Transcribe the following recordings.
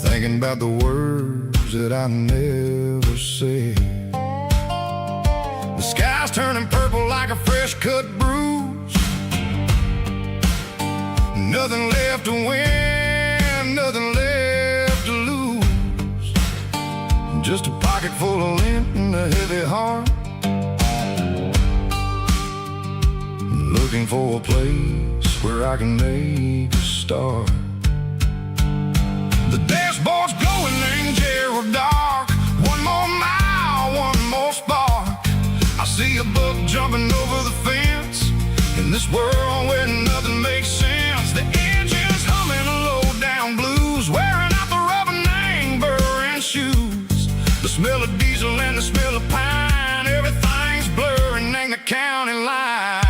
thinking about the words that I never said. The sky's turning purple like a fresh cut bruise. Nothing left to win, nothing left to lose. Just a pocket full of lint and a heavy heart, looking for a place where I can make a start. The dashboard's glowing angel dark. One more mile, one more spark. I see a buck jumping over the fence in this world where nothing makes sense. The engine's humming low down blues, wearing out the rubber name burring shoes. The smell of diesel and the smell of pine, everything's blurring in the county line.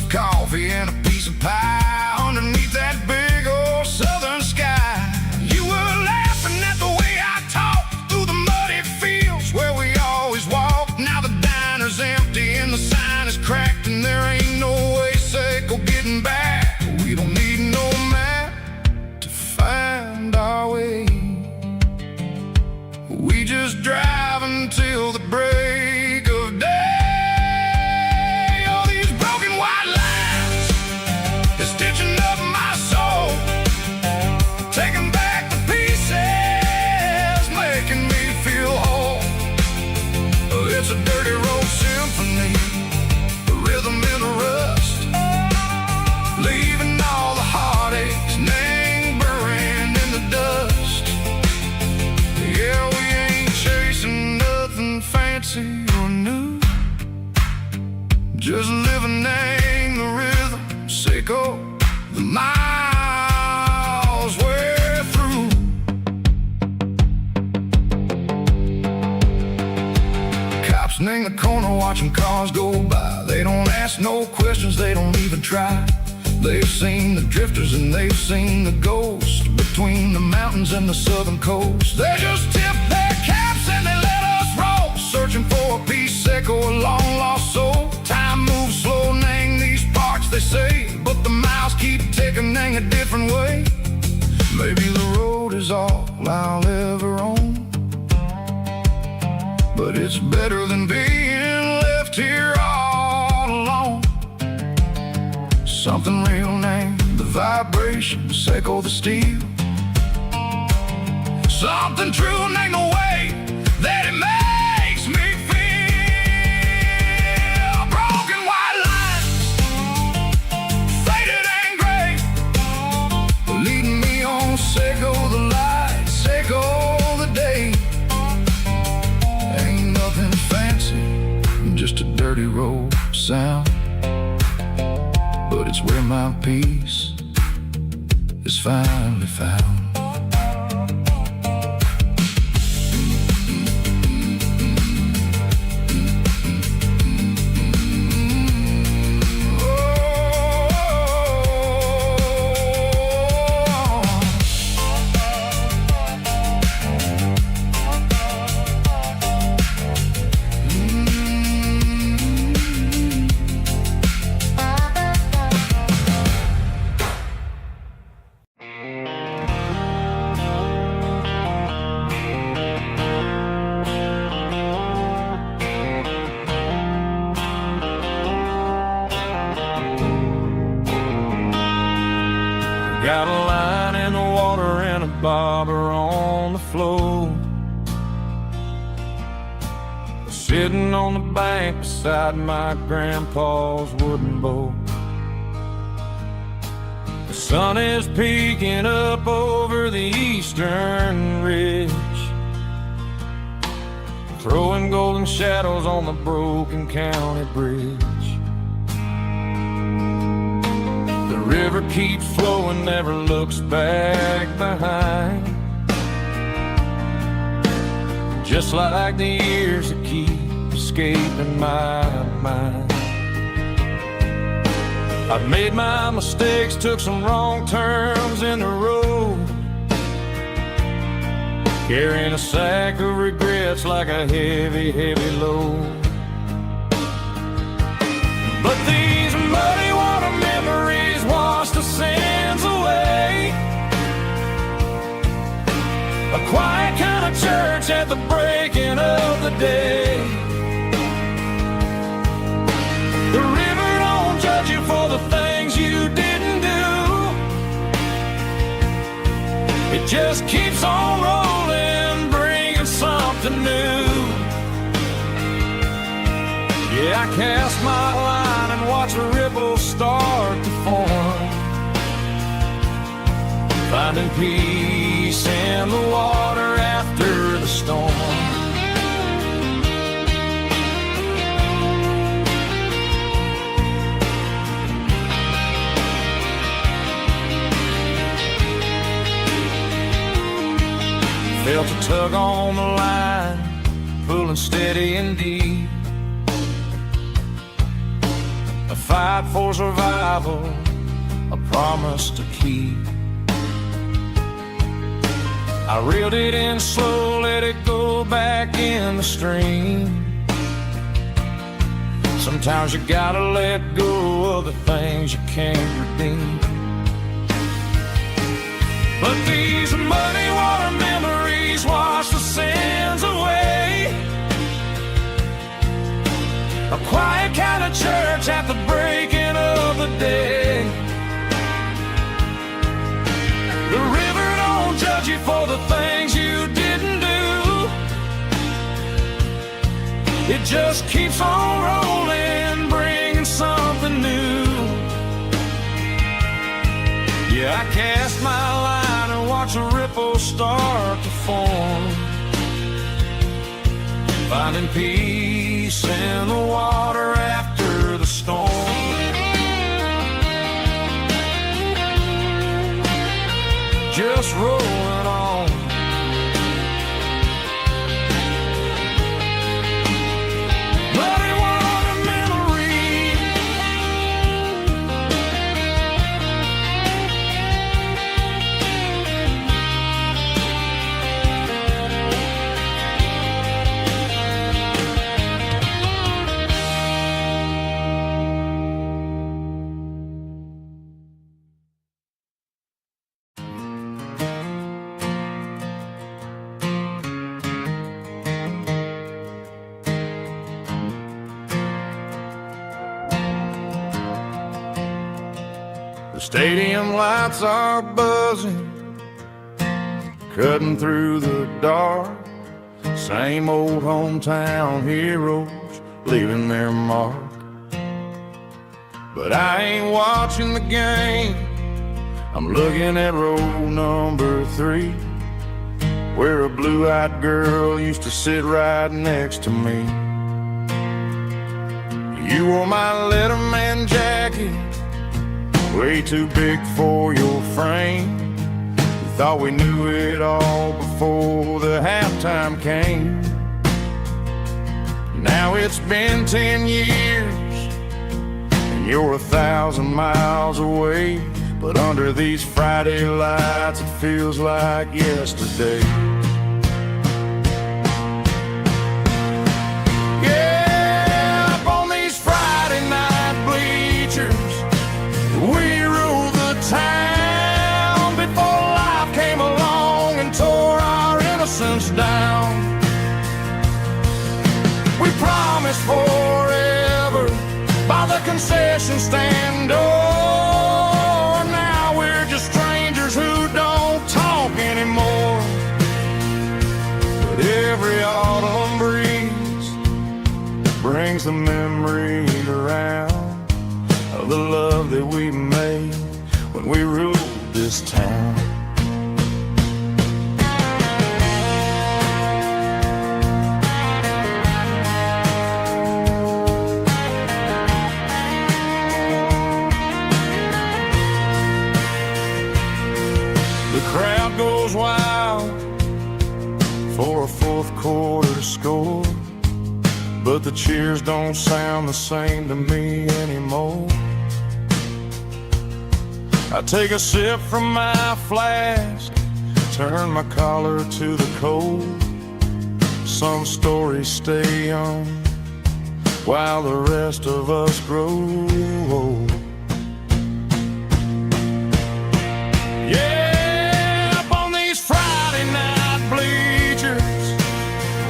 Coffee and a piece of pie underneath that big old southern sky. You were laughing at the way I talked through the muddy fields where we always walked. Now the diner's empty and the sign is cracked, and there ain't no way Seco getting back. We don't need no map to find our way. We just drive until the break of day. It's a dirty road symphony, a rhythm in the rust, leaving all the heartaches, name burning in the dust. Yeah, we ain't chasing nothing fancy or new, just living in the rhythm, Seco, the miles we're through. In the corner watching cars go by, they don't ask no questions, they don't even try. They've seen the drifters and they've seen the ghosts between the mountains and the southern coast. They just tip their caps and they let us roll, searching for a piece, Seco, a long lost soul. Time moves slow, nang these parts, they say, but the miles keep ticking, nang a different way. Maybe the road is all I'll ever own, but it's better than being left here all alone. Something real named the vibration, Seco the steel. Something true named the way that it makes me feel. Broken white lines, faded and gray, leading me on, Seco the light, Seco the day. Just a dirty road sound, but it's where my peace is finally found. Got a line in the water and a bobber on the floor, sitting on the bank beside my grandpa's wooden boat. The sun is peeking up over the eastern ridge, throwing golden shadows on the broken county bridge. The river keeps flowing, never looks back behind, just like the years that keep escaping my mind. I've made my mistakes, took some wrong turns in the road, carrying a sack of regrets like a heavy, heavy load. But these muddy water memories wash the sins away. A quiet kind of church at the breaking of the day. The river don't judge you for the things you didn't do. It just keeps on rolling, bringing something new. Yeah, I cast my line and watch a ripple start to form, finding peace in the water after the storm. Felt a tug on the line, pulling steady and deep. A fight for survival, a promise to keep. I reeled it in slow, let it go back in the stream. Sometimes you gotta let go of the things you can't redeem. But these muddy water memories wash the sins away. A quiet kind of church at the breaking of the day. The river don't judge you for the things you didn't do. It just keeps on rolling, bringing something new. Yeah, I cast my line and watch a ripple start to form, finding peace in the water after the storm. Just rolling on. Muddy water memory. The stadium lights are buzzing, cutting through the dark. Same old hometown heroes leaving their mark. But I ain't watching the game, I'm looking at row number 3, where a blue-eyed girl used to sit right next to me. You wore my Letterman jacket, way too big for your frame. We thought we knew it all before the halftime came. Now it's been 10 years and you're 1,000 miles away, but under these Friday lights it feels like yesterday. Yeah, up on these Friday night bleachers, we rule the town before life came along and tore our innocence down. We promised forever by the concession stand door. Now we're just strangers who don't talk anymore. But every autumn breeze brings the memories around of the love that we made when we ruled this town. The crowd goes wild for a fourth quarter score, but the cheers don't sound the same to me anymore. I take a sip from my flask, turn my collar to the cold. Some stories stay young while the rest of us grow old. Yeah, up on these Friday night bleachers,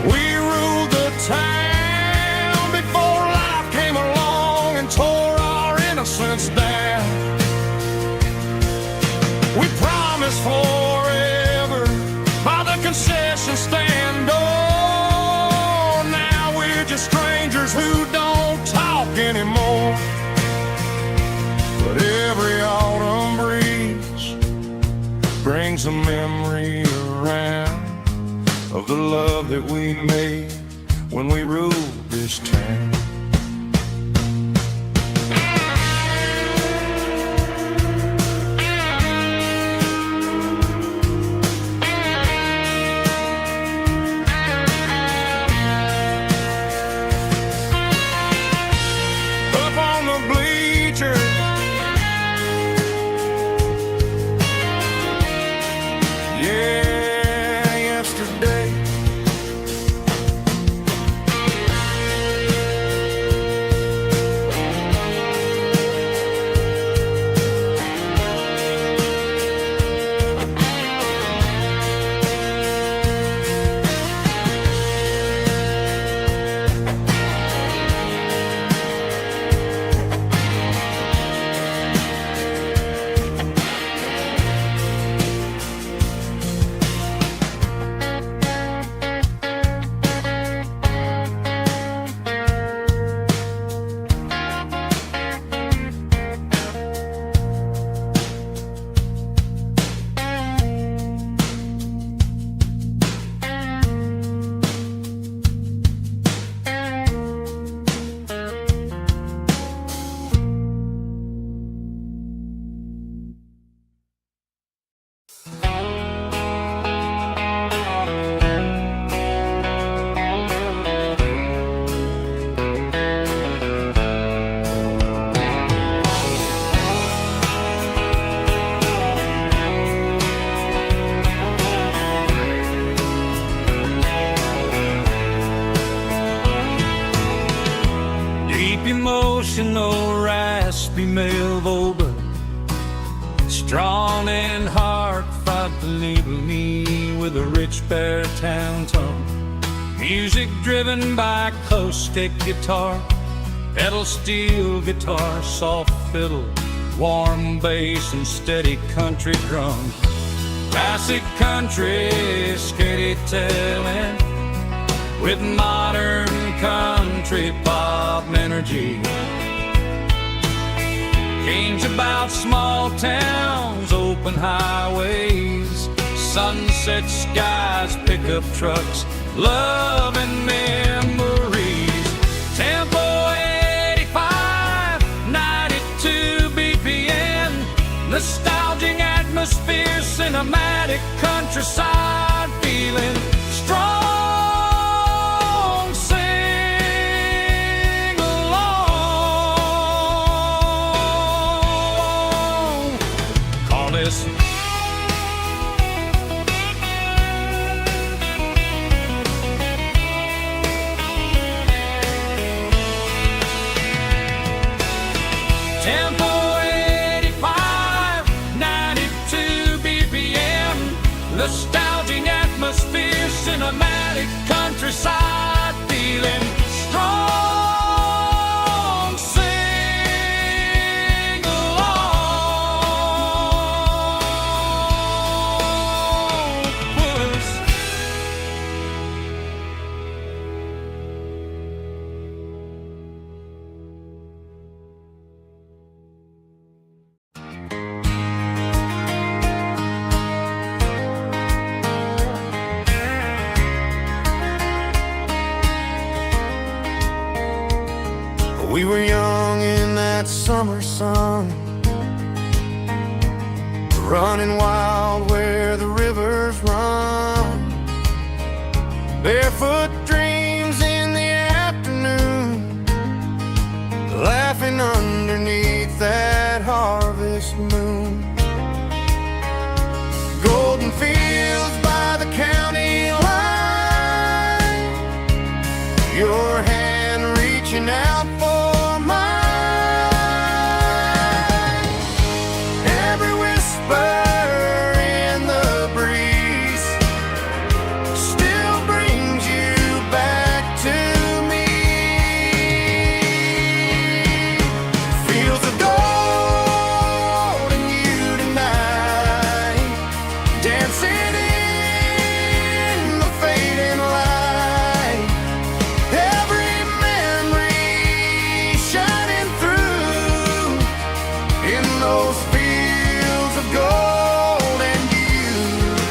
we ruled the town before life came along and tore our innocence down. We promised forever by the concession stand door. Now we're just strangers who don't talk anymore. But every autumn breeze brings a memory around of the love that we made when we ruled this town. Emotional, raspy male vocal, strong and hard, fought to label me with a rich baritone tone. Music driven by acoustic guitar, pedal steel guitar, soft fiddle, warm bass and steady country drums. Classic country storytelling with modern country pop energy. Kings about small towns, open highways, sunset skies, pickup trucks, love and memories. Tempo 85, 92 BPM, nostalgic atmosphere, cinematic countryside feeling strong. Tempo 85, 92 BPM, nostalgic atmosphere, cinematic countryside feeling strong. Sing along, puss. We were young in that summer sun, running wild where the rivers run, barefoot dreams in the afternoon, laughing underneath that harvest moon. those fields of gold and youth.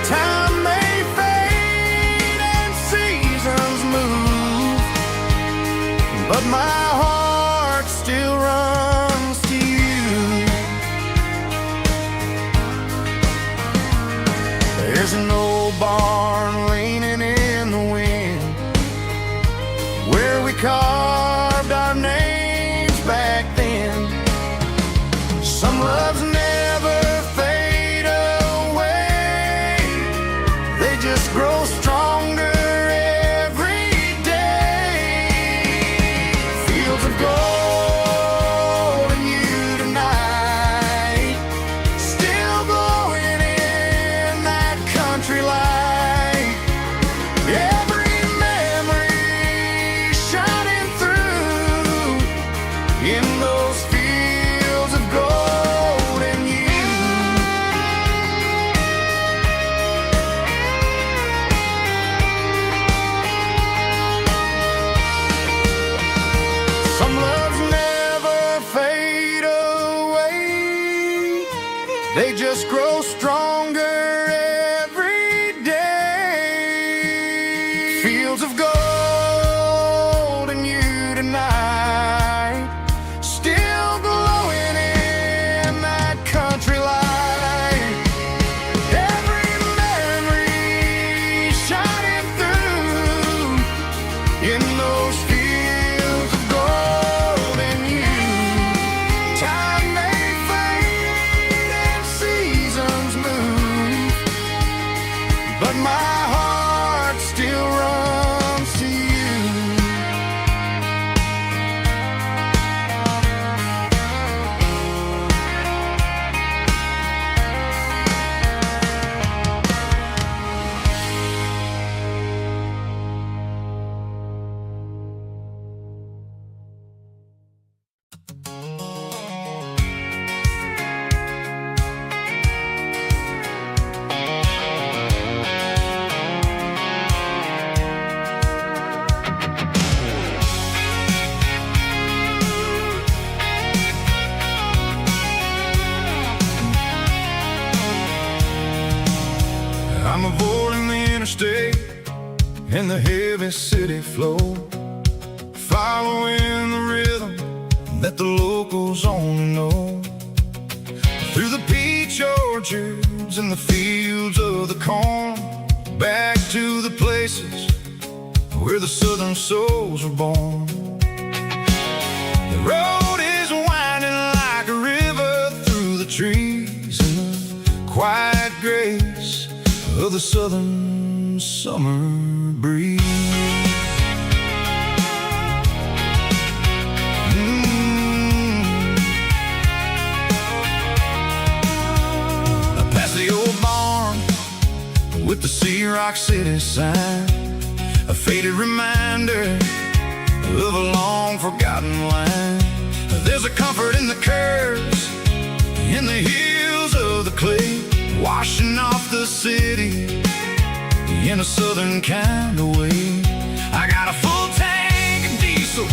Time may fade and seasons move, but my heart still runs to you. There's an old barn leaning in the wind where we carved our names back then. Some loves never fade away, they just grow stronger every day. Fields of gold and you tonight, still glowing in that country light. Every memory shining through in those fields of gold and you. Some loves never fade away, they just grow stronger every day. Fields of gold and you tonight, still glowing in that country light. Every memory shining through in those fields of gold and you. Time may fade and seasons move, but my heart still runs to you. I'm avoiding the interstate and the heavy city flow, following the rhythm that the locals only know. Through the peach orchards and the fields of the corn, back to the places where the southern souls were born. The road is winding like a river through the trees and the quiet grace of the southern summer breeze. Past the old barn with the Sea Rock City sign, a faded reminder of a long forgotten line. There's a comfort in the curves, in the hills of the clay, washing off the city in a southern kind of way. I got a full tank of diesel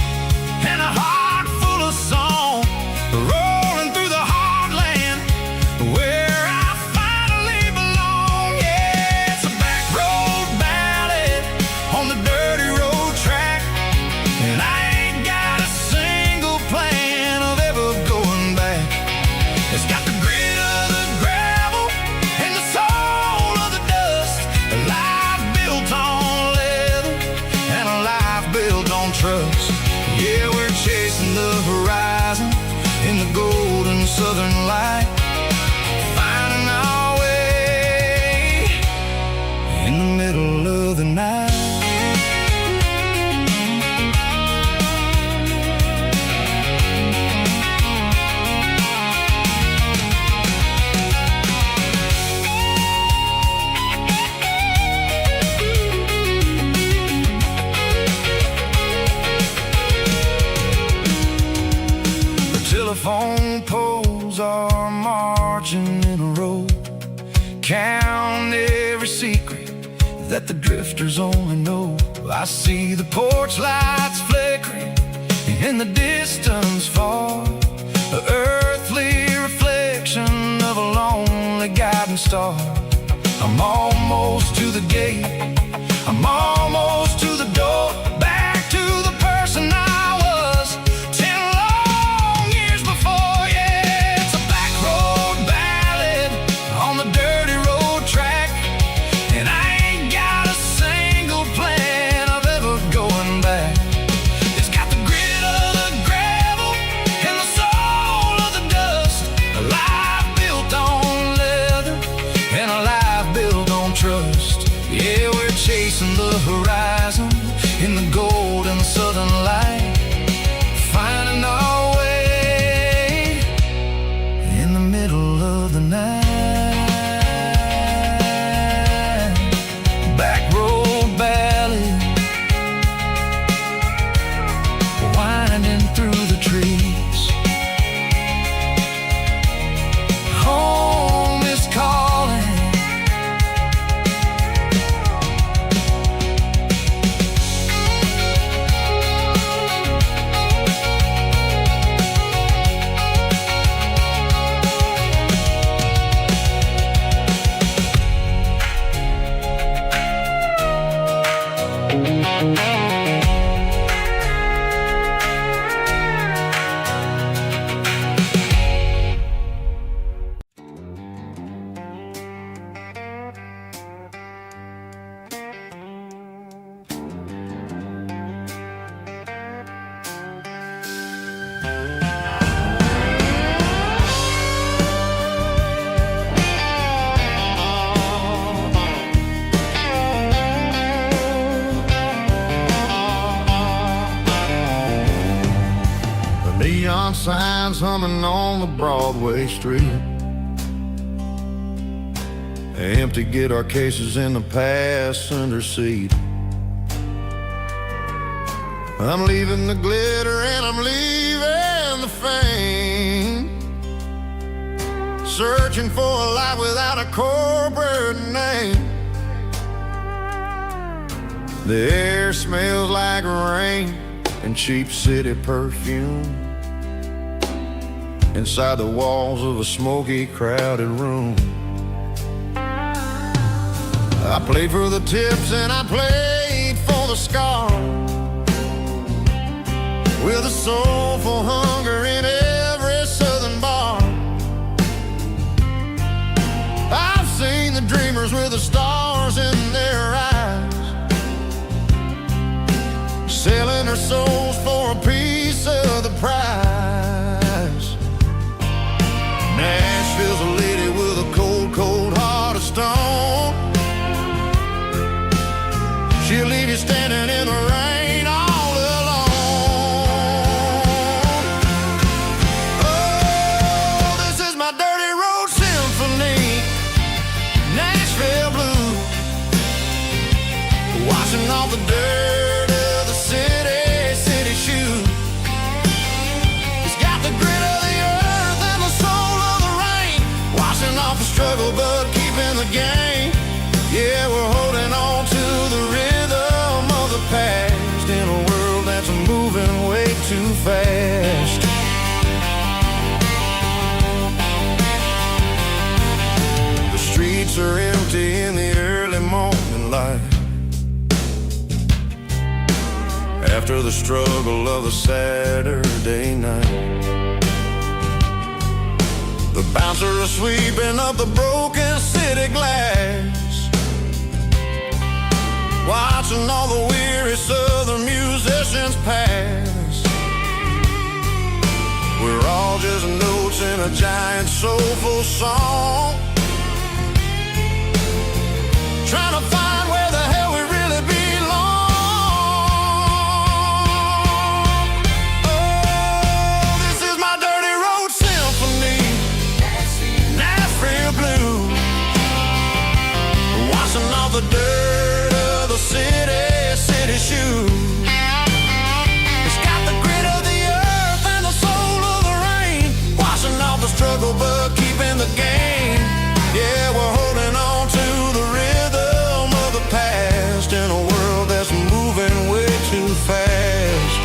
and a heart full of song, rolling through the heartland where I finally belong. Yeah, it's a back road ballad on the dirty road track, and I ain't got a single plan of ever going back. It's got the grit of the gravel and the soul of the dust, a life built on leather and a life built on trust. Yeah, we're chasing the horizon in the golden southern light, finding our way in the middle of the night. Telephone poles are marching in a row, count every secret that the drifters only know. I see the porch lights flickering in the distance far, the earthly shooting star. I'm almost to the gate, I'm almost to the door, back to the person I was 10 long years before. Yeah, it's a back road ballad on the dirty road track, and I ain't got a single plan of ever going back. It's got the grit of the gravel and the soul of the dust, a life built on leather and a life built on trust. Yeah, we're chasing the horizon in the golden southern light, finding our way in the middle of the night. Back road ballad, winding through the trees. Home is calling. Neon signs humming on the Broadway street. Empty guitar cases in the passenger seat. I'm leaving the glitter and I'm leaving the fame, searching for a life without a corporate name. The air smells like rain and cheap city perfume inside the walls of a smoky, crowded room. I played for the tips and I played for the scars, with a soulful hunger in every southern bar. I've seen the dreamers with the stars in their eyes, selling their souls for a piece of the prize. Nashville's a lady with a cold, cold heart of stone. She'll leave you standing in the rain all alone. Oh, this is my dirty road symphony, Nashville blues, washing off the dirt of the city shoes. It's got the grit of the earth and the soul of the rain, washing off the struggle but keeping the game. Yeah, we're holding on to the rhythm of the past in a world that's moving way too fast. The streets are empty in the early morning light, after the struggle of a Saturday night. The bouncer is sweeping up the broken city glass, watching all the weary southern musicians pass. We're all just notes in a giant soulful song, trying to find where the hell we really belong. Oh, this is my dirty road symphony, Nashville blues, washing off the dirt of the city shoes. It's got the grit of the earth and the soul of the rain, washing off the struggle but keeping the game. Yeah, we're holding on to the rhythm of the past in a world that's moving way too fast.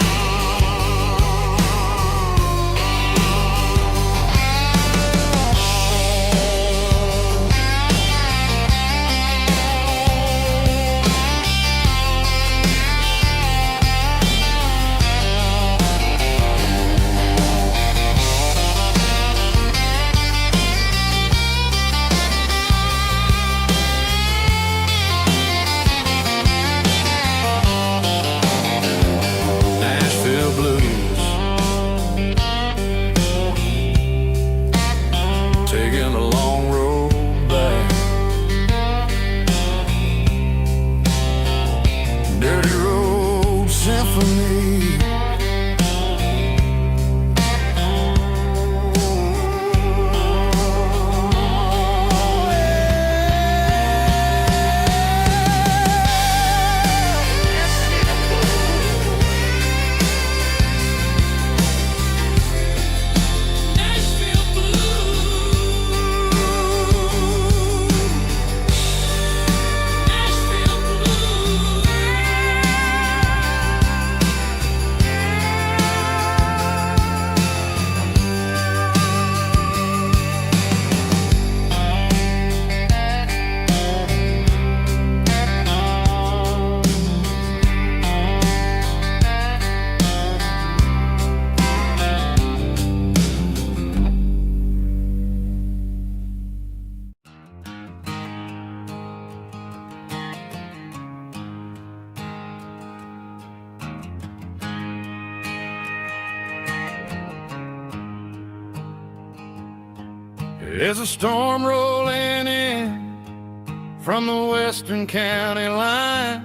There's a storm rolling in from the western county line,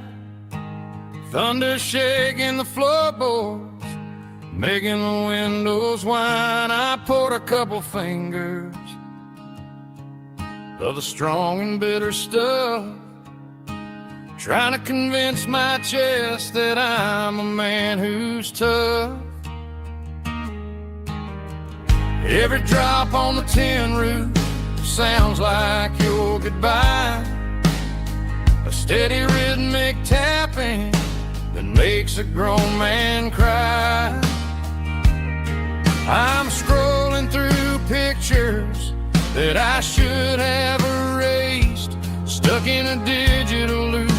thunder shaking the floorboards, making the windows whine. I poured a couple fingers of the strong and bitter stuff, trying to convince my chest that I'm a man who's tough. Every drop on the tin roof sounds like your goodbye, a steady rhythmic tapping that makes a grown man cry. I'm scrolling through pictures that I should have erased, stuck in a digital loop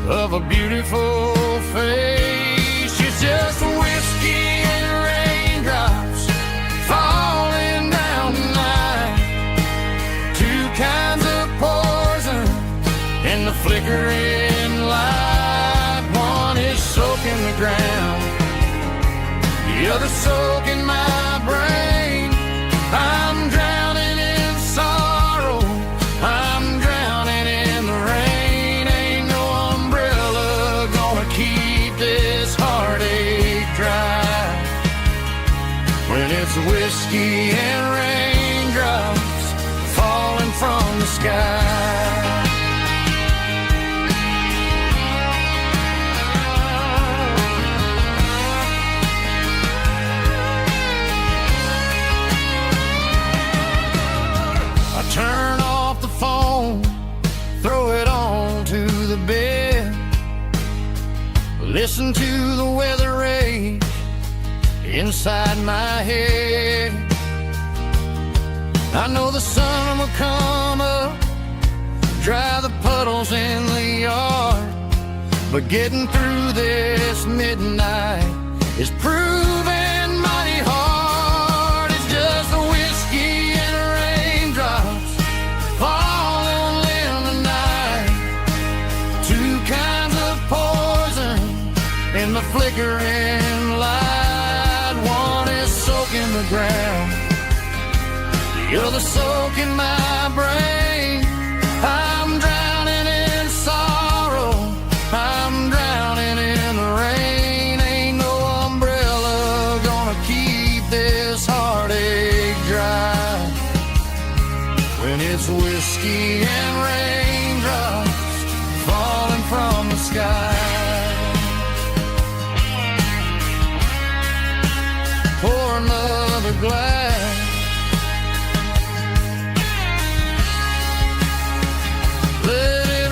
of a beautiful face. It's just whiskey and raindrops falling down tonight, two kinds of poison in the flickering light. One is soaking the ground, the other soaking my brain. I'm drowning in sorrow, I'm drowning in the rain. Ain't no umbrella gonna keep this heartache dry when it's whiskey and raindrops falling from the sky. Turn off the phone, throw it on to the bed, listen to the weather rage inside my head. I know the sun will come up, dry the puddles in the yard, but getting through this midnight is proving mighty hard. It's just the whiskey and raindrops falling in the night, two kinds of poison in the flickering light. One is soaking the ground, the other soaking my brain. I'm drowning in sorrow, I'm drowning in the rain. Ain't no umbrella gonna keep this heartache dry when it's whiskey and raindrops falling from the sky. Pour another glass, let it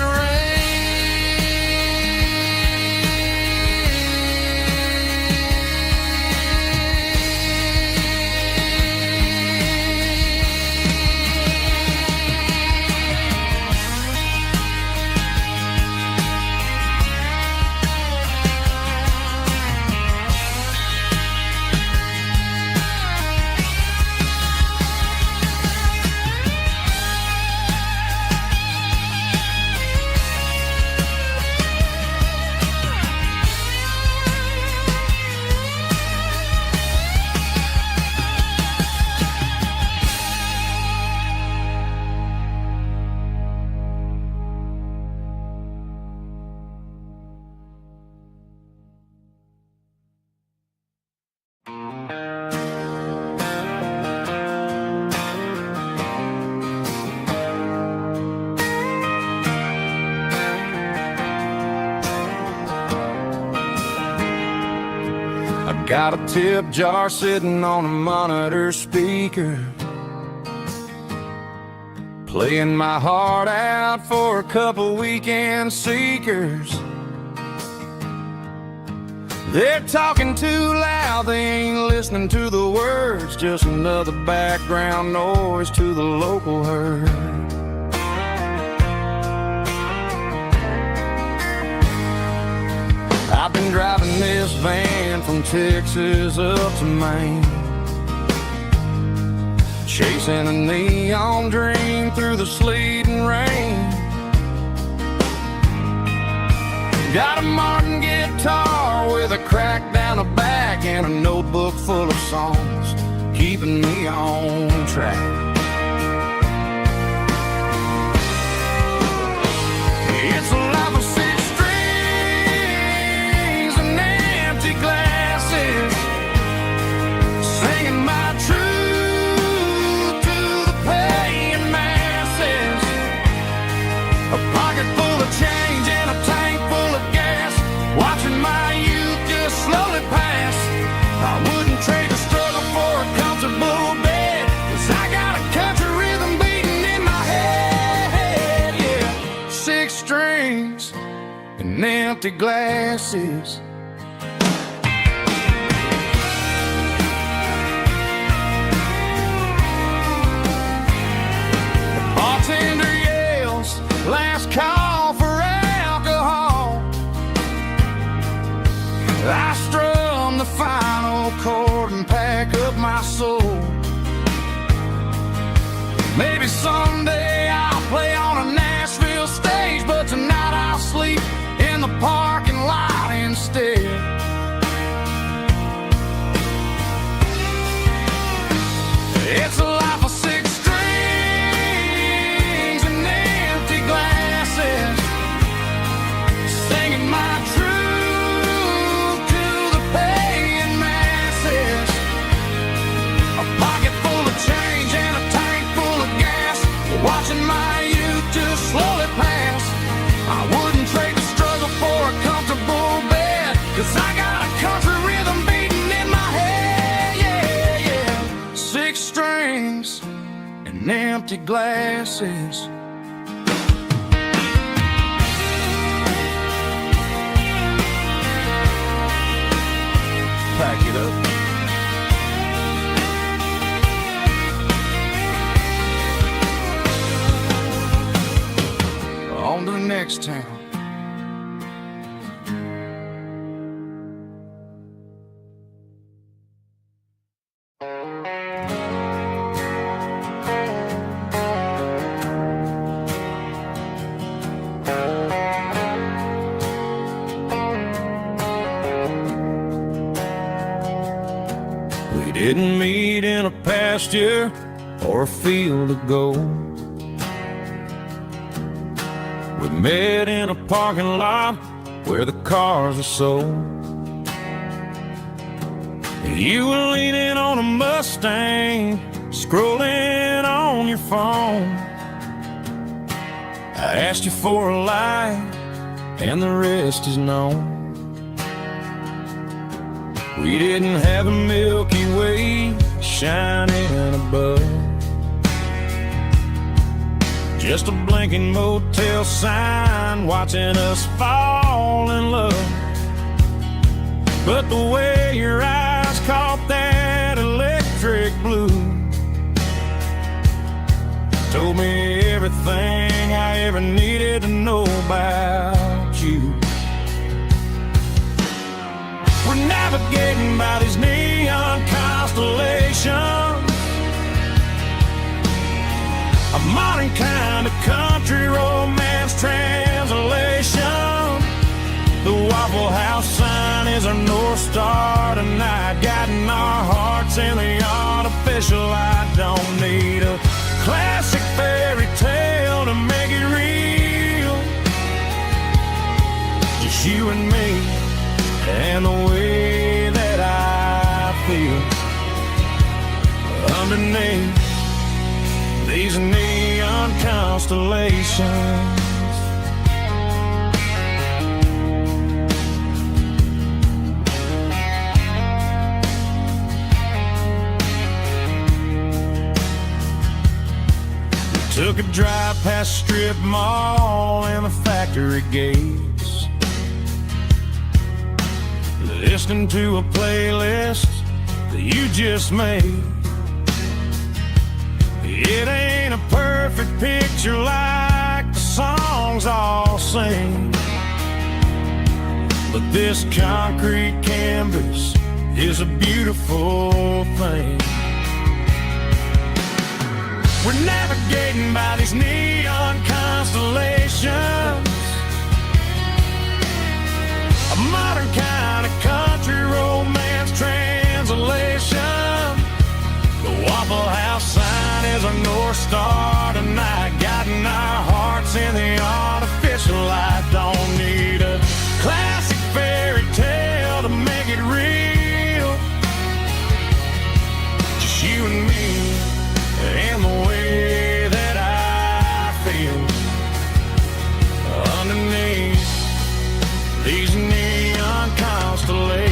got a tip jar sitting on a monitor speaker, playing my heart out for a couple weekend seekers. They're talking too loud, they ain't listening to the words, just another background noise to the local herd. I've been driving this van from Texas up to Maine, chasing a neon dream through the sleet and rain. Got a Martin guitar with a crack down the back and a notebook full of songs, keeping me on track. It's a life of six strings and empty glasses, singing my truth to the paying masses. A pocket full of change and a tank full of gas, watching my youth just slowly pass. I wouldn't trade the struggle for a comfortable bed, 'cause I got a country rhythm beating in my head, yeah. Six strings and empty glasses. The bartender yells, last call for alcohol. I strum the final chord and pack up my soul. Maybe someday I'll play on a Nashville stage, but tonight I'll sleep in the parking lot instead. It's a life of six strings and empty glasses, singing my truth to the paying masses. A pocket full of change and a tank full of gas, watching my youth just slowly pass. I wouldn't trade the struggle for a comfortable bed, 'cause I got a country rhythm beating in my head, yeah, yeah. Six strings and empty glasses. Pack it up. On to the next town. We didn't meet in a pasture or a field of gold. We met in a parking lot where the cars are sold. You were leaning on a Mustang, scrolling on your phone. I asked you for a light, and the rest is known. We didn't have a Milky Way shining above, just a blinking motel sign watching us fall in love. But the way your eyes caught that electric blue told me everything I ever needed to know about you. We're navigating by these neon constellations, a modern kind of country romance translation. The Waffle House sign is our North Star tonight, guiding our hearts in the artificial light. Don't need a classic fairy tale to make it real, just you and me and the way that I feel underneath these neon constellations. We took a drive past strip mall and the factory gates, listening to a playlist that you just made. It ain't a perfect picture like the songs all sing, but this concrete canvas is a beautiful thing. We're navigating by these neon constellations, a modern kind of country romance translation. The Waffle House sign our North Star tonight, guiding our hearts in the artificial light. Don't need a classic fairy tale to make it real. Just you and me and the way that I feel underneath these neon constellations.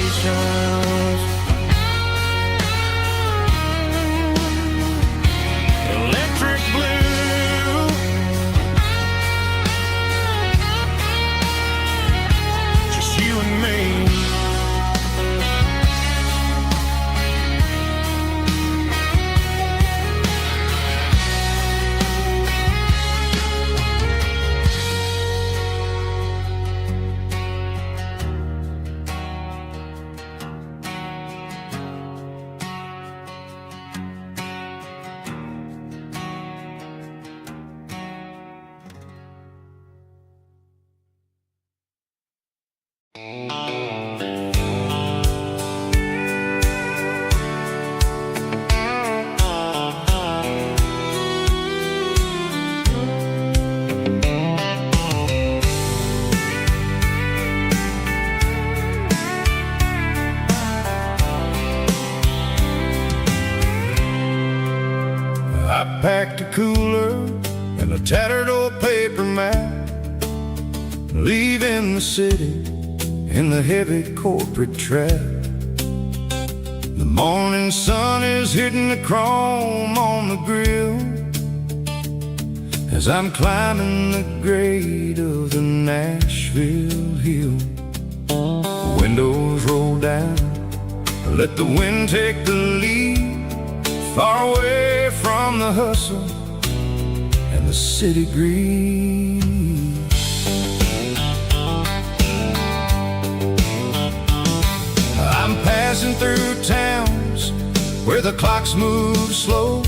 Electric blue, just you and me. I packed a cooler and a tattered old paper map, leaving the city in the heavy corporate trap. The morning sun is hitting the chrome on the grill as I'm climbing the grade of the Nashville hill. Windows roll down, let the wind take the lead, far away from the hustle and the city greed. I'm passing through towns where the clocks move slow,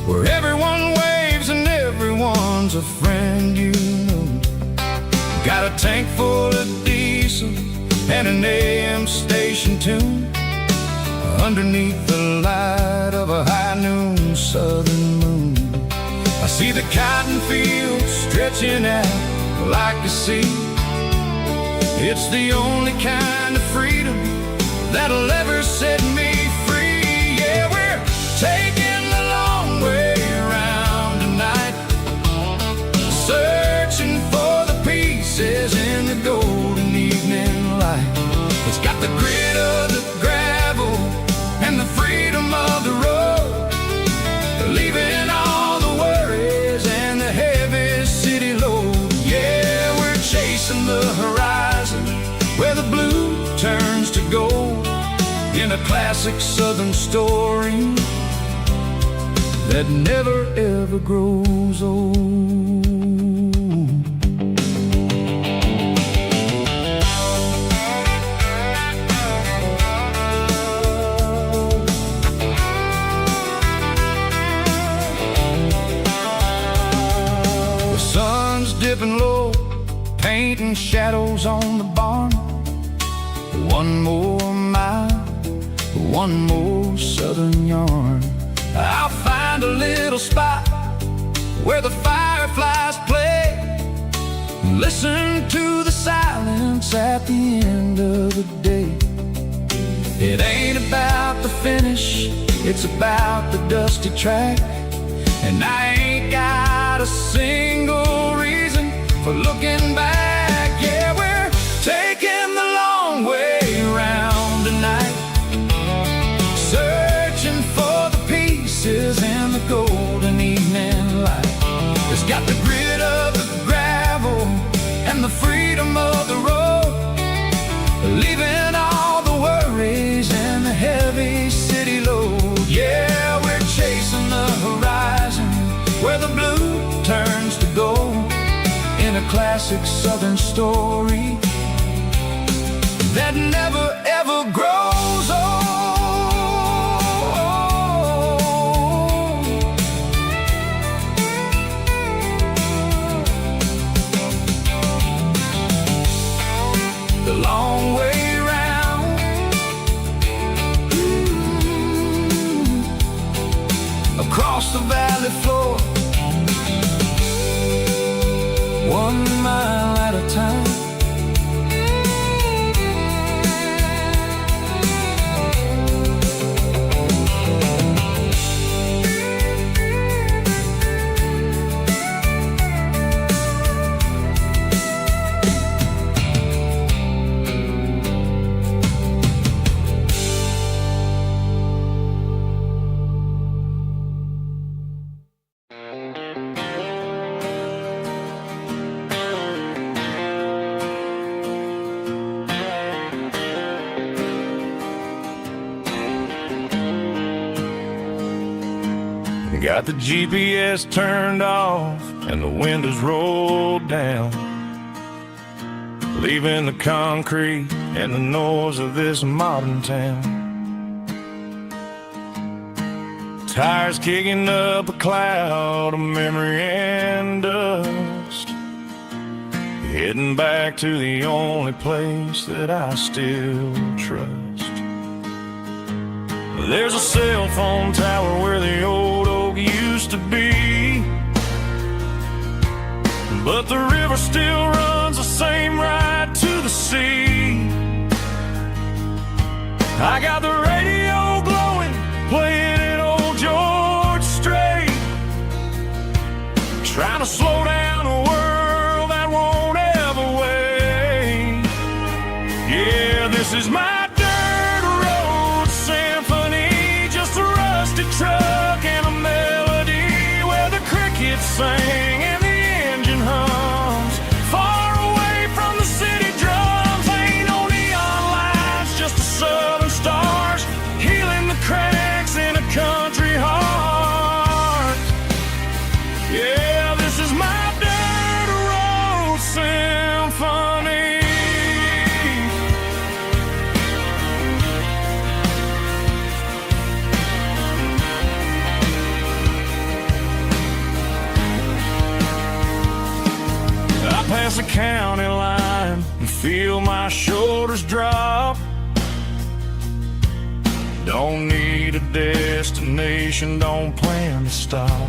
where everyone waves and everyone's a friend you know. Got a tank full of diesel and an AM station tune underneath the light of a high noon southern moon. I see the cotton fields stretching out like a sea. It's the only kind of freedom that'll ever set me free. Yeah, we're taking the long way around tonight, searching for the pieces in the golden evening light. It's got the grit of the gravel and the freedom of the road, leaving all the worries and the heavy city load. Yeah, we're chasing the horizon where the blue turns to gold, in a classic southern story that never ever grows old. The sun's dipping low, painting shadows on the barn. One more mile, one more southern yarn. I'll find a little spot where the fireflies play, listen to the silence at the end of the day. It ain't about the finish, it's about the dusty track. And I ain't got a single reason for looking back. Yeah, we're taking the long way around tonight, searching for the pieces in the golden evening light. It's got the grit of the gravel and the freedom of the road, leaving all the worries and the heavy city load. Yeah, we're chasing the horizon where the blue turns to gold, in a classic southern story that never ever grows old. The long way round, across the valley floor. 1 mile at a time. Got the GPS turned off and the windows rolled down, leaving the concrete and the noise of this modern town. Tires kicking up a cloud of memory and dust, heading back to the only place that I still trust. There's a cell phone tower where the old oak used to be, but the river still runs the same right to the sea. I got the radio glowing, playing it old George Strait, trying to slow down a world that won't ever wait. Yeah, this is my truck and a melody where the crickets sing and the engine hums. Far away from the city drums, ain't no neon lights, just the southern stars healing the cracks in a country heart. Yeah, this is my dirt road symphony. Past the county line and feel my shoulders drop. Don't need a destination, don't plan to stop.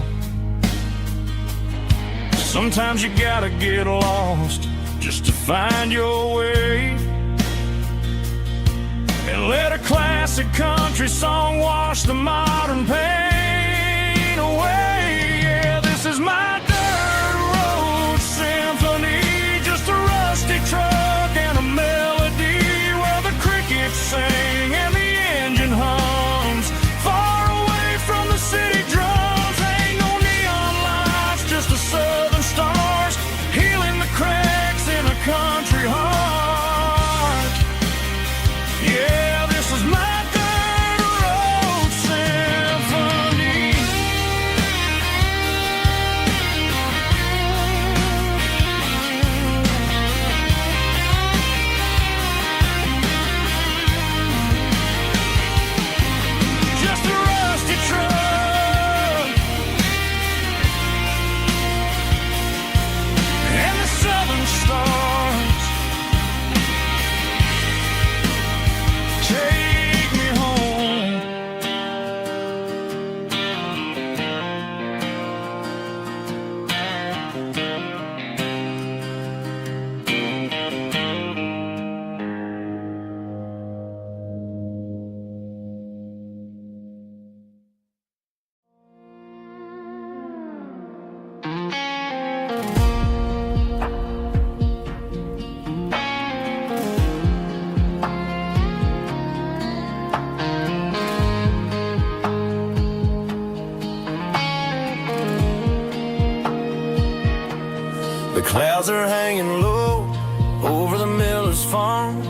Sometimes you gotta get lost just to find your way, and let a classic country song wash the modern pain away. Yeah, this is my truck and a melody where the crickets sing and the engine hums. Far away from the city drums, ain't no neon lights, just the southern stars healing the cracks in a country heart. Yeah, this is my dirt road symphony. The clouds are hanging low over the miller's farm,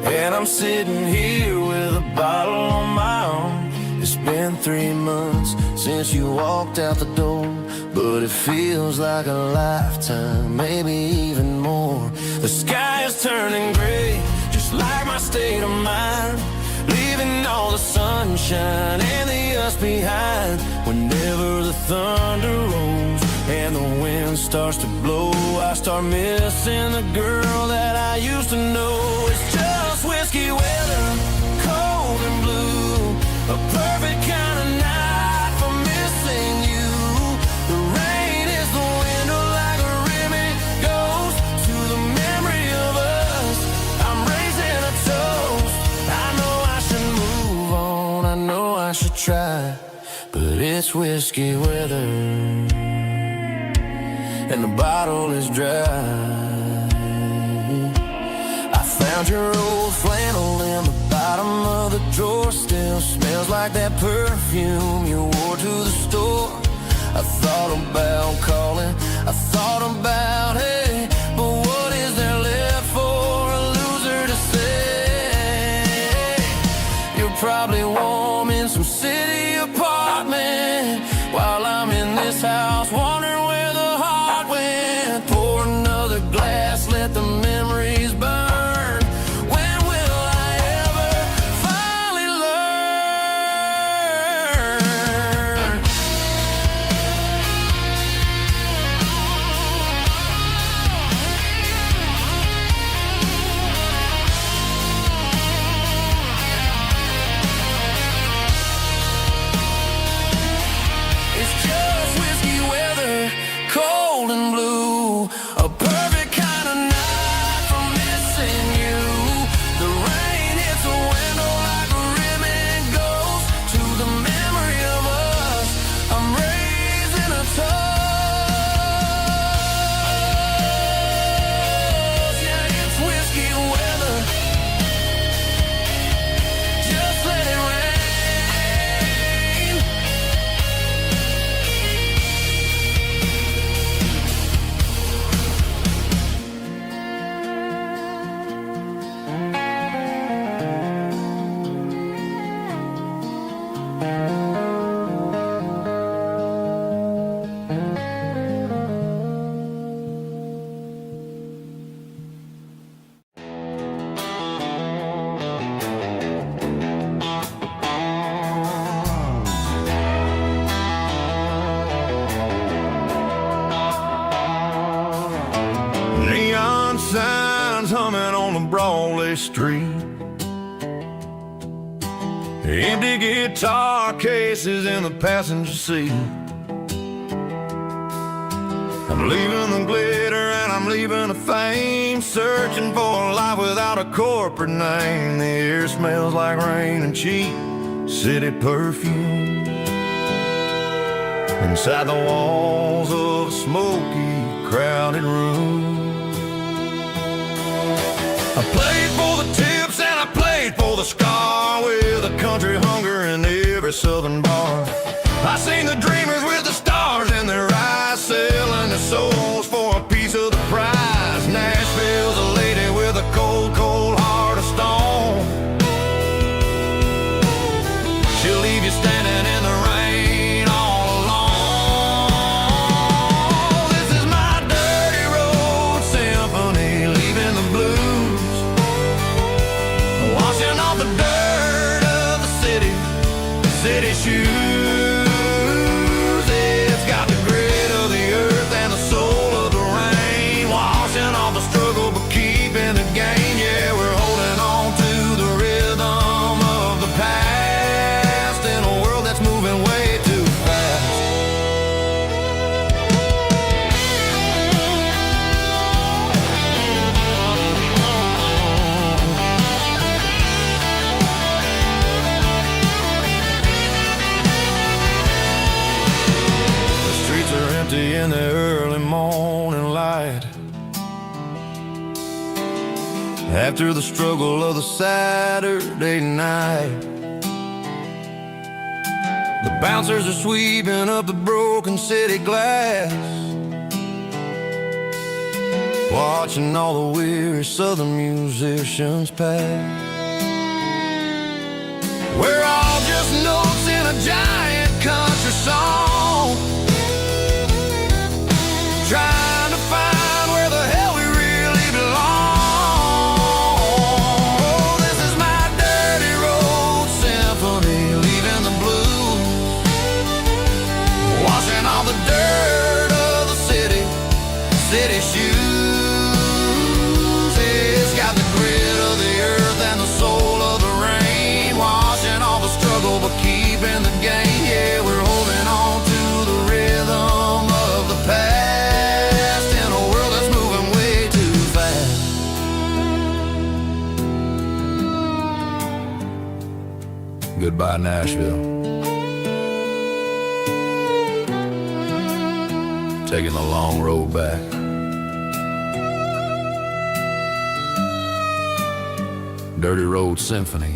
and I'm sitting here with a bottle on my arm. It's been 3 months since you walked out the door, but it feels like a lifetime, maybe even more. The sky is turning gray, just like my state of mind, leaving all the sunshine and the us behind. Whenever the thunder rolls and the wind starts to blow, I start missing the girl that I used to know. It's just whiskey weather, cold and blue, a perfect kind of night for missing whiskey weather, and the bottle is dry. I found your old flannel in the bottom of the drawer. Still smells like that perfume you wore to the store. I thought about calling, I thought about, hey, but what is there left for a loser to say? You're probably warm in some city apartment, while I'm in this house wondering where the heart went. Pour another glass, let the memories burn. When will I ever finally learn? It's just whiskey weather, cold and blue, a perfect kind of night for missing you. The rain hits the window like a ribbon goes to the memory of us. I'm raising a toast. Yeah, it's whiskey weather. Just let it rain. Neon signs humming on the Broadway street, empty guitar cases in the passenger seat. I'm leaving the glitter and I'm leaving the fame, searching for a life without a corporate name. The air smells like rain and cheap city perfume inside the walls of a smoky, crowded room. I played for the tips and I played for the scar, with a country hunger in every southern bar. I seen the dreamers with the stars in their eyes, selling their souls for a piece of the prize. Nashville's a lady with a cold, cold heart of stone. She'll leave you standing in the rain all alone. This is my dirty road symphony, leaving the blues, washing off the dirt of the city shoes. It's got the grit of the earth and the soul of the rain, washing off the struggle but keeping the gain. Yeah, we're holding on to the rhythm of the past in a world that's moving way too fast. In the early morning light, after the struggle of the Saturday night, the bouncers are sweeping up the broken city glass, watching all the weary southern musicians pass. We're all just notes in a giant country song, trying to find where the hell we really belong. Oh, this is my dirty road symphony, leaving the blues, washing all the dirt of the city shoes. It's got the grit of the earth and the soul of the rain, washing all the struggle but keeping the gain. Yeah, we're holding on to the rhythm of the past in a world that's moving way too fast. Goodbye, Nashville. taking the long road back. Dirty Road Symphony.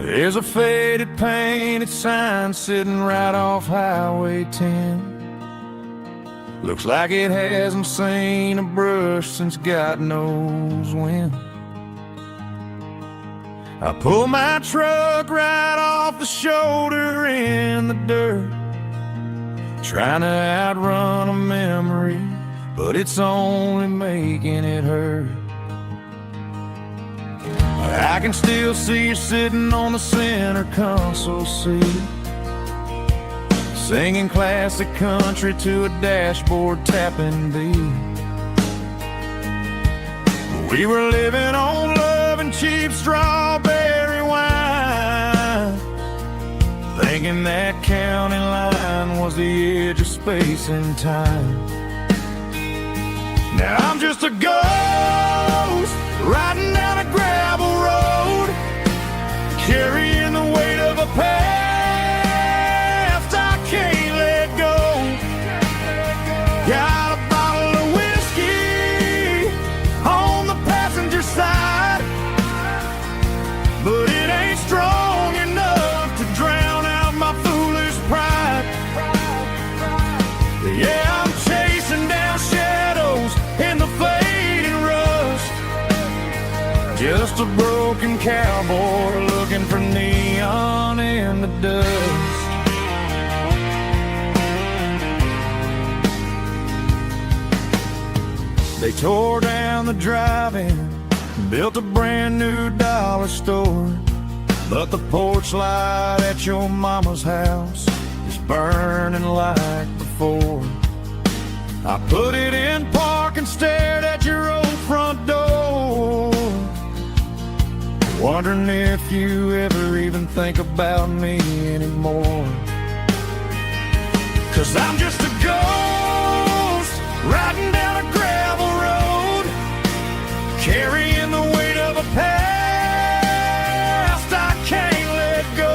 There's a faded painted sign sitting right off Highway 10. Looks like it hasn't seen a brush since God knows when. I pulled my truck right off the shoulder in the dirt, trying to outrun a memory, but it's only making it hurt. I can still see you sitting on the center console seat, singing classic country to a dashboard tapping beat. We were living on love and cheap strawberry wine, thinking that county line was the edge of space and time. Now I'm just a ghost riding down a gravel road, carrying the weight of a past I can't let go. Got a bottle of whiskey on the passenger side, but it ain't strong enough to drown out my foolish pride. Yeah, I'm chasing down shadows in the fading rust, just a broken cowboy looking for neon in the dust. They tore down the drive-in, built a brand new dollar store, but the porch light at your mama's house is burning like before. I put it in park and stared at your old front door, wondering if you ever even think about me anymore. 'Cause I'm just a ghost riding down a gravel road, carrying the weight of a past I can't let go.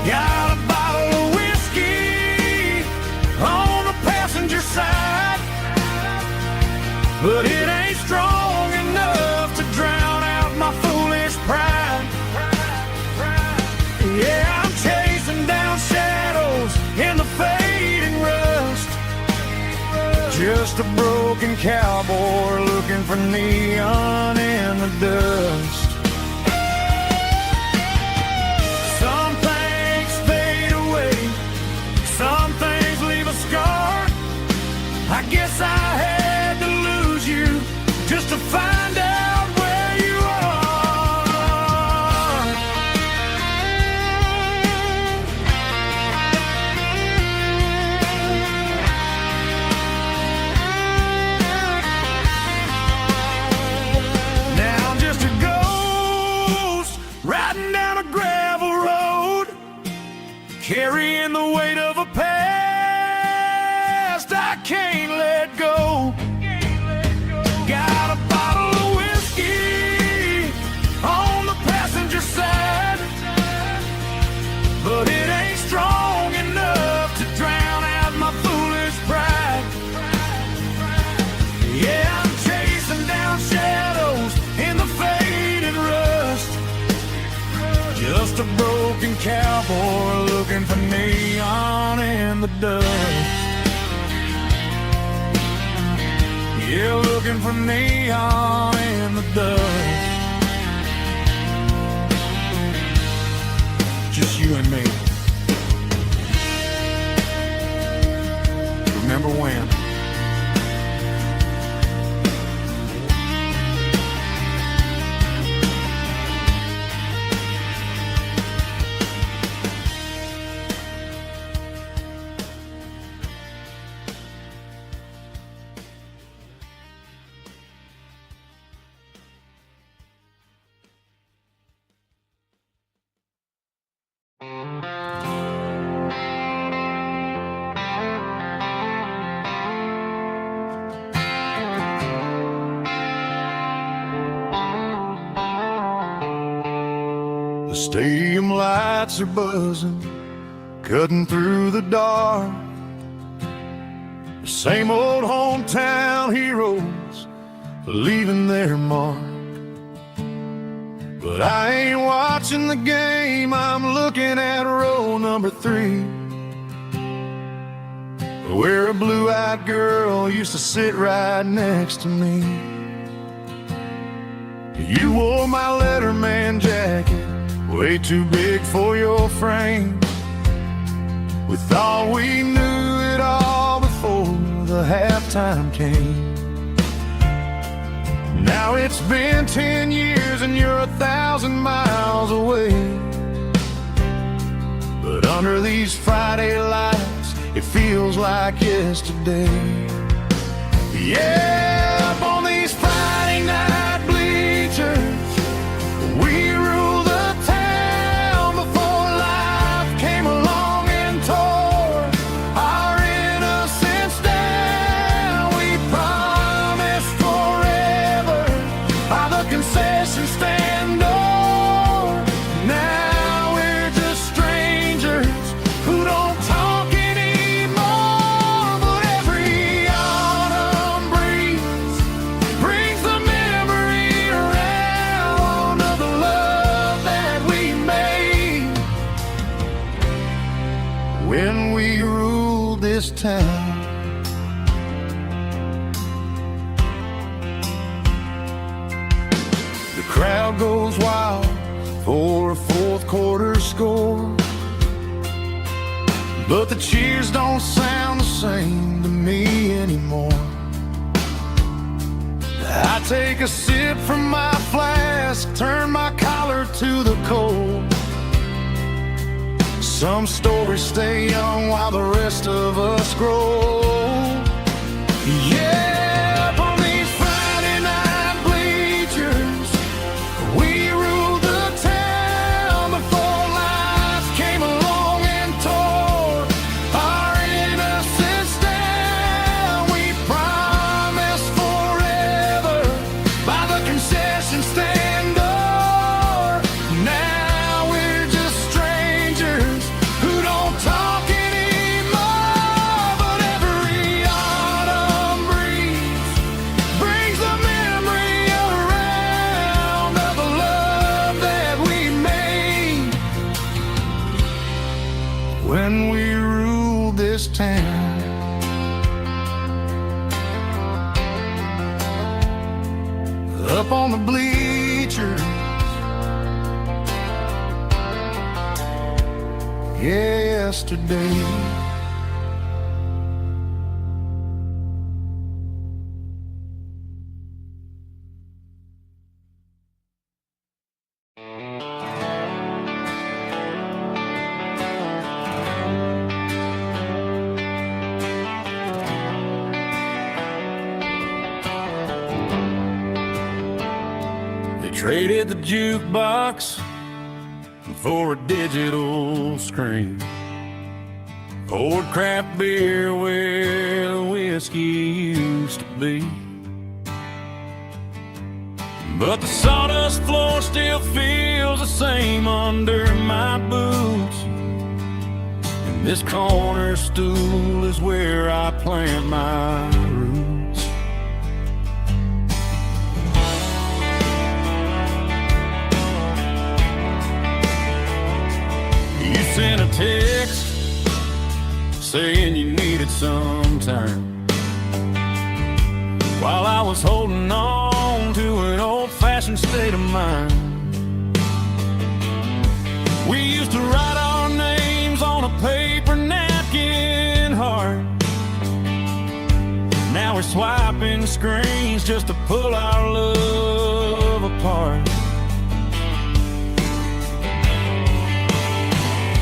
Got a bottle of whiskey on the passenger side, but it ain't strong enough to drown out my foolish pride. Yeah, I'm chasing down shadows in the fading rust, just a broken cowboy looking for neon in the dust. Some things fade away, some things leave a scar. I guess I had to lose you just to find out where you are. Now I'm just a ghost riding down a gravel road, carrying the weight of a past I can't let go. Got a bottle of whiskey on the passenger side, but it ain't strong enough to drown out my foolish pride. Yeah, I'm chasing down shadows in the faded rust, just a broken cowboy looking for neon in the dust. Yeah, looking for neon in the dust. Just you and me. Remember when? The stadium lights are buzzing, cutting through the dark. The same old hometown heroes leaving their mark. But I ain't watching the game, I'm looking at row number 3, where a blue-eyed girl used to sit right next to me. You wore my Letterman jacket, way too big for your frame. We thought we knew it all before the halftime came. Now it's been 10 years and you're 1,000 miles away. But under these Friday lights, it feels like yesterday. Yeah, up on these Friday night bleachers, we rule the town before life came along and tore our innocence down. We promised forever by the concession stand door. Now we're just strangers who don't talk anymore. But every autumn breeze brings the memory around of the love that we made when we ruled this town. The crowd goes wild for a fourth quarter score, but the cheers don't sound the same to me anymore. I take a sip from my flask, turn my collar to the cold. Some stories stay young while the rest of us grow. Yeah, up on these Friday night bleachers, we ruled the town before life came along and tore our innocence down. We promised forever by the concession stand door. Now we're just strangers who don't talk anymore. But every autumn breeze brings the memory around of the love that we made when we ruled this town. Up on the bleachers, yesterday. They traded the jukebox for a digital screen, poured craft beer where the whiskey used to be. But the sawdust floor still feels the same under my boots, and this corner stool is where I plant my roots. You sent a text saying you needed some time, while I was holding on to an old-fashioned state of mind. We used to write our names on a paper napkin heart. Now we're swiping screens just to pull our love apart.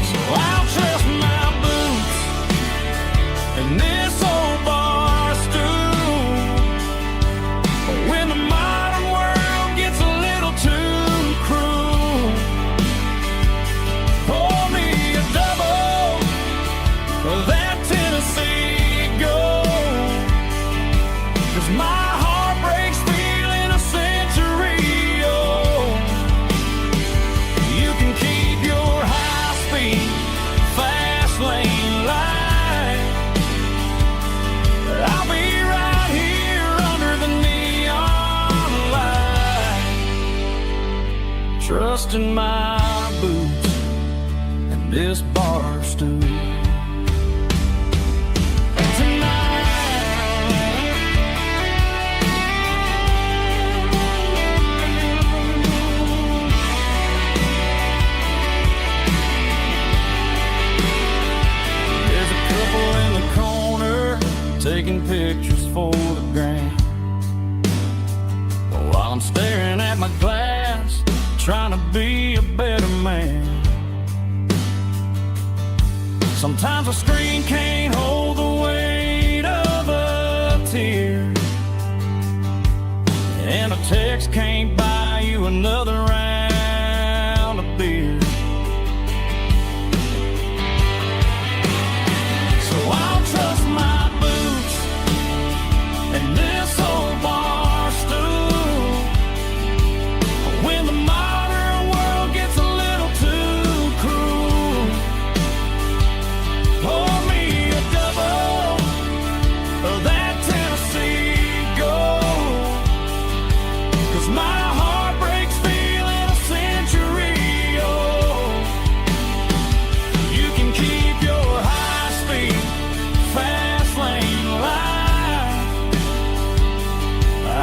So I'll trust my boots and this old bar stool. But when the modern world gets a little too cruel, pour me a double of that Tennessee Gold. 'Cause my heart breaks feeling a century old. You can keep your high-speed, fast lane light. I'll be right here under the neon light, trusting my boots and this bar stool. Taking pictures for the gram, while I'm staring at my glass, trying to be a better man. Sometimes a screen can't hold the weight of a tear, and a text can't buy you another round of beer. So I'll trust my and this old bar stool. When the modern world gets a little too cruel, pour me a double of that Tennessee Gold. 'Cause my heart breaks feeling a century old. You can keep your high-speed, fast lane light.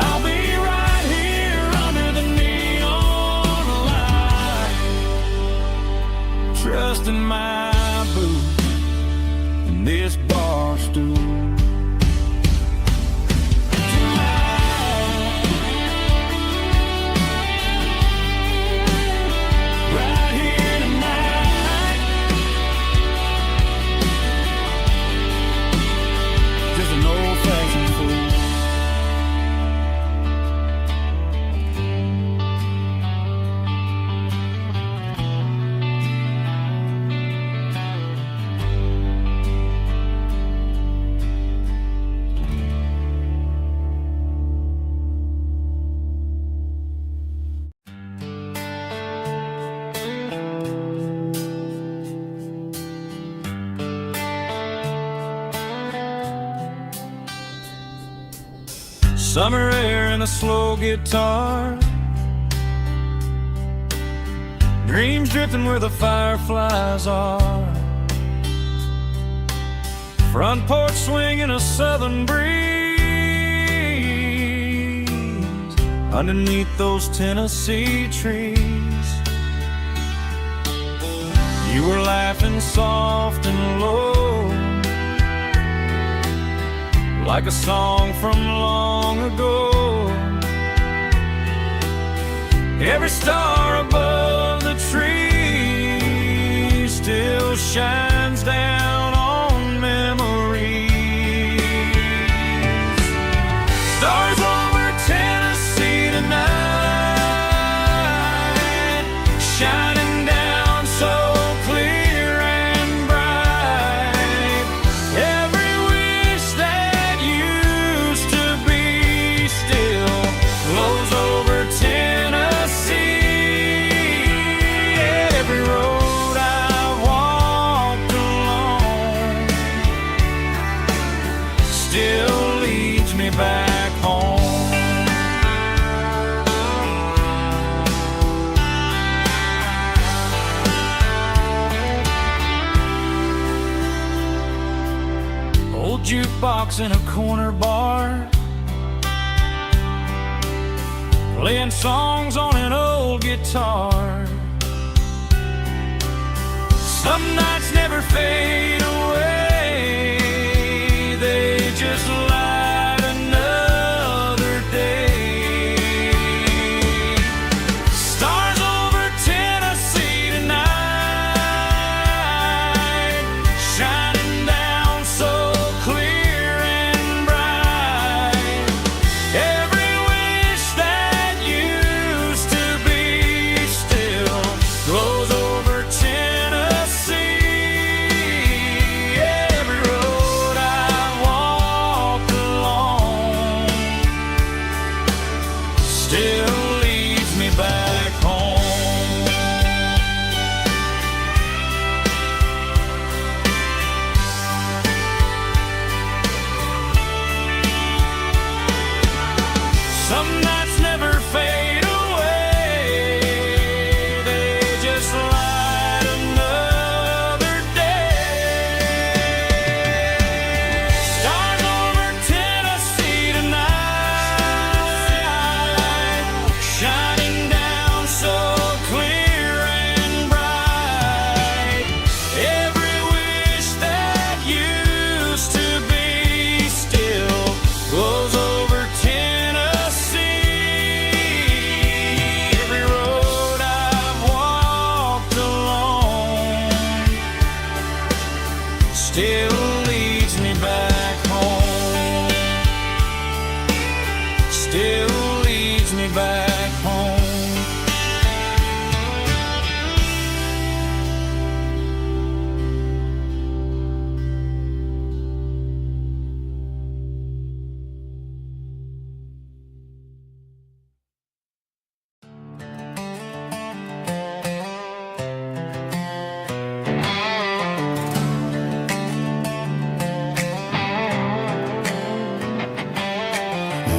I'll be right here under the neon light, trusting my boots and this bar stool. Right here tonight, just an old-fashioned fool. Summer air and a slow guitar, dreams drifting where the fireflies are. Front porch swinging a southern breeze underneath those Tennessee trees. You were laughing soft and low, like a song from long ago. Every star above the tree still shines down on memories. Stars over Tennessee tonight, shining down so clear and bright. Every wish that used to be still flows over Tennessee. Every road I walked along jukebox in a corner bar, playing songs on an old guitar. Some nights never fade away, they just light another day. Stars over Tennessee tonight, shining down so clear and bright. Every wish that used to be still glows over Tennessee. Every road I've walked along still leads me back home. Some nights never fade away, they just light another day. Stars over Tennessee tonight, shining down so clear and bright. Every wish that used to be still glows over Tennessee. Every road I've walked along still leads me back home. Still leads me back home.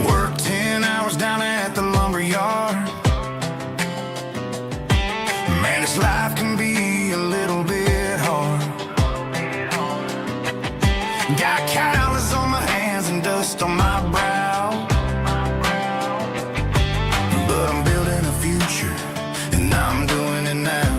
Work 10 hours down at the lumber yard. Man, this life can be a little bit hard. Got calluses on my hands and dust on my brow, but I'm building a future, and I'm doing it now.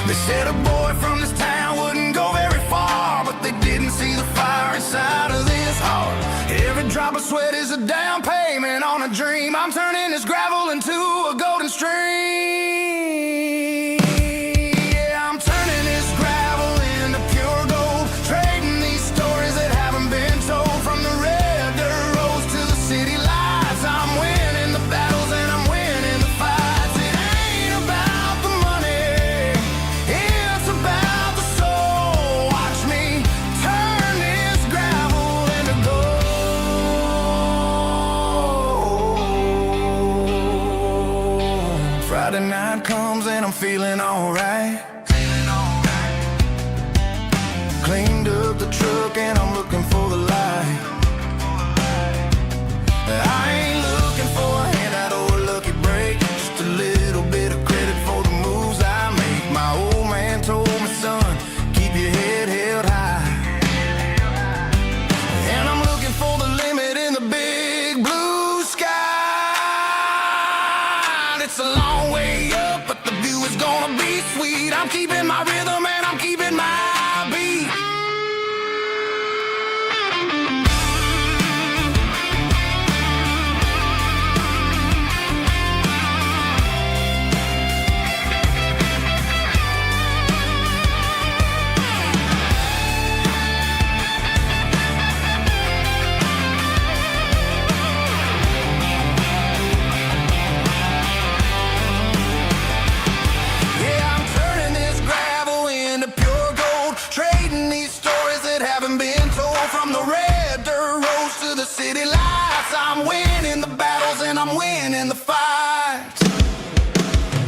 They said a boy from this town wouldn't go very far, but they didn't see the fire inside of this heart. Every drop of sweat is a down payment on a dream. I'm turning this gravel into a golden stream. Yeah, I'm turning this gravel into pure gold, trading these stories that haven't been told. From the red dirt roads to the city lights, I'm winning the battles and I'm winning the fights. It ain't about the money, it's about the soul. Watch me turn this gravel into gold. Friday night comes and I'm feeling alright. Cleaned up the truck and I'm looking for the light. I ain't looking for a handout or a lucky break, just a little bit of credit for the moves I make. My old man told me, son, keep your head held high. And I'm looking for the limit in the big blue sky. It's a long way up, but the view is gonna be sweet. I'm keeping my rhythm and I'm keeping my beat. Yeah, I'm turning this gravel into pure gold, trading these stories that haven't been told. From the red dirt roads to the city lights, I'm winning the battles and I'm winning the fights.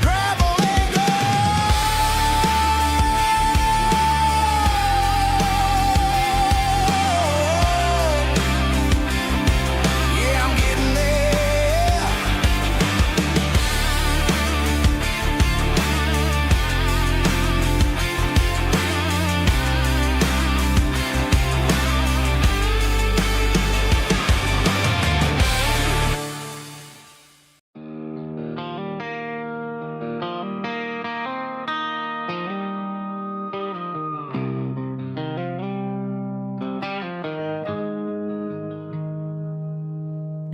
Gravel and gold. Yeah, I'm getting there.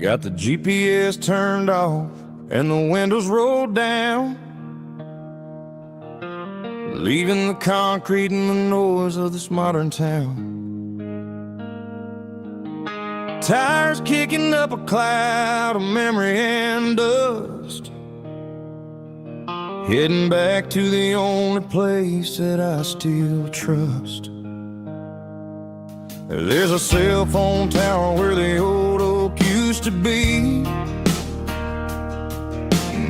Got the GPS turned off and the windows rolled down, leaving the concrete and the noise of this modern town. Tires kicking up a cloud of memory and dust, heading back to the only place that I still trust. There's a cell phone tower where the old oak used to be,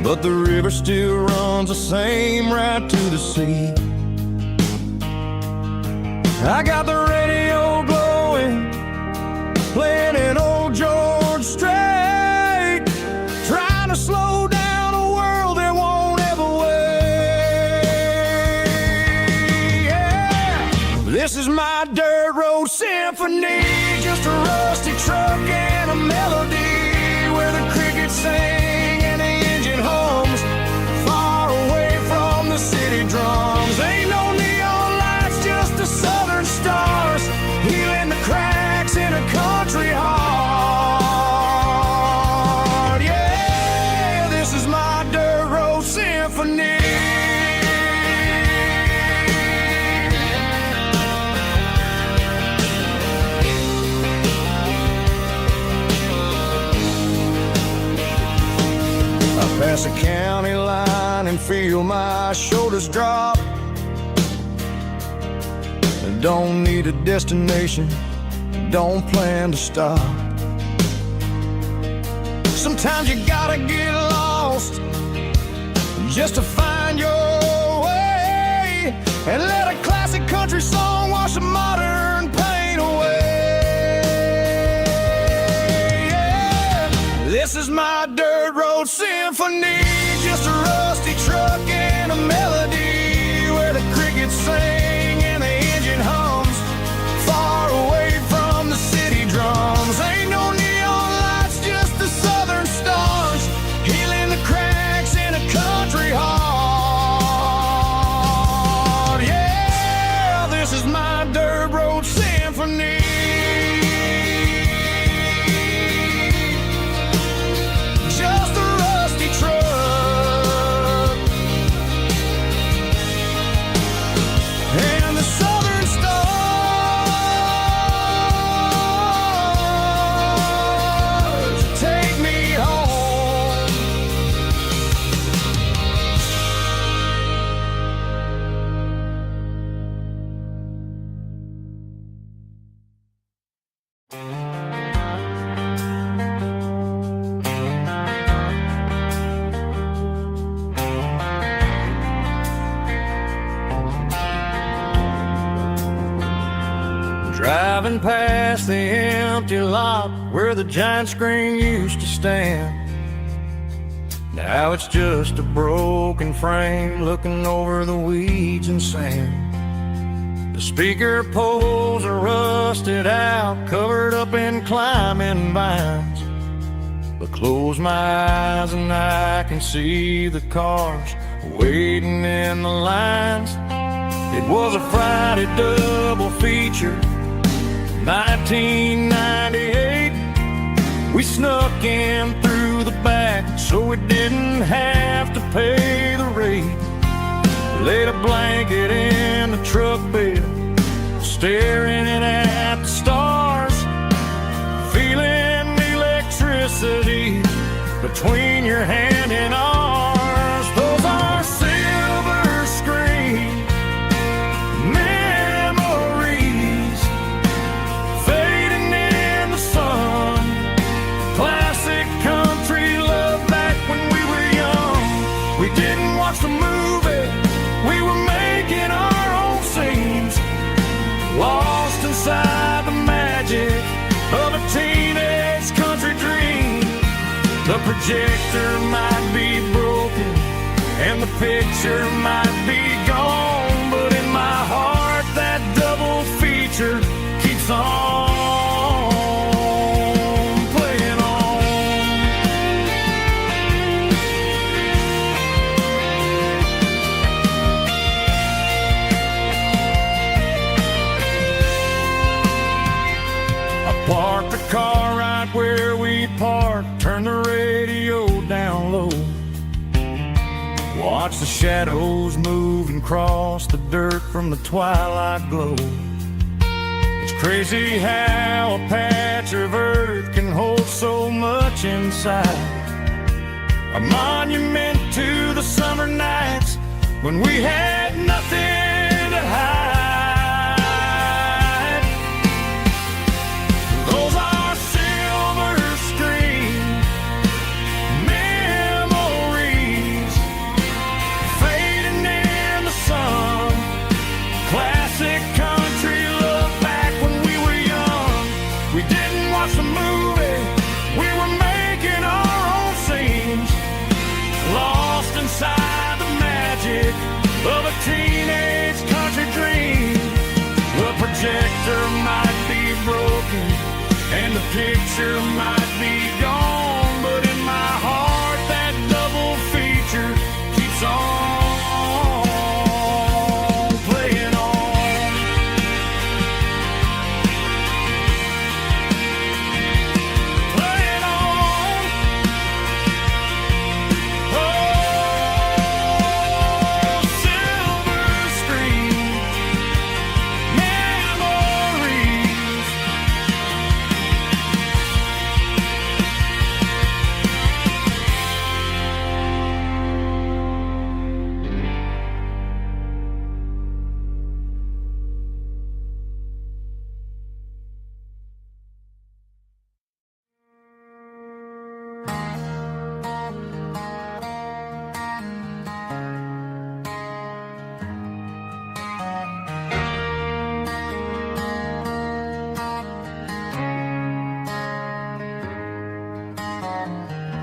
but the river still runs the same right to the sea. I got the radio glowing, playing an old George Strait, trying to slow down a world that won't ever wait. Yeah. This is my dirt road symphony, just a rusty truck and a melody where the crickets sing and the engine hums, far away from the city drums. Ain't no neon lights, just the southern stars, healing the cracks in a country heart. Yeah, this is my dirt road symphony. Pass the county line and feel my shoulders drop. Don't need a destination, don't plan to stop. Sometimes you gotta get lost just to find your way, and let a classic country song wash the modern pain away. Yeah. This is my dirt road symphony, just a rusty truck and a melody where the crickets sing and the engine hums, far away from the city drums. Ain't no neon lights, just the southern stars, healing the cracks in a country heart. Yeah, this is my dirt road symphony. Just a rusty truck and the southern stars take me home. Driving past the empty lot where the giant screen used to stand, now it's just a broken frame looking over the weeds and sand. The speaker poles are rusted out, covered up in climbing vines, but close my eyes and I can see the cars waiting in the lines. It was a Friday double feature, 1998. We snuck in through the back so we didn't have to pay the rate. Laid a blanket in the truck bed, staring at the stars, feeling electricity between your hand and ours. Those are silver screen memories fading in the sun. Classic country love back when we were young. We didn't watch the movie, we were making our own scenes, lost inside the magic of a teenage country dream. The projector might be broken and the picture might be gone, but in my heart that double feature keeps on playing on. I parked the car right where we parked watch the shadows move and cross the dirt from the twilight glow. It's crazy how a patch of earth can hold so much inside. A monument to the summer nights when we had nothing to hide. Those are silver screen memories fading in the sun. Classic country look back when we were young. We didn't watch the movie, we were making our own scenes, lost inside the magic of a teenage country dream. The projector might be broken and the picture might be gone, but in my heart that double feature keeps on playing on. Playing on. Oh, silver screen memories.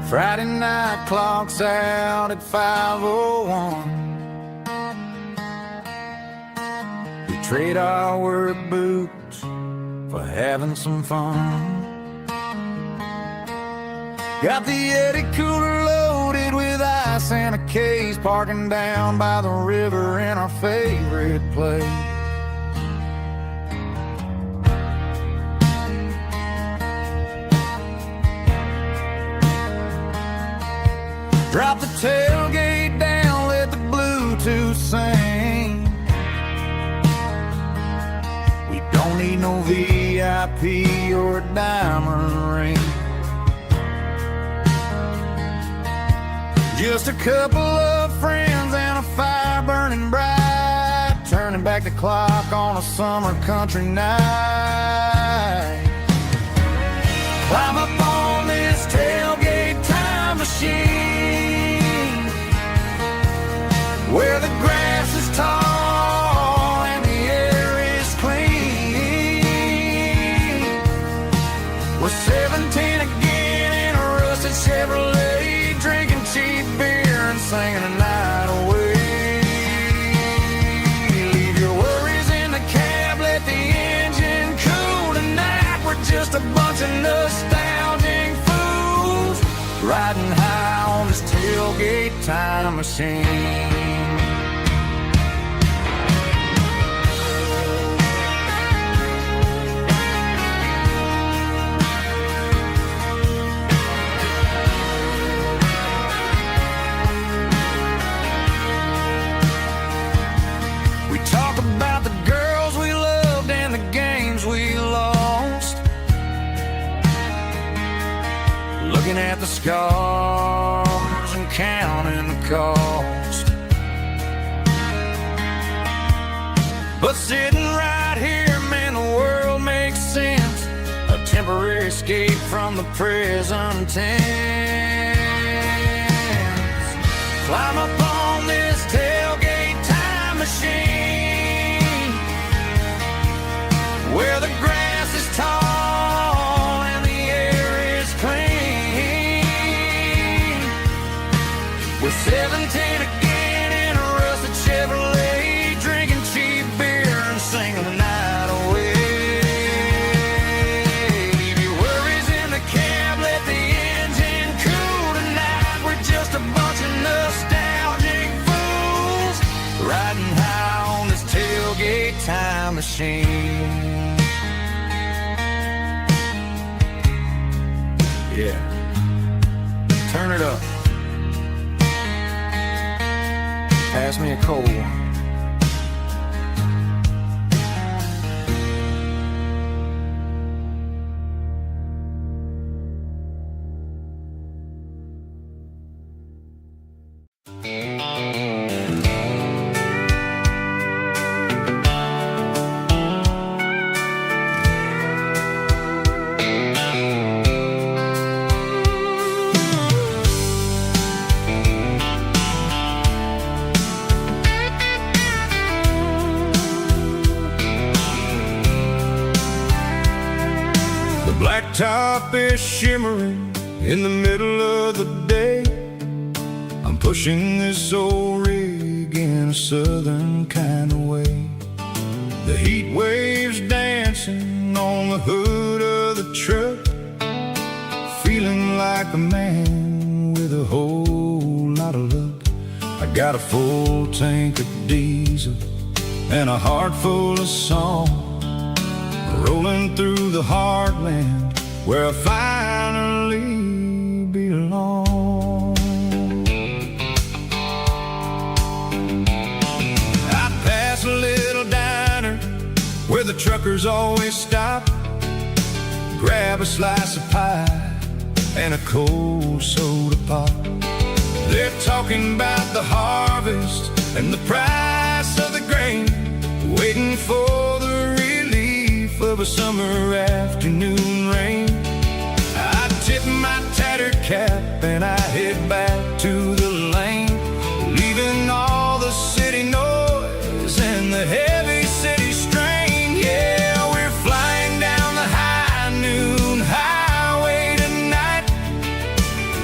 Friday night clock's out at 5:01. We trade our work boots for having some fun. Got the Yeti cooler loaded with ice and a case, parking down by the river in our favorite place. Drop the tailgate down, let the Bluetooth sing. We don't need no VIP or a diamond ring. Just a couple of friends and a fire burning bright, turning back the clock on a summer country night. Climb up on this tailgate time machine, where the grass is tall and the air is clean. We're 17 again in a rusted Chevrolet, drinking cheap beer and singing a night away. Leave your worries in the cab, let the engine cool tonight. We're just a bunch of nostalgic fools riding high on this tailgate time machine. We talk about the girls we loved and the games we lost, looking at the scars and counting the cost. But sitting right here, man, the world makes sense. A temporary escape from the present tense. Climb up on this tailgate time machine, where the grass is tall and the air is clean. We're 17 again in a rusted Chevrolet, drinking cheap beer and singing the night away. Leave your worries in the cab, let the engine cool tonight. We're just a bunch of nostalgic fools riding high on this tailgate time machine. Yeah, turn it up. pass me a cold. Blacktop is shimmering in the middle of the day. I'm pushing this old rig in a southern kind of way. The heat waves dancing on the hood of the truck, feeling like a man with a whole lot of luck. I got a full tank of diesel and a heart full of song, rolling through the heartland where I finally belong. I pass a little diner where the truckers always stop, grab a slice of pie and a cold soda pop. They're talking about the harvest and the price of the grain, waiting for the relief of a summer afternoon rain. I tip my tattered cap and I head back to the lane, leaving all the city noise and the heavy city strain. Yeah, we're flying down the high noon highway tonight,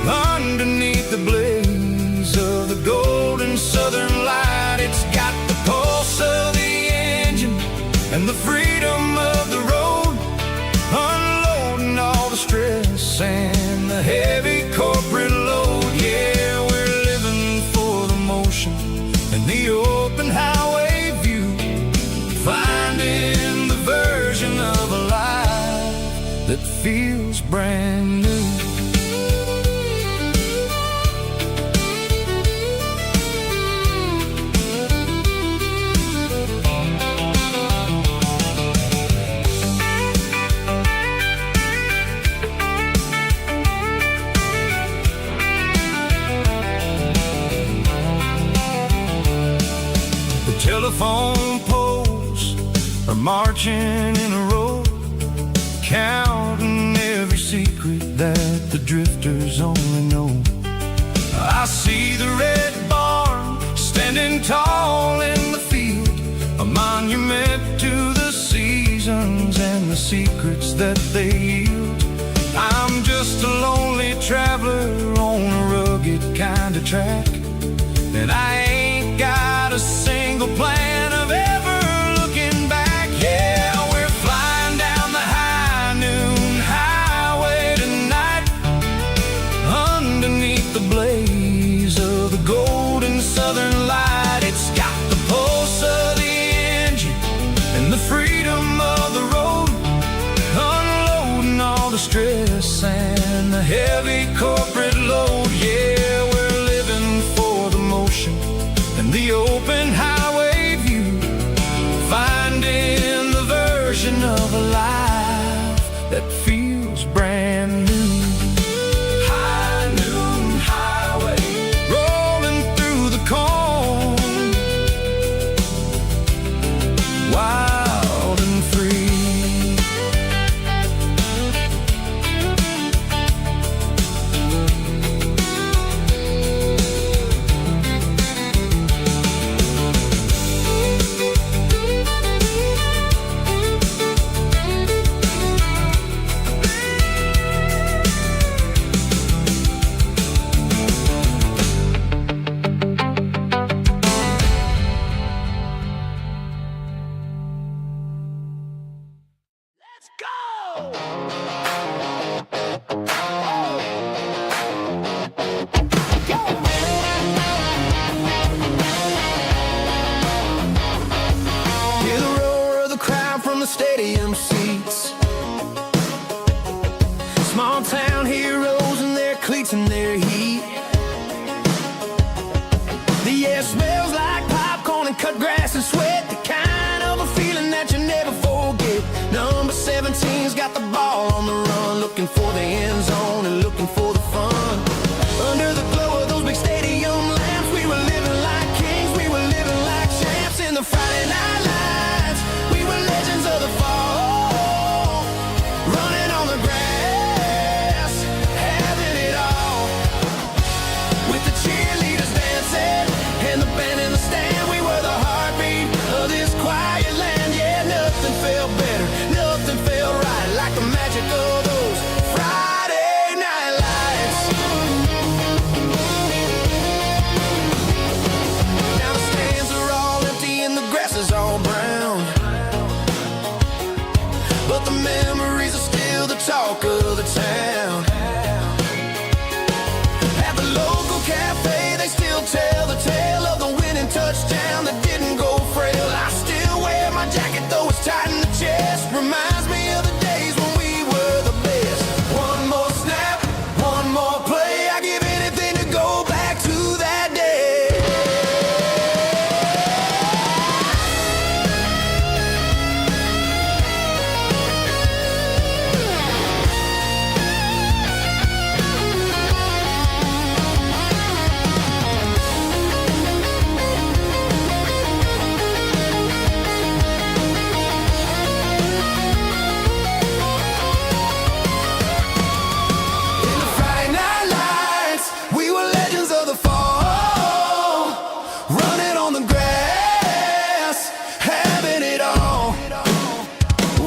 underneath the blaze of the golden southern light. It's got the pulse of the engine and the freedom of the road, unloading all the stress and the heavy corporate load. Yeah, we're living for the motion and the open highway view, finding the version of a life that feels brand new. Telephone poles are marching in a row, counting every secret that the drifters only know. I see the red barn standing tall in the field, a monument to the seasons and the secrets that they yield. I'm just a lonely traveler on a rugged kind of track, and I ain't got a single plan of ever looking back. Yeah, we're flying down the high noon highway tonight, underneath the blaze of the golden southern light. It's got the pulse of the engine and the freedom of the road, unloading all the stress and the heavy corporate load. Yeah, we're living for the motion and the open highway view, finding the version of a life that feels brand new. High noon highway, rolling through the corn, wild and free. Stadium seats, small town heroes in their cleats and their heat. The air smells like looking for the end zone and looking for the fun. Under the glow of those big stadium lamps, we were living like kings, we were living like champs. In the Friday night lights, we were legends of the fall, running on the grass, having it all. With the cheerleaders dancing and the band in the stand, we were the heartbeat of this quiet land. Yeah, nothing felt better, nothing felt right like the magic of those Friday night lights. Now the stands are all empty and the grass is all brown, but the memories are still the talk of the town. At the local cafe, they still tell the tale of the winning touchdown that didn't go frail. I still wear my jacket though it's tight in the chest. Reminds me of the days when we were the best. One more snap, one more play. I give anything to go back to that day. In the Friday night lights, we were legends of the fall, running on the grass, having it all.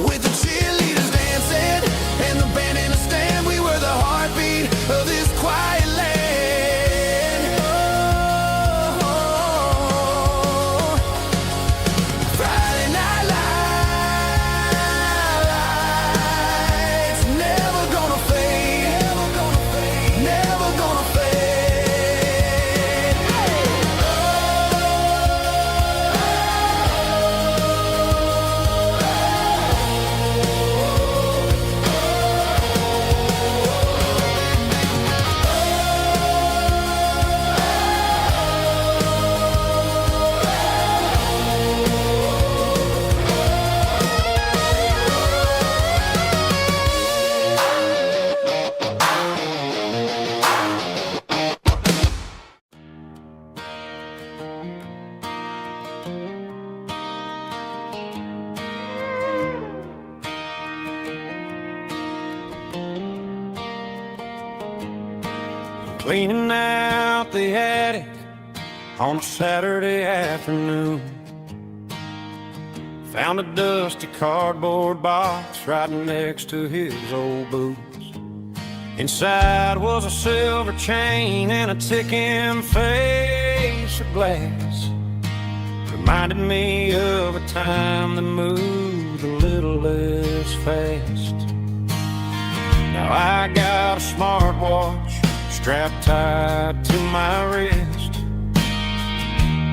With the cheerleaders dancing and the band in the stand, we were the heartbeat of this quiet land. Oh, Friday night lights, never gonna fade, never gonna fade, never gonna fade. Cleaning out the attic on a Saturday afternoon. Found a dusty cardboard box right next to his old boots. Inside was a silver chain and a ticking face of glass. Reminded me of a time that moved a little less fast. Now I got a smartwatch strapped tight to my wrist,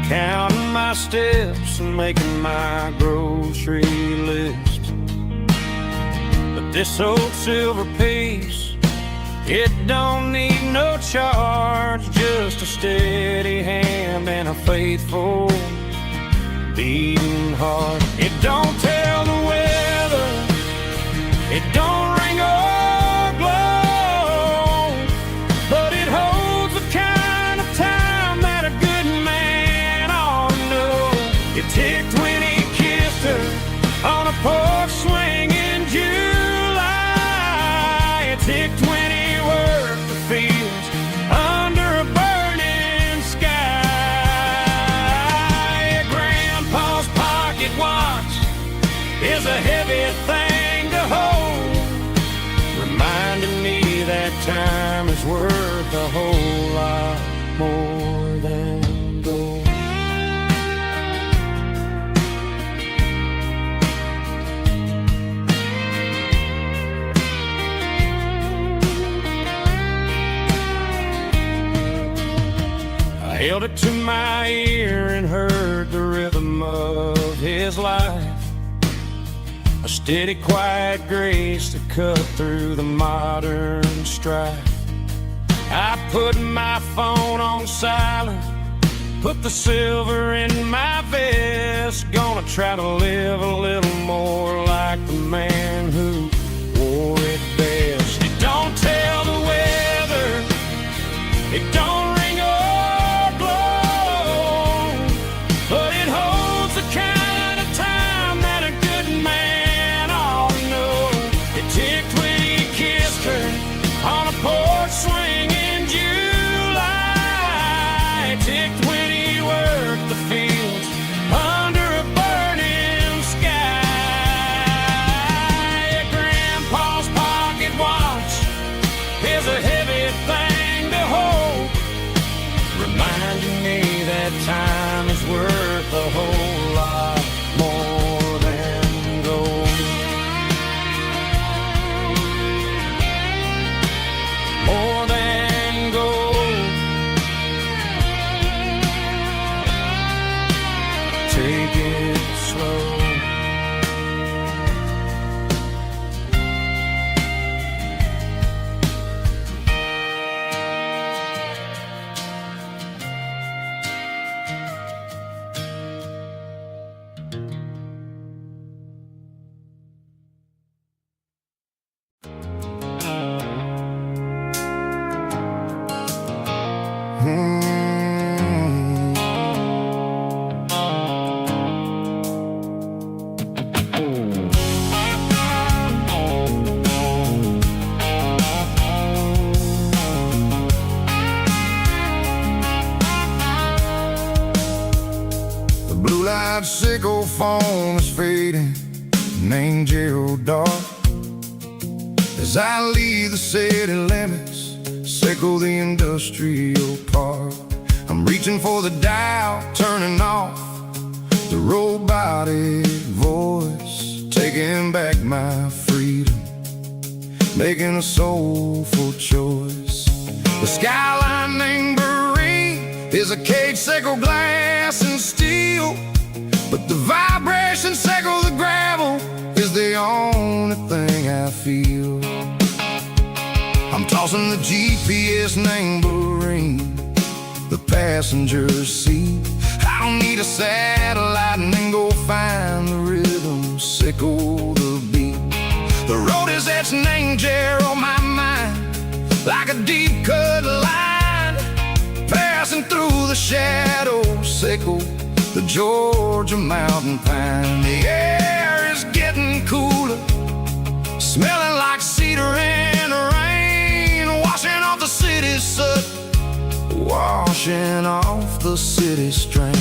counting my steps and making my grocery list. But this old silver piece, it don't need no charge, just a steady hand and a faithful beating heart. It don't tell the weather, it don't ring or glow, but it holds the kind of time that a good man ought to know. It ticked when he kissed her on a porch swing in July. It ticked when he worked the fields under a burning sky. Grandpa's pocket watch is a heavy thing to hold, reminding me that time is worth a whole lot more than gold. I held it to my ear and heard the rhythm of his life, a steady, quiet grace that cut through the modern strife. I put my phone on silent, put the silver in my vest. Gonna try to live a little more like the man who wore it best. It named Gerald Dark. As I leave the city limits, circle the industrial park, I'm reaching for the dial, turning off the robotic voice, taking back my freedom, making a soulful choice. The skyline named Bryan is a cage, sickle, glass, and steel, but the vibration, sickle, the gravel is the only thing I feel. I'm tossing the GPS named Bryan, the passenger seat. I don't need a satellite and then go find the rhythm, sickle the beat. The road is etched named Jer on my mind, like a deep cut line, passing through the shadows, sickle the Georgia mountain pine. The air is getting cooler, smelling like cedar in the rain, washing off the city's soot, washing off the city strain.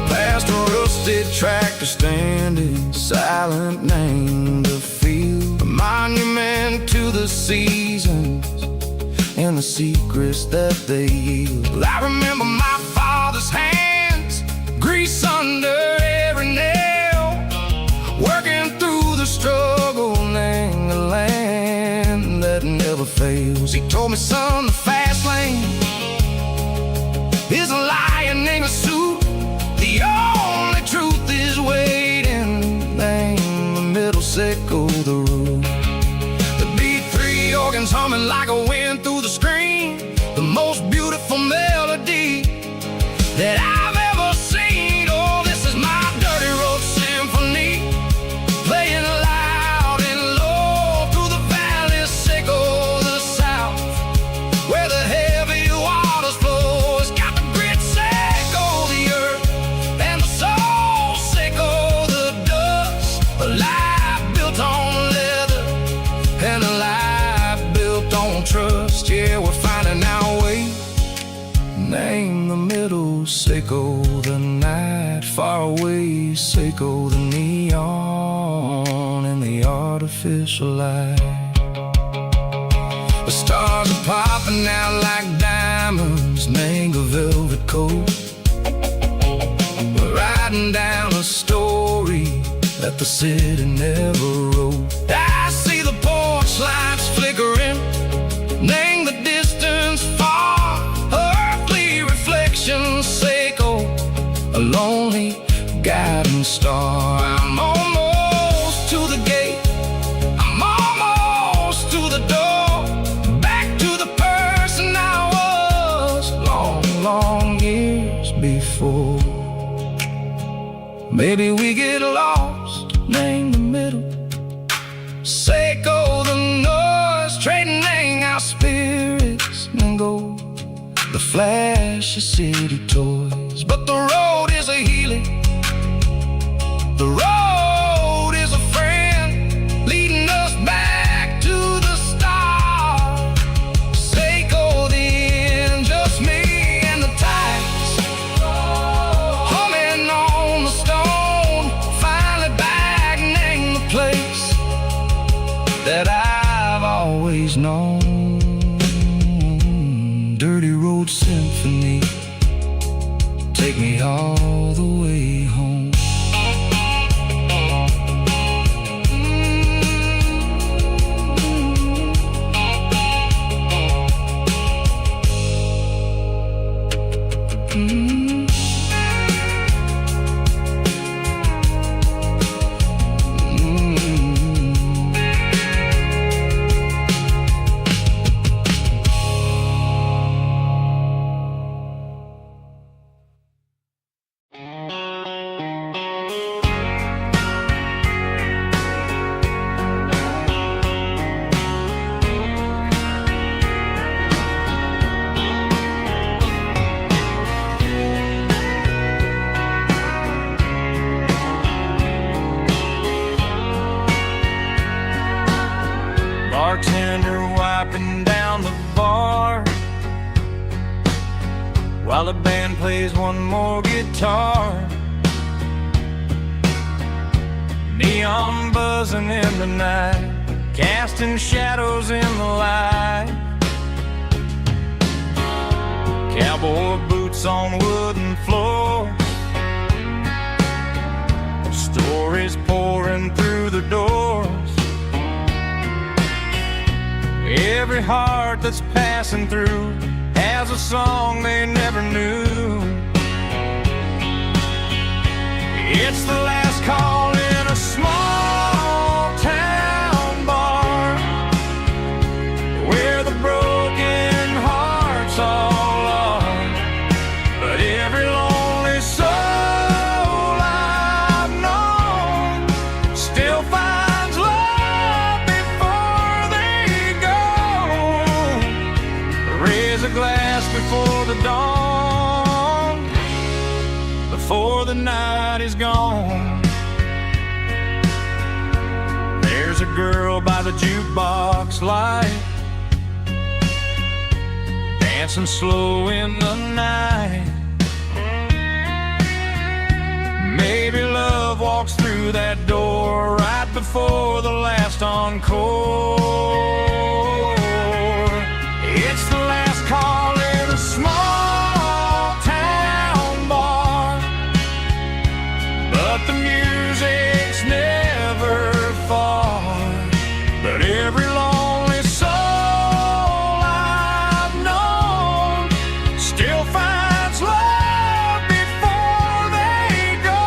Past a rusted tractor standing silent, named the field, a monument to the seasons and the secrets that they yield. I remember my father's hands, grease under every nail, working through the struggle, named the land that never fails. He told me, son, the fast lane is a lion in a suit, the only truth is waiting, named the middle, sickle the road. The B3 organs humming like a wind through the screen, the most beautiful melody that I've ever seen. Oh, this is my dirty road symphony, playing loud and low through the valleys, sickle the south, where the heavy waters flow. It's got the grit, sickle the earth, and the soul, sickle the dust. A life built on leather and a life built on trust. Yeah, we're finding our way, name the middle, sickle the night, far away, sickle the neon and the artificial light. The stars are popping out like diamonds, mango velvet coat. We're riding down a story that the city never wrote. I see the porch lights flickering, name the distance far, earthly reflections, sickle a lonely guiding star. I'm almost to the gate, I'm almost to the door, back to the person I was long, long years before. Maybe we get lost, name the middle, sickle the noise, trading our spirits and go the flash of city toys. But the road is a healing, the road is a friend, leading us back to the start. Sickle the end, just me and the tides, humming on the stone, finally back, name the place that I've always known. Dirty road symphony, take me all the way home. bartender wiping down the bar while the band plays one more guitar. Neon buzzing in the night, casting shadows in the light. Cowboy boots on wooden floors, stories pouring through the doors. Every heart that's passing through has a song they never knew. It's the last call in a small town bar where the broken hearts all are. But every lonely soul I've known still finds love before they go. Raise a glass before the dawn, before the night is gone. There's a girl by the jukebox light, dancing slow in the night. Maybe love walks through that door right before the last encore. It's the last call in a small town bar, but the music's never far. But every lonely soul I've known still finds love before they go.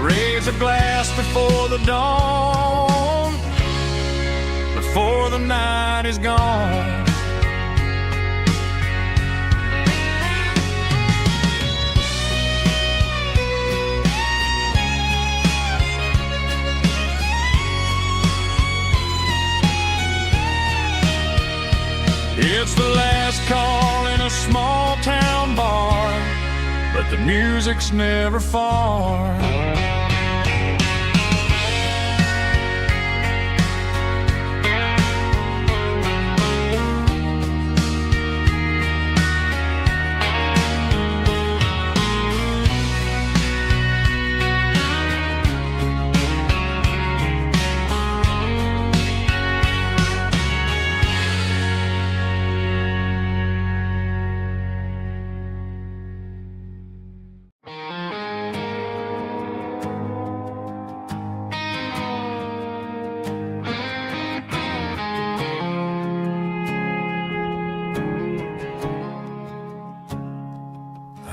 Raise a glass before the dawn, before the night is gone. It's the last call in a small town bar, but the music's never far.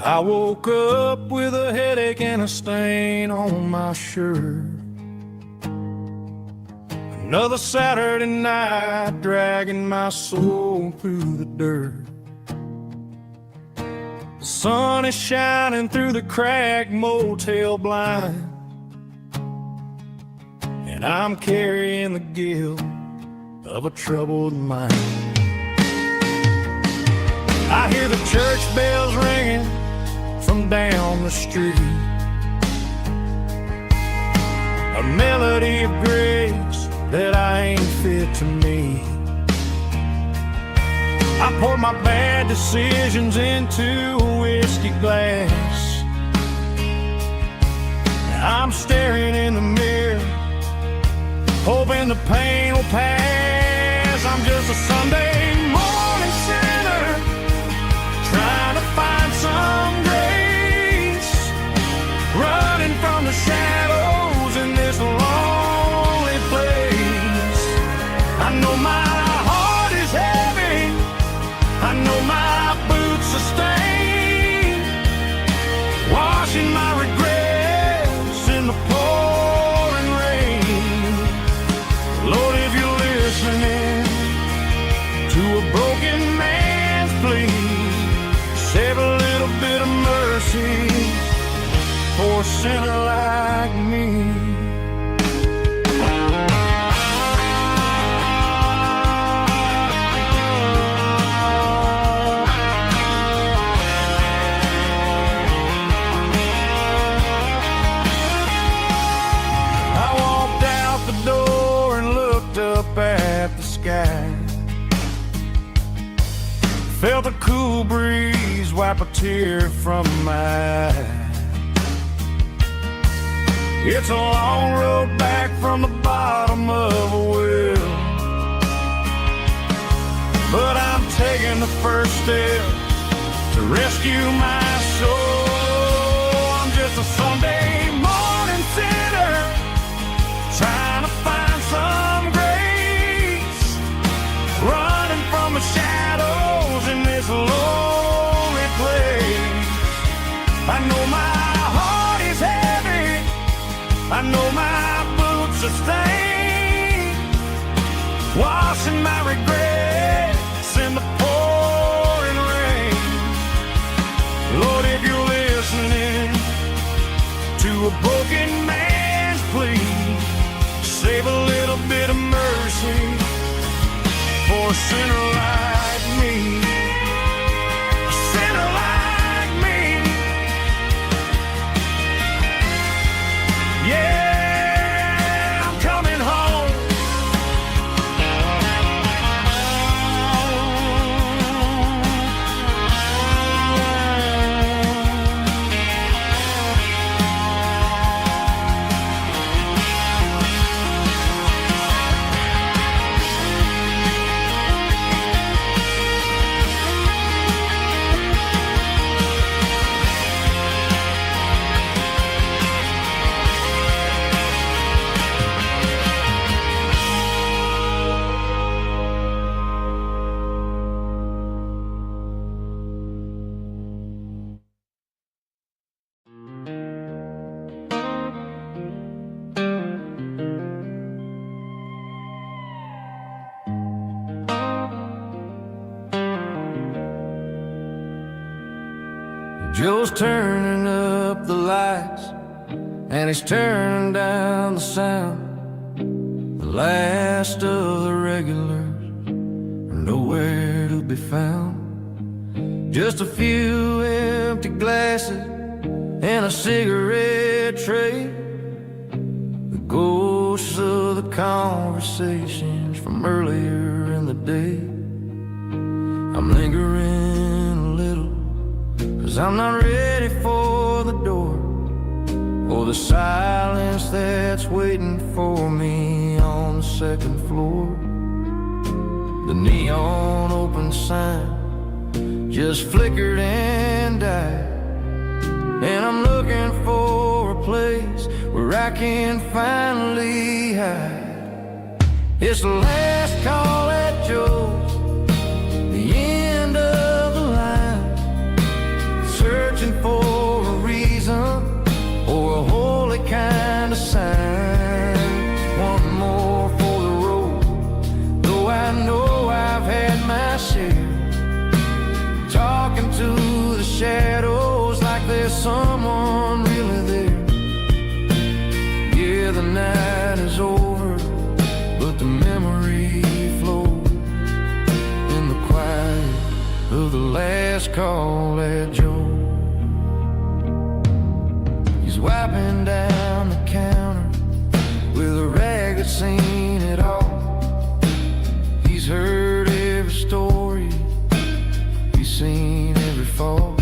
I woke up with a headache and a stain on my shirt. Another Saturday night dragging my soul through the dirt. The sun is shining through the cracked motel blind, and I'm carrying the guilt of a troubled mind. I hear the church bells ringing from down the street, a melody of grace that I ain't fit to meet. I pour my bad decisions into a whiskey glass. I'm staring in the mirror, hoping the pain will pass. I'm just a Sunday morning sinner, trying to find some grace, running from the shadows in this lonely place. I know my heart is heavy, I know my boots are stained, washing my regrets in the pouring rain. Lord, if you're listening to a broken man's plea, save a little bit of mercy for a sinner like me. I walked out the door and looked up Felt the cool breeze wipe a tear from my eye. It's a long road back from the bottom of a well, but I'm taking the first step to rescue my soul. I'm just a Sunday morning sinner trying to find some grace, running from the shadows in this lonely place. I know my heart is heavy, I know my boots are stained, washing my regrets in the pouring rain. Lord, if you're listening to a broken man's plea, save a little bit of mercy for a sinner like me. A sinner like me. Yeah, I'm coming home. Joe's turning up the lights and he's turning down the sound. The last of the regulars are nowhere to be found. Just a few empty glasses and a cigarette tray, the ghosts of the conversations from earlier in the day. I'm lingering a little, 'cause I'm not ready for the door, or the silence that's waiting for me on the second floor. The neon open sign just flickered and died, and I'm looking for a place where I can finally hide. It's the last call at Joe's, the end of the line, searching for a reason or a holy kind of sign. One more for the road, though I know I've had my share, talking to the shadows like there's someone really there. Yeah, the night is over, but the memory flows in the quiet of the last call at Joe. He's wiping down the counter with a rag that's seen it all. He's heard every story, he's seen every fall.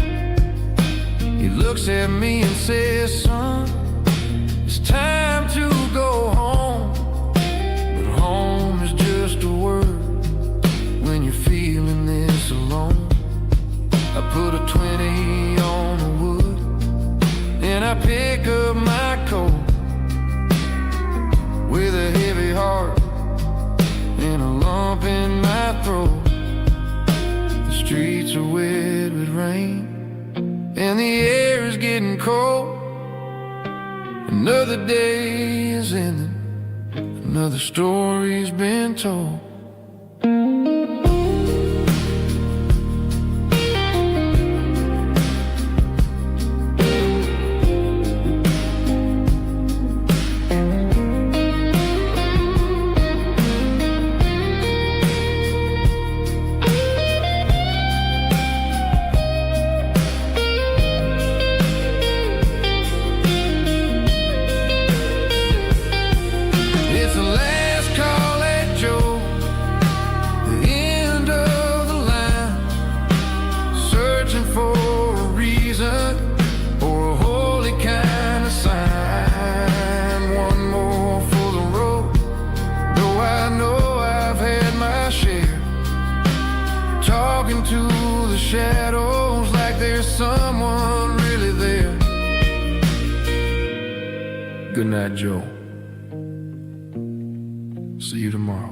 He looks at me and says, son, it's time to go home. But home is just a word when you're feeling this alone. I put a 20 on the wood, and I pick up my coat with a heavy heart and a lump in my throat. The streets are wet with rain and the air is getting cold. Another day is ending, another story's been told. It's the last call at Joe. know I've had my share, talking to the shadows like there's someone really there. Good night, Joe. See you tomorrow.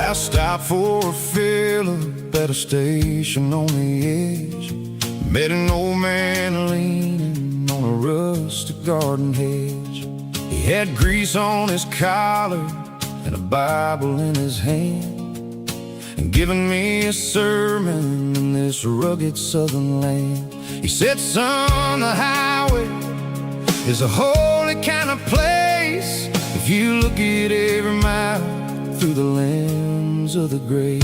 I stopped for a fill-up at a station on the edge. Met an old man leaning on a rustic garden hedge. He had grease on his collar and a Bible in his hand, and giving me a sermon in this rugged southern land. He said, son, the highway is a holy kind of place if you look at every mile through the lens of the grace.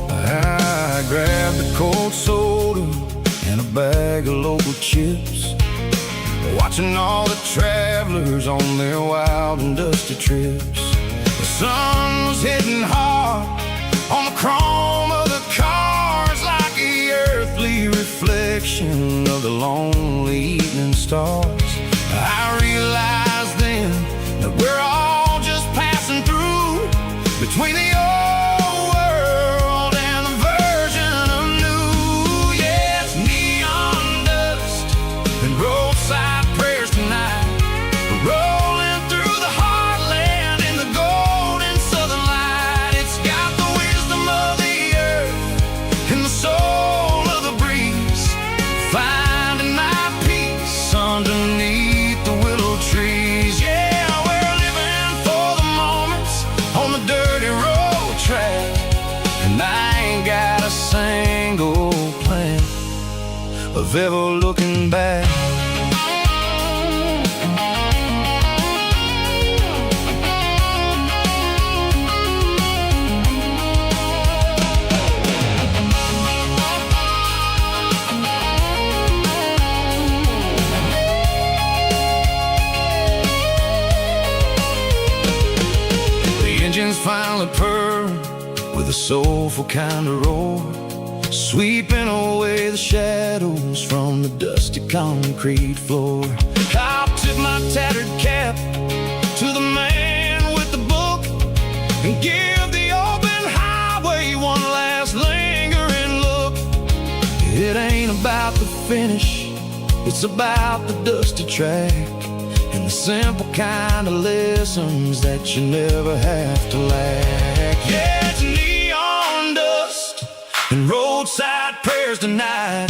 I grabbed a cold soda and a bag of local chips, watching all the travelers on their wild and dusty trips. The sun was hitting hard on the chrome of the cars, like the earthly reflection of the lonely evening stars. I realized then that we're all just passing through between the old world and the version of new. Yeah, it's neon dust and roadside prayers tonight. We're rolling through the heartland in the golden southern light. It's got the wisdom of the earth and the soul of the breeze, finding my peace underneath the willow trees. Yeah, we're living for the moments on the dirty road track, and I ain't got a single plan of ever looking back. Engines finally purr with a soulful kind of roar, sweeping away the shadows from the dusty concrete floor. I'll tip my tattered cap to the man with the book and give the open highway one last lingering look. It ain't about the finish, it's about the dusty track and the simple kind of lessons that you never have to lack. Yeah, it's neon dust and roadside prayers tonight,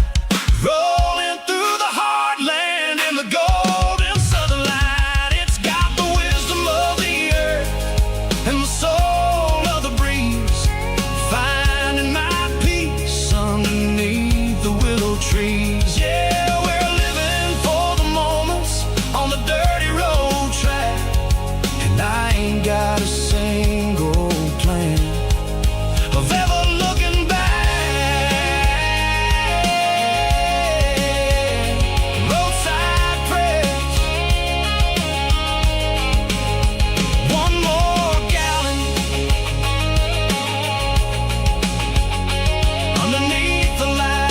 rolling through the heartland in the golden southern light. It's got the wisdom of the earth and the soul of the breeze, finding my peace underneath the willow trees. Yeah, we're living for the moments on the dirty road track, and I ain't got a single plan of ever looking back. Roadside prayers, one more gallon underneath the light.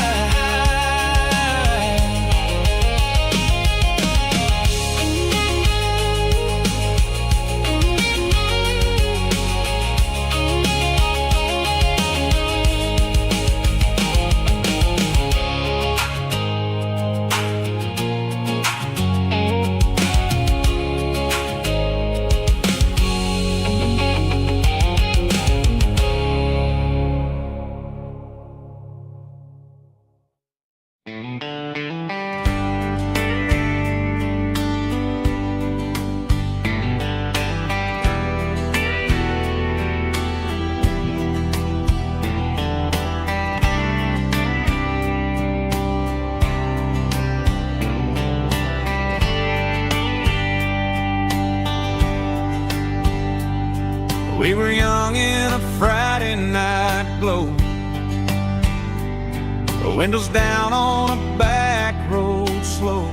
Windows down on a back road slow,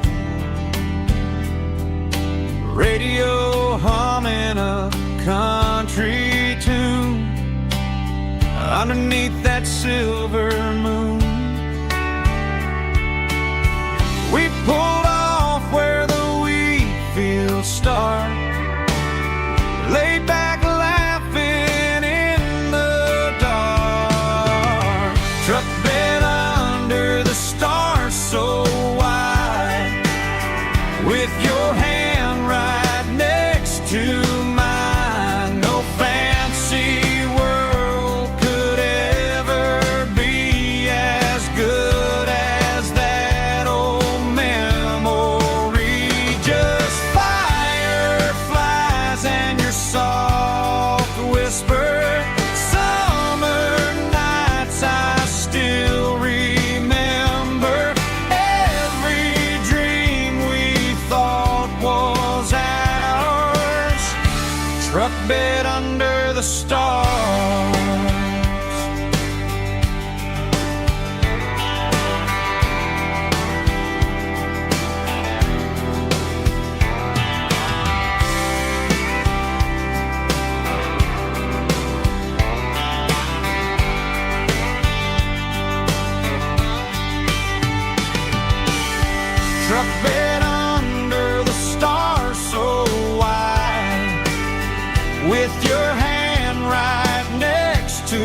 radio humming a country tune underneath that silver moon. We pulled off where the wheat fields start, laid back laughing in the dark. Truck bed under the stars so wide, with your hand right next to mine. No fancy world could ever be as good as that old memory. Just fireflies and your soft whisper. Summer nights I still remember. Every dream we thought was ours. Truck bed under the stars. Truck bed under the stars so wide, with your hand right next to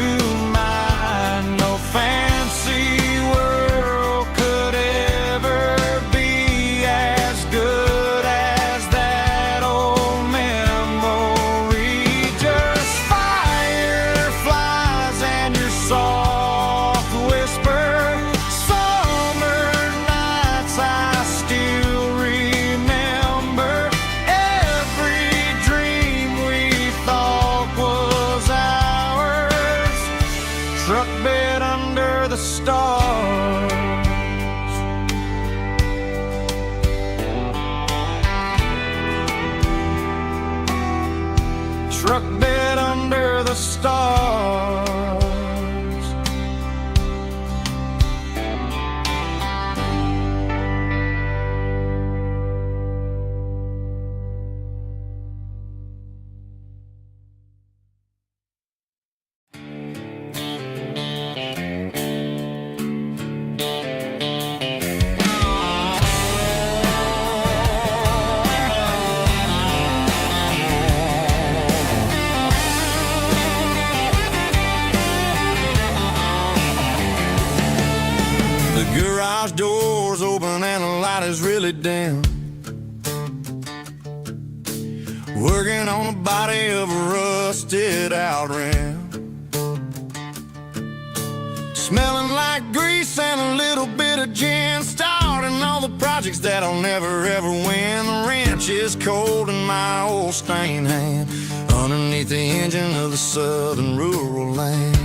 mine. No fancy world could ever be as good as that old memory. Just fireflies and your soft whisper. Summer nights I still remember. Every dream we thought was ours. Truck bed under the stars. Truck bed under the stars. The garage door's open and the light is really dim. Working on the body of a rusted out rim. Smelling like grease and a little bit of gin. Starting all the projects that I'll never ever win. The wrench is cold in my old stained hand, underneath the engine of the southern rural land.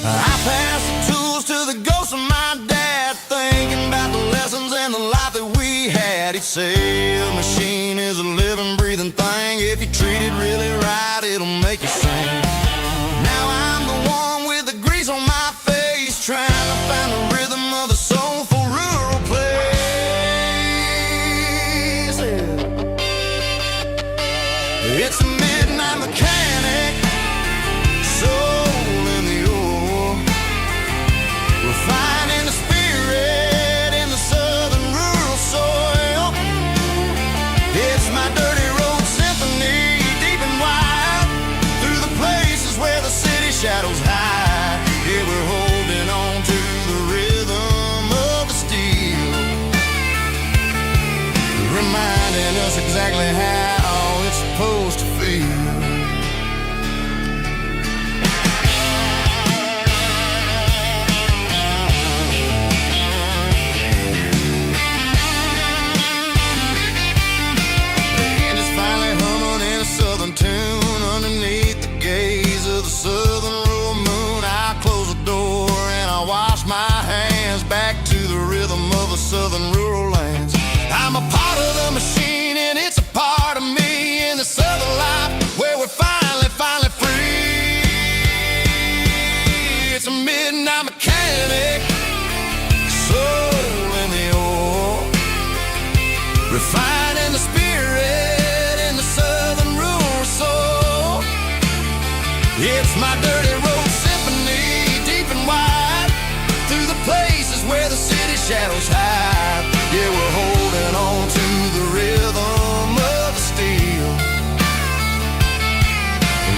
I pass the tools to the ghost of my dad, thinking about the lessons and the life that we had. He'd say a machine is a living, breathing thing. If you treat it really right, it'll make you sing. Now I'm the one with the grease on my face, trying to find the rhythm of the soulful rural place. It's a midnight mechanic, soul in the ore, refining the spirit in the southern rural soil. It's my dirty road symphony, deep and wide, through the places where the city shadows hide. Yeah, we're holding on to the rhythm of the steel, reminding us exactly how it's supposed to feel. Southern tune underneath the gaze of the southern rural moon. I close the door and I wash my hands, back to the rhythm of the southern rural lands. I'm a part of the machine and it's a part of me, in the southern life where we're finally free. It's a midnight midnight mechanic, soul in the oil, refining the spirit in the southern rural soul. It's my dirty road symphony, deep and wide, through the places where the city shadows hide. Yeah, we're holding on to the rhythm of the steel,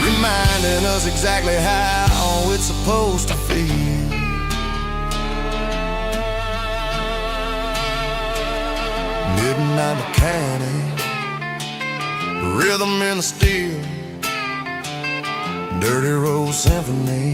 reminding us exactly how it's supposed to feel. Midnight mechanic, rhythm in the steel, dirty road symphony.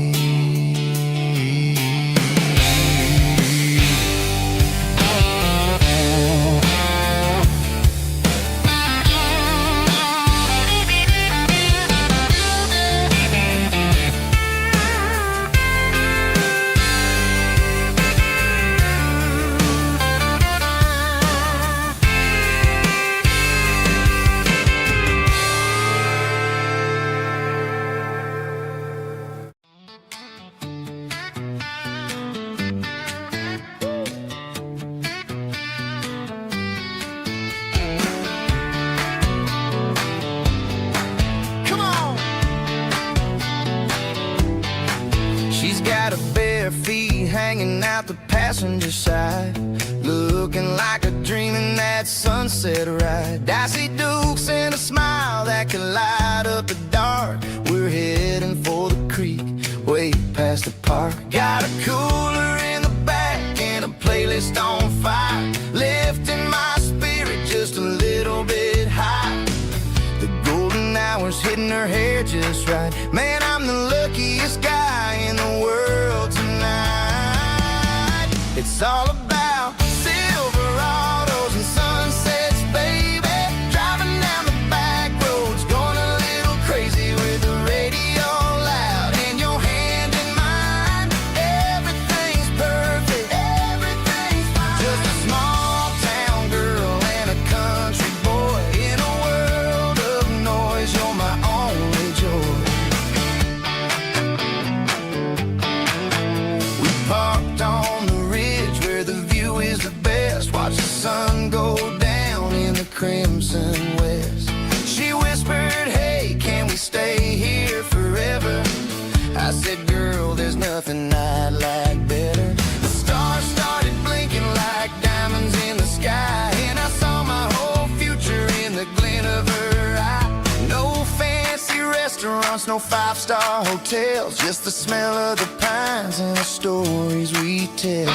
Got her bare feet hanging out the passenger side, looking like a dream in that sunset ride. Dicey dukes and a smile that can light up the dark. We're heading for the creek, way past the park. Got a cooler in the back and a playlist on fire, lifting my spirit just a little bit high. The golden hours hitting her hair just right. Man, I'm the luckiest guy in the world tonight. It's all about Silverados and sunsets, baby. Driving down the back roads, going a little crazy with the radio loud and your hand in mine. Everything's perfect, everything's fine. Just a small town girl and a country boy in a world of noise. You're my only joy. We parked on the ridge where the view is the best. Watch the sun go down in the crimson west. She whispered, hey, can we stay here forever? I said, girl, there's nothing I'd like better. The stars started blinking like diamonds in the sky, and I saw my whole future in the glint of her eye. No fancy restaurants, no five-star hotels, just the smell of the pines and the stories we tell.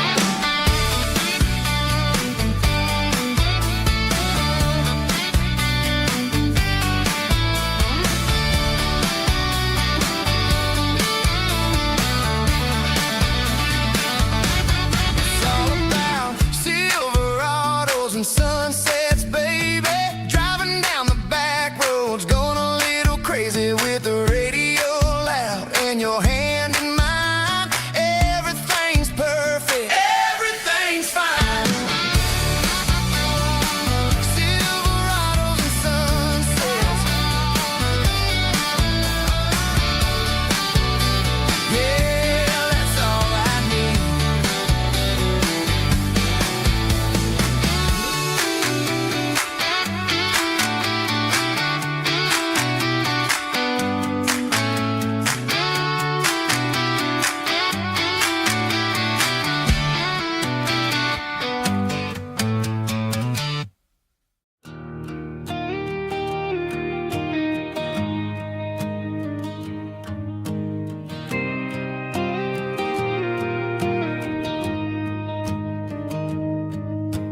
It's all about Silverados and sunsets, baby. Driving down the back roads, going a little crazy with the radio loud and your hand in mine. Everything's perfect, everything's fine. Silverados and sunsets, yeah, that's all I need.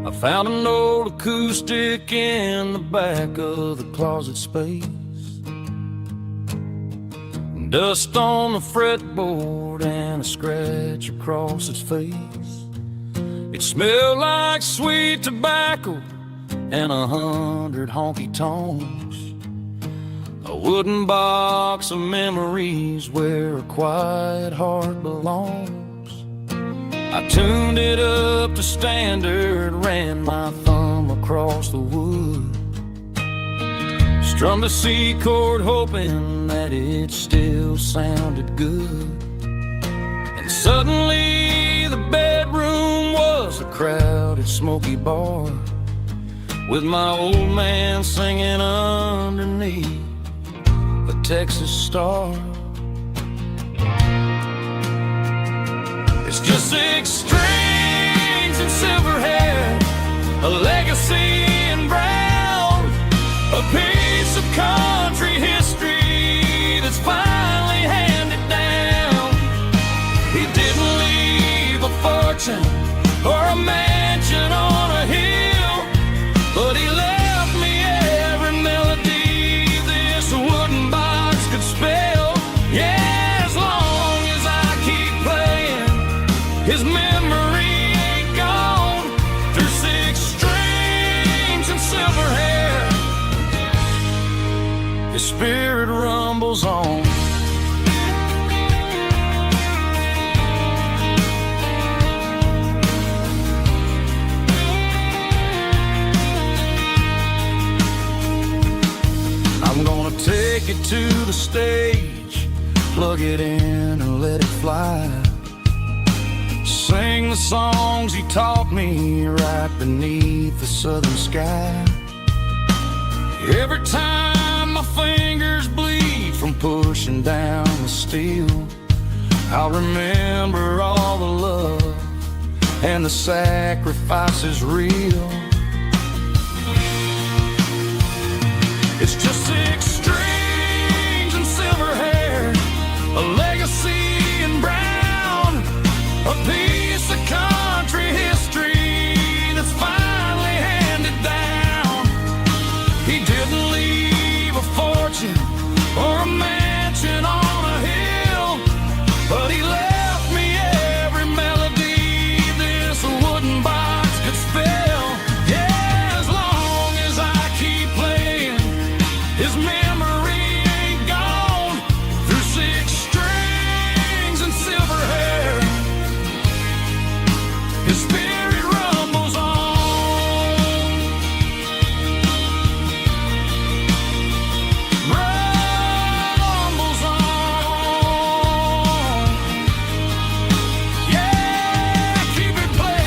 I found an old acoustic in the back of the closet space. Dust on the fretboard and a scratch across its face. It smelled like sweet tobacco and 100 honky-tonks. A wooden box of memories where a quiet heart belongs. I tuned it up to standard, ran my thumb across the wood, strummed a C chord hoping that it still sounded good, and Suddenly the bedroom was a crowded, smoky bar, with my old man singing underneath the Texas star. It's just 6 strings and silver hair, a legacy in brown, a piece of country history that's finally handed down. He didn't leave a fortune or a mansion on a hill, but he left me every melody this wooden box could spell. Yeah, as long as I keep playing, his memory ain't gone. Through 6 strings and silver hair, his spirit rumbles on. I'm gonna take it to the stage, plug it in and let it fly. Sing the songs he taught me right beneath the southern sky. Every time my fingers bleed from pushing down the steel, I'll remember all the love and the sacrifices real. It's just 6 strings and silver hair, a legacy in brown, a piece of country history that's finally handed down. He didn't leave a fortune or a mansion on a hill, but he left me every melody this wooden box could spell. Yeah, as long as I keep playing, his memory ain't gone. Through 6 strings and silver hair, his spirit rumbles on. Rumbles on. Yeah, keep it playing.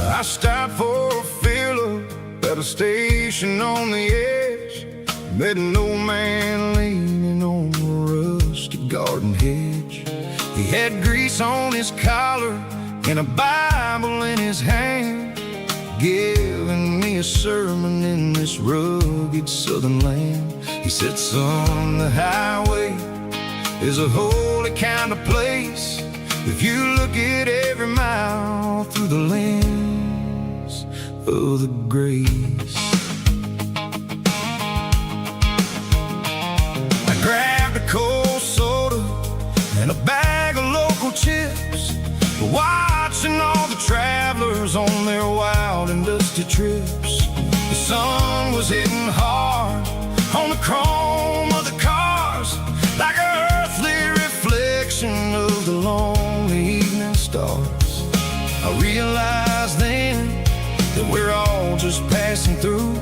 I stopped for a fill-up at a station on the edge. Met an old man leaning on a rusty garden hedge. He had grease on his collar and a Bible in his hand, giving me a sermon in this rugged southern land. He said, son, the highway is a holy kind of place if you look at every mile through the lens of the grace. I grabbed a cold soda and a bag of local chips, watching all the travelers on their wild and dusty trips. The sun was hitting hard on the chrome of the cars, like an earthly reflection of the lonely evening stars. I realized then that we're all just passing through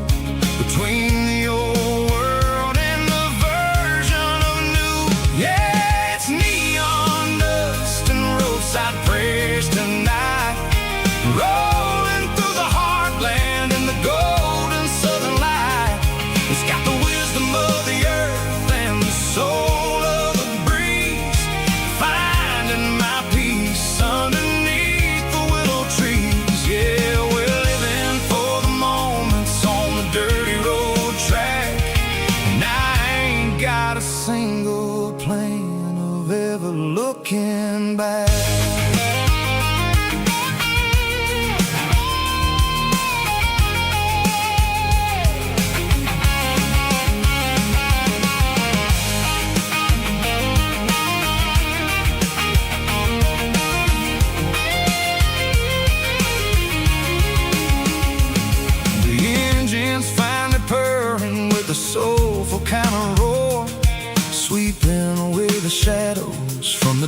between the old world and the version of new. Yeah, it's neon dust and roadside prayers tonight, rolling through the heartland in the golden southern light. It's got the wisdom of the earth and the soul of the breeze, finding my peace underneath the willow trees. Yeah, we're living for the moments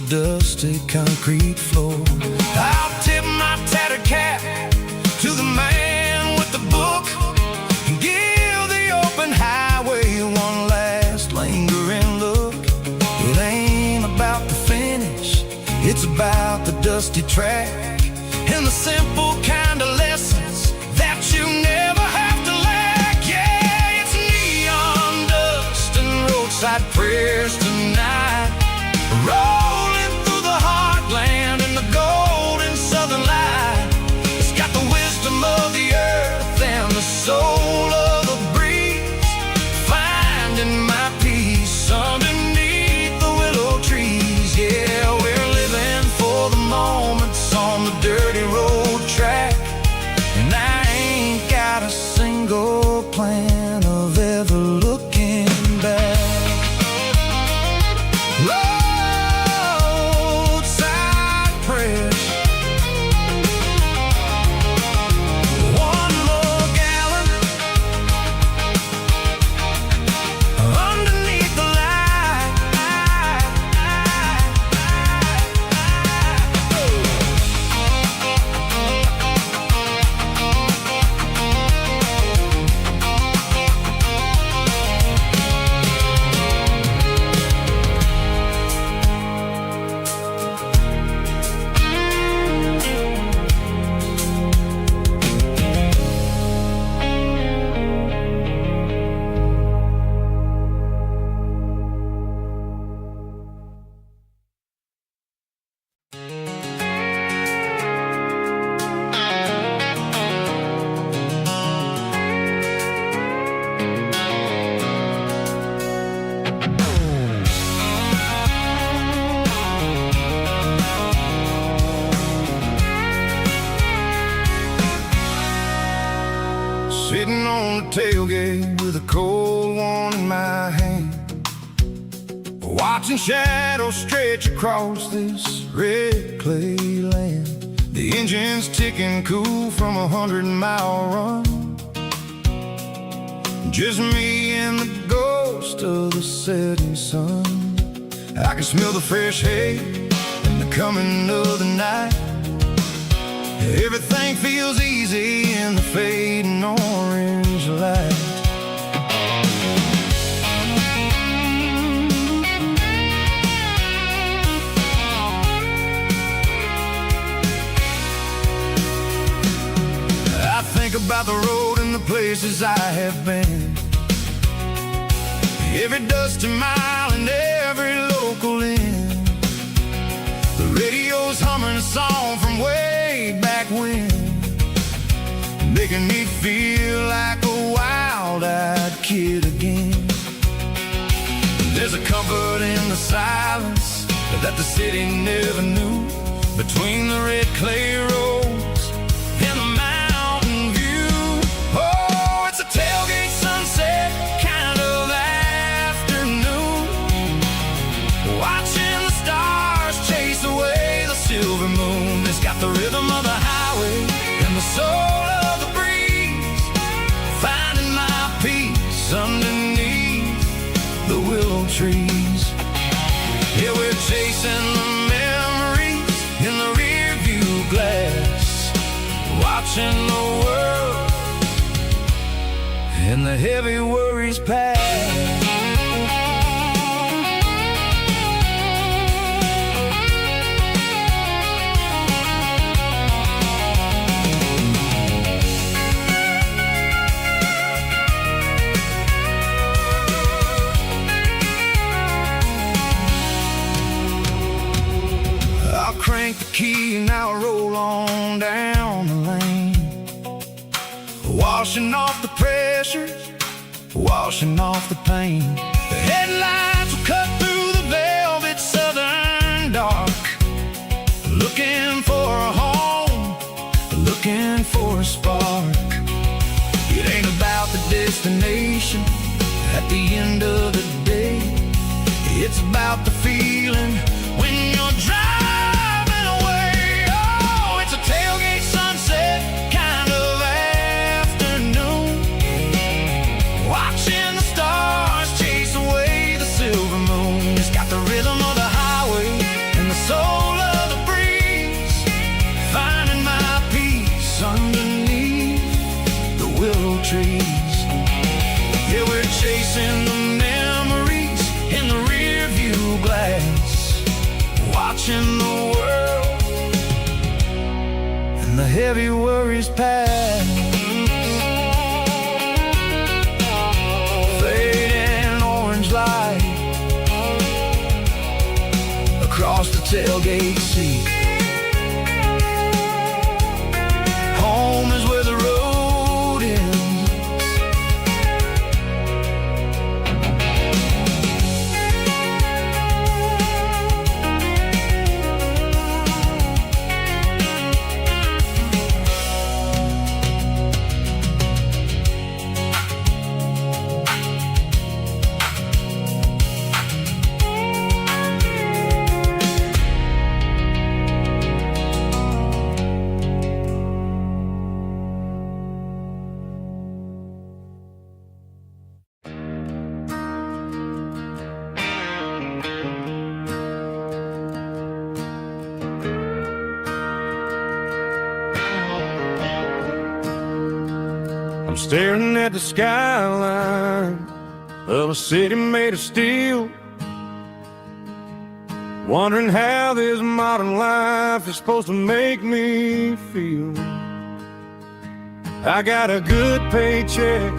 dusty concrete floor. I'll tip my tattered cap to the man with the book and give the open highway one last lingering look. It ain't about the finish, it's about the dusty track and the simple kind of lessons that you never have to lack. Yeah, it's neon dust and roadside prayers tonight, rolling through the heartland in the golden southern light. It's got the wisdom of the earth and the soul of the breeze, finding my peace underneath the willow trees. Yeah, we're living for the moments on the dirty road track, and I ain't got a single plan of ever looking back. Roadside prayers, one more gallon underneath the light. Sitting on the tailgate with a cold one in my hand, watching shadows stretch across this red clay land. The engine's ticking cool from 100-mile run, just me and the ghost of the setting sun. I can smell the fresh hay and the coming of the night. Everything feels easy in the fading orange light. I think about the road and the places I have been, every dusty mile and every local inn. The radio's humming a song from way back when, making me feel like a wild-eyed kid again. There's a comfort in the silence that the city never knew, between the red clay roads and the mountain view. Oh, it's a tailgate sunset kind of afternoon, watching the stars chase away the silver moon. It's got the rhythm of the highway and the soul of the breeze, finding my peace underneath the willow trees. Yeah, we're chasing the memories in the rear view glass, watching the world and the heavy worries pass. Crank the key and I'll roll on down the lane, washing off the pressure, washing off the pain. The headlights will cut through the velvet southern dark, looking for a home, looking for a spark. It ain't about the destination at the end of the day, it's about the feeling when you're driving. Tailgate sunset kind of afternoon, watching the stars chase away the silver moon. It's got the rhythm of the highway and the trees. Yeah, we're chasing the memories in the rear view glass, watching the world and the heavy worries pass. Fading orange light across the tailgate seat. Home is where the road ends. I'm staring at the skyline of a city made of steel, wondering how this modern life is supposed to make me feel. I got a good paycheck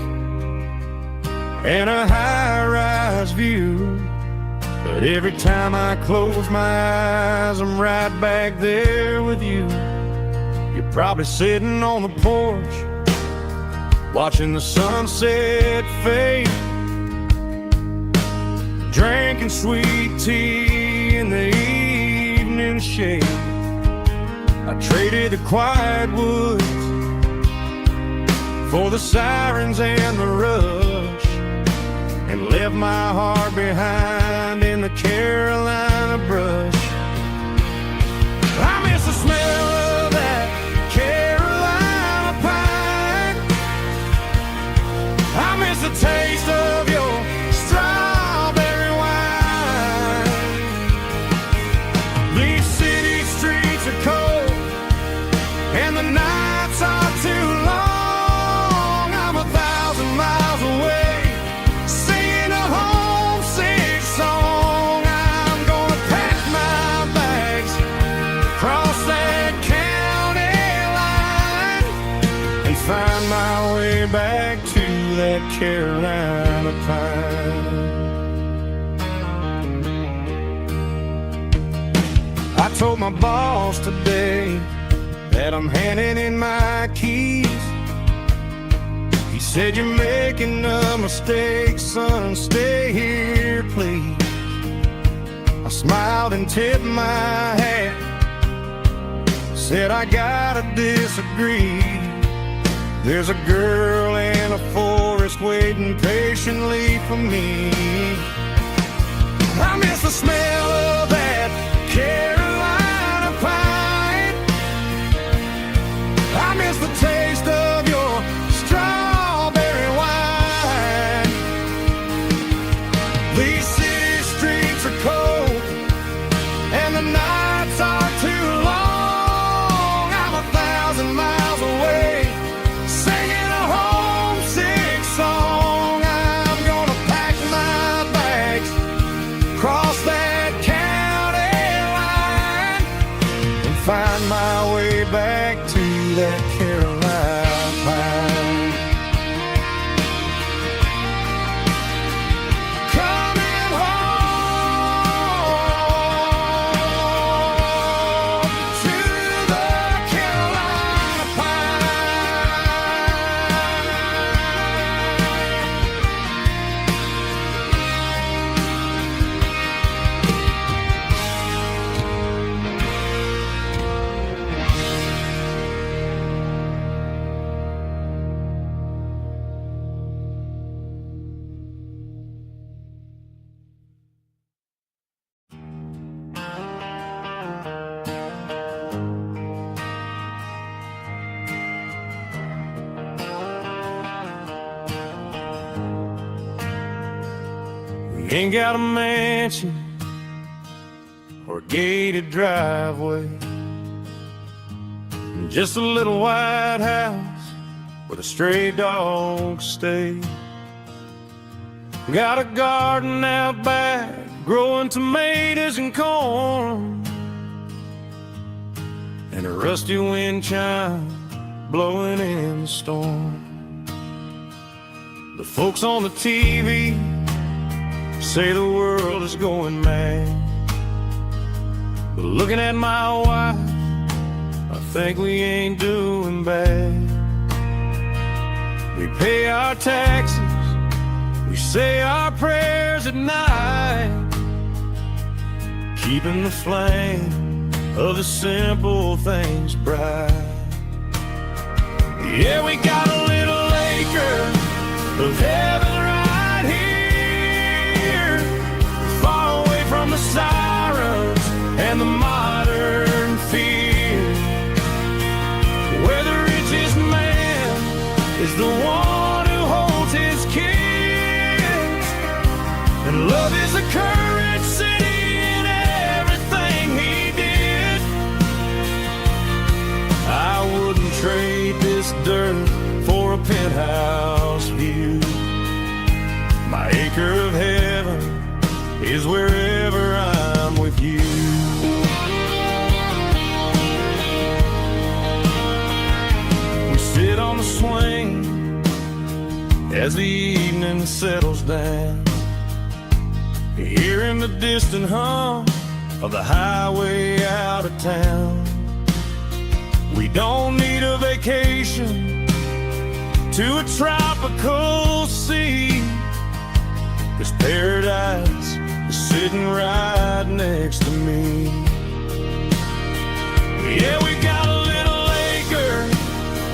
and a high-rise view, but every time I close my eyes, I'm right back there with you. You're probably sitting on the porch, watching the sunset fade, drinking sweet tea in the evening shade. I traded the quiet woods for the sirens and the rush, and left my heart behind in the Carolina brush. I miss the smell of that Carolina pine. I miss the taste of your strawberry wine. These city streets are cold and the nights are too long. I'm 1,000 miles away, singing a homesick song. I'm gonna pack my bags, cross that county line, and find my way back to that Carolina pine. I told my boss today that I'm handing in my keys. He said, "You're making a mistake, son, stay here, please." I smiled and tipped my hat, said, "I gotta disagree. There's a girl in a forest waiting patiently for me." I miss the smell of that Carolina pine. I miss the taste of your strawberry wine. These city streets are cold and the nights are too long. I'm 1,000 miles away, singing a homesick song. I'm gonna pack my bags, cross that county line, and find my way back to that Carolina pine. Coming home to the Carolina We ain't got a mansion or a gated driveway, just a little white house where the stray dogs stay. Got a garden out back, growing tomatoes and corn, and a rusty wind chime blowing in the storm. The folks on the TV say the world is going mad, but looking at my wife, I think we ain't doing bad. We pay our taxes, we say our prayers at night, keeping the flame of the simple things bright. Yeah, we got a little acre of heaven right here, far away from the sirens and the modern fear, where the richest man is the one who holds his kids, and love is a currency in everything he did. I wouldn't trade this dirt for a penthouse view. My acre of heaven is wherever I'm with you. We sit on the swing as the evening settles down, hearing the distant hum of the highway out of town. We don't need a vacation to a tropical sea, 'cause paradise is sitting right next to me. Yeah, we got a little acre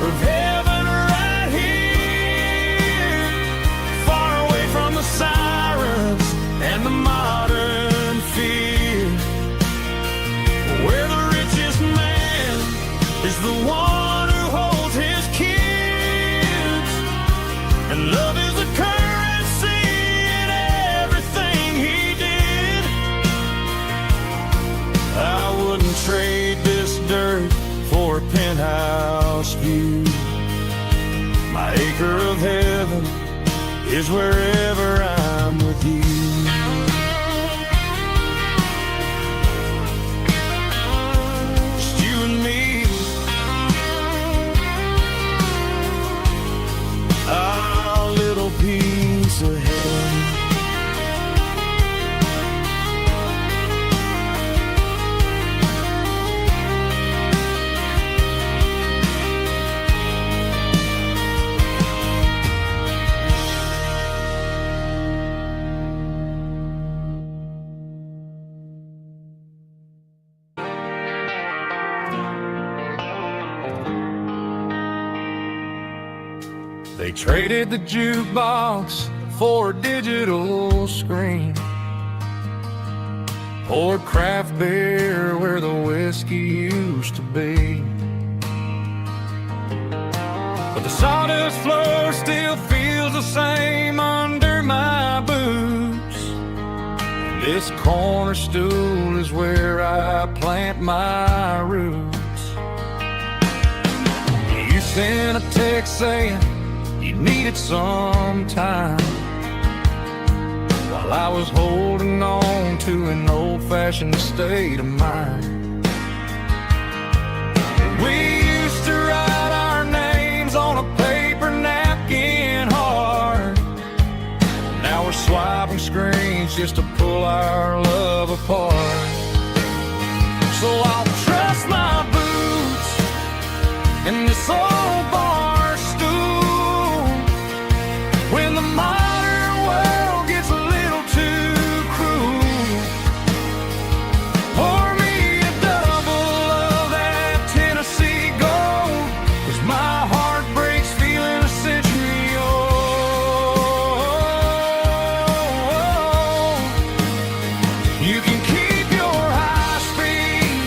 of heaven right here, far away from the sirens and the modern fear, where the richest man is the one who holds his kids, and love is a currency in everything he did. I wouldn't trade this dirt for a penthouse view. My acre of heaven is wherever I'm with you. Just you and me, our little piece of heaven. They traded the jukebox for a digital screen, poured craft beer where the whiskey used to be, but the sawdust floor still feels the same under my boots. This corner stool is where I plant my roots. You sent a text saying you needed some time, while I was holding on to an old-fashioned state of mind. We used to write our names on a paper napkin hard. Now we're swiping screens just to pull our love apart. So I'll trust my boots in this old bar stool when the modern world gets a little too cruel. Pour me a double of that Tennessee gold, 'cause my heart breaks feeling a century old. You can keep your high speed,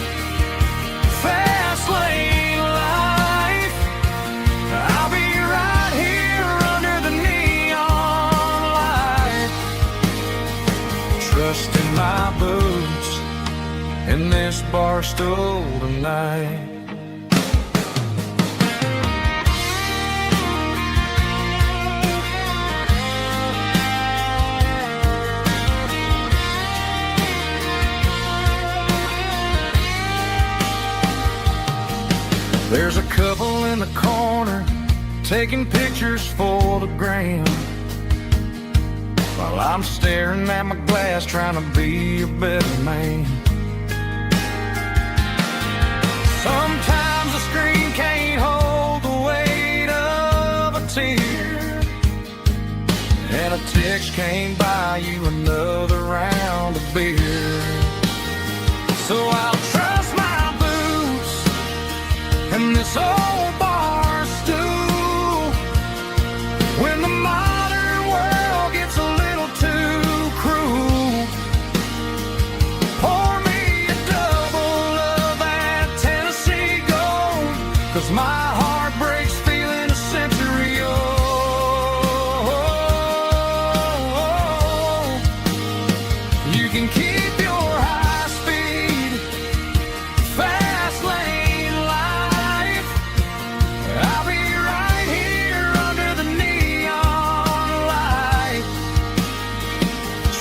fast lane life. I'll be right here under the neon light, trusting my boots in this bar stool tonight. corner, taking pictures for the gram, while I'm staring at my glass trying to be a better man. Sometimes the screen can't hold the weight of a tear, and a text can't buy you another round of beer. So I'll trust my boots and this old bar stool when the modern world gets a little too cruel. Pour me a double of that Tennessee Gold, 'cause my heart breaks feeling a century old. You can keep your high speed, fast lane life. I'll be right here under the neon light,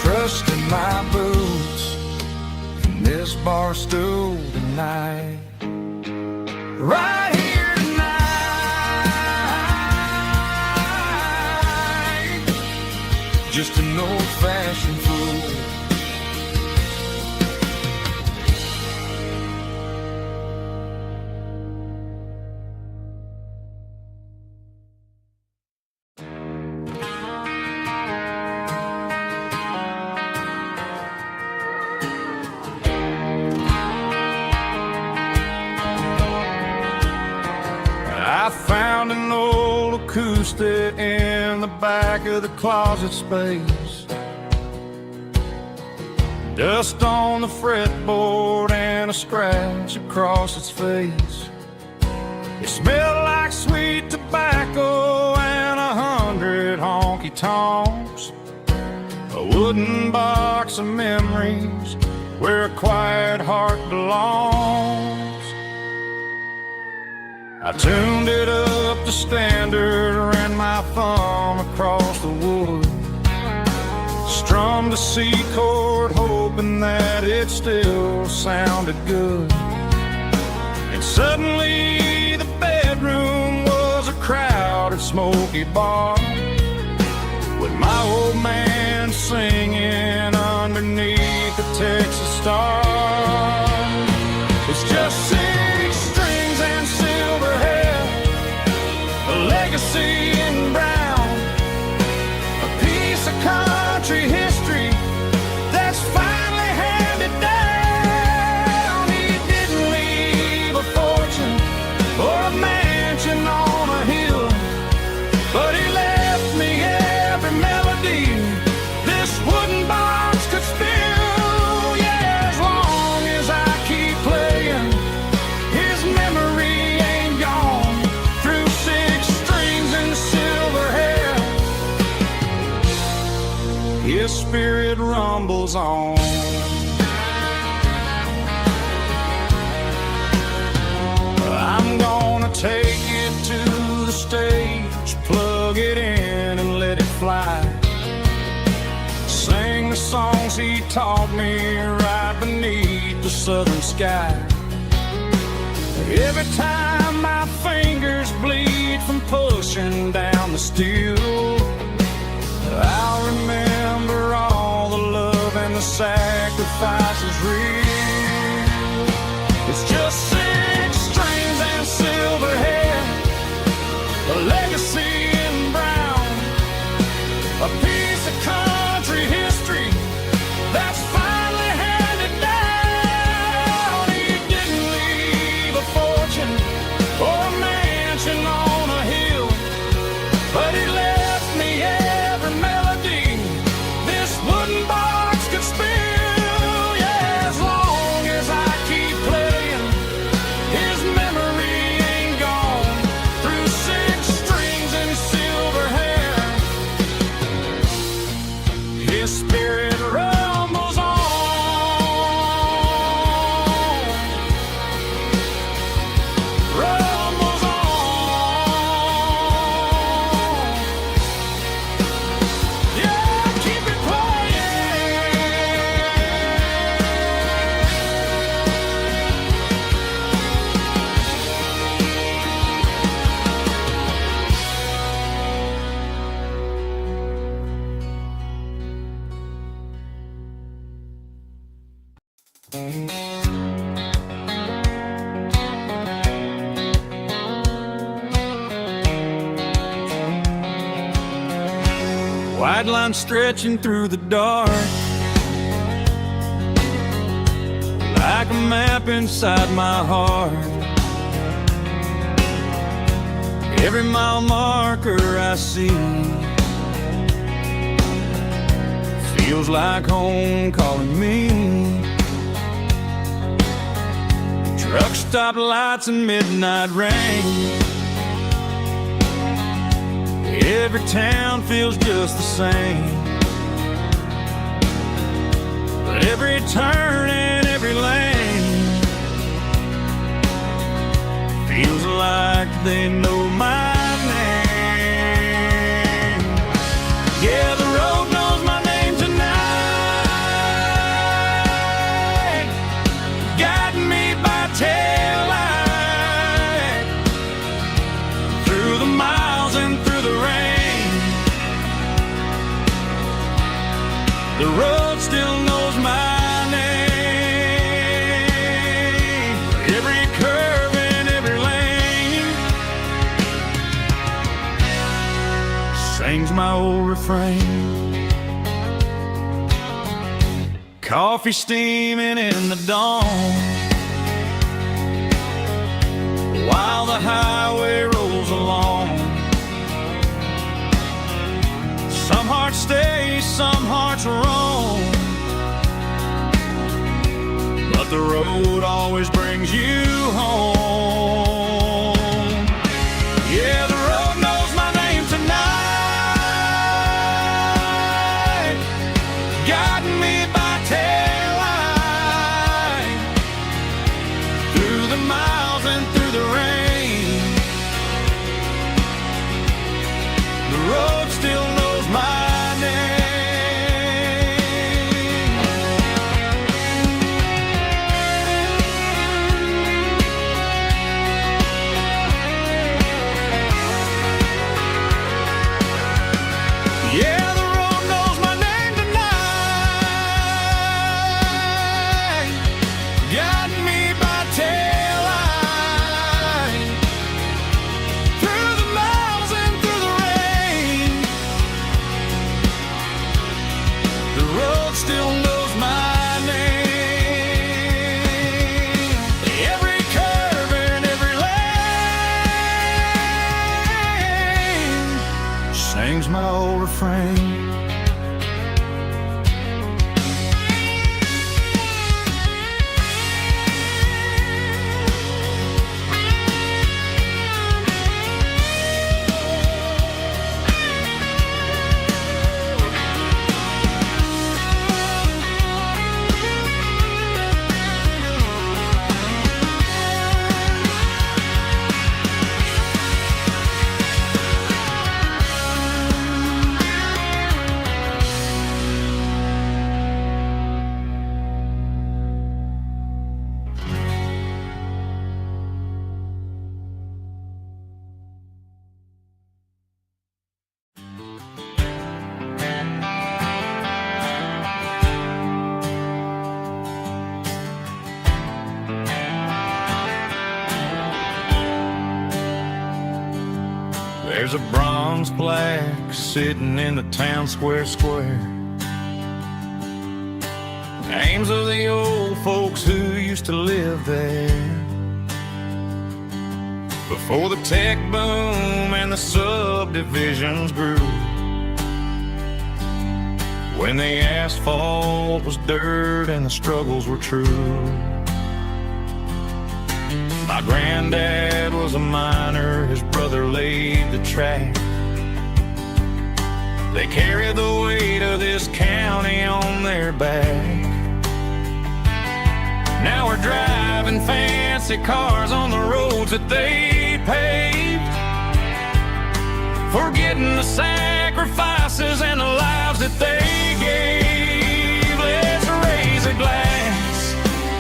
trusting my boots and this bar stool tonight. Right here tonight, just an old-fashioned fool. I found an old acoustic in the back of the closet space. Dust on the fretboard and a scratch across its face. It smelled like sweet tobacco and 100 honky-tonks. A wooden box of memories where a quiet heart belongs. I tuned it up to standard, ran my thumb across the wood, strummed a C chord, hoping that it still sounded good. And suddenly the bedroom was a crowded, smoky bar, with my old man singing underneath the Texas star. It's just 6 strings and silver hair, a legacy in brown, a piece of country history that's finally handed down. He didn't leave a fortune or a mansion on a hill, but he left me every melody this wooden box could spill. Yeah, as long as I keep playing, his memory ain't gone. Through 6 strings and silver hair, his spirit rumbles on. I'm gonna take it to the stage, plug it in and let it fly. Sing the songs he taught me right beneath the southern sky. Every time my fingers bleed from pushing down the steel, I'll remember all the love and the sacrifices real. It's just 6 strings and silver hair, a legacy in brown, a piece of country history that's finally handed down. He didn't leave a fortune or a mansion on a hill, but he left me every melody this wooden box could spill. Yeah, as Wide line stretching through the dark, like a map inside my heart. Every mile marker I see feels like home calling me. Truck stop lights and midnight rain, every town feels just the same. But every turn and every lane feels like they know my name. Yeah, the road knows my name tonight, guiding me by taillight through the miles and through the rain. The road still knows my name. Every curve and every lane sings my old refrain. Coffee steaming in the dawn, while the highway rolls along. Some hearts stay, some hearts roam, but the road always brings you home. Yeah, the road knows my name tonight, guiding me by taillight through the miles and through the rain. The road still knows my name. Yeah, the road knows my name tonight, guiding me by taillight through the miles and through the rain. The road still knows my name. Every curve and every lane sings my old refrain. There's a bronze plaque sitting in the town square. Names of the old folks who used to live there before the tech boom and the subdivisions grew, when the asphalt was dirt and the struggles were true. My granddad was a miner, his brother laid the track. They carried the weight of this county on their back. Now we're driving fancy cars on the roads that they paved, forgetting the sacrifices and the lives that they gave. Let's raise a glass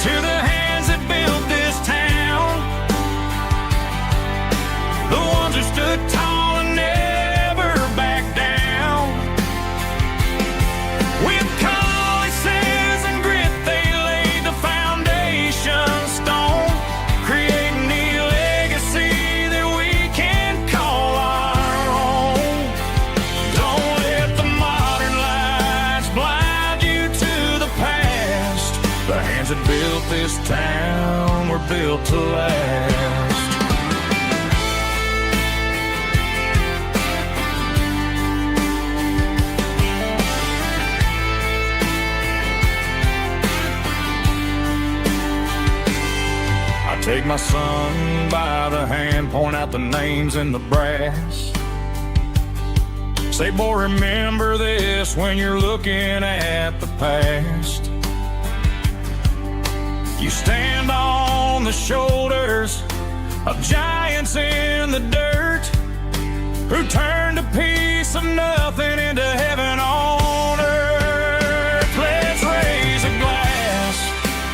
to the hands that built this town, the ones who stood tall and never backed down. With calluses and grit, they laid the foundation stone, creating a legacy that we can call our own. Don't let the this town, we're built to last. I take my son by the hand, point out the names in the brass. Say, boy, remember this when you're looking at the past. You stand on the shoulders of giants in the dirt who turned a piece of nothing into heaven on earth. Let's raise a glass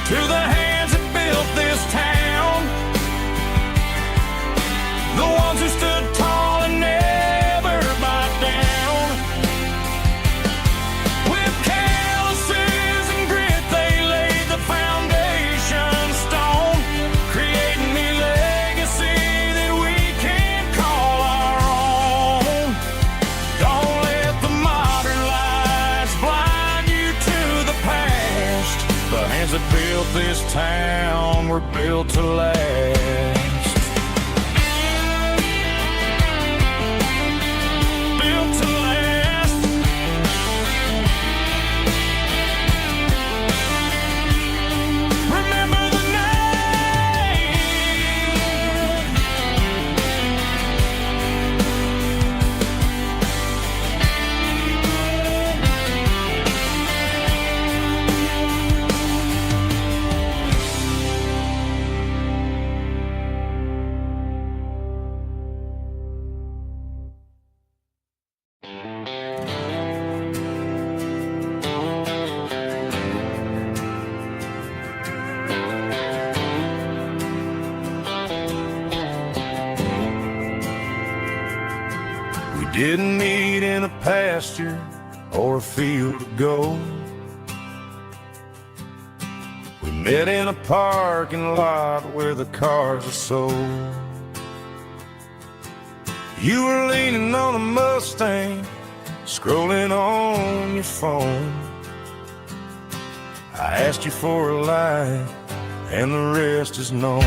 to the hands that built this town, the ones who stood tall and never bowed down. With calluses and grit, they laid the foundation stone, creating a legacy that we can call our own. Don't let the modern lights blind you to the past. The hands that built this town were built to last. Built to last. Remember the name. We didn't meet in a pasture or a field of gold. We met in a parking lot where the cars are sold. You were leaning on a Mustang, scrolling on your phone. I asked you for a light, and the rest is known.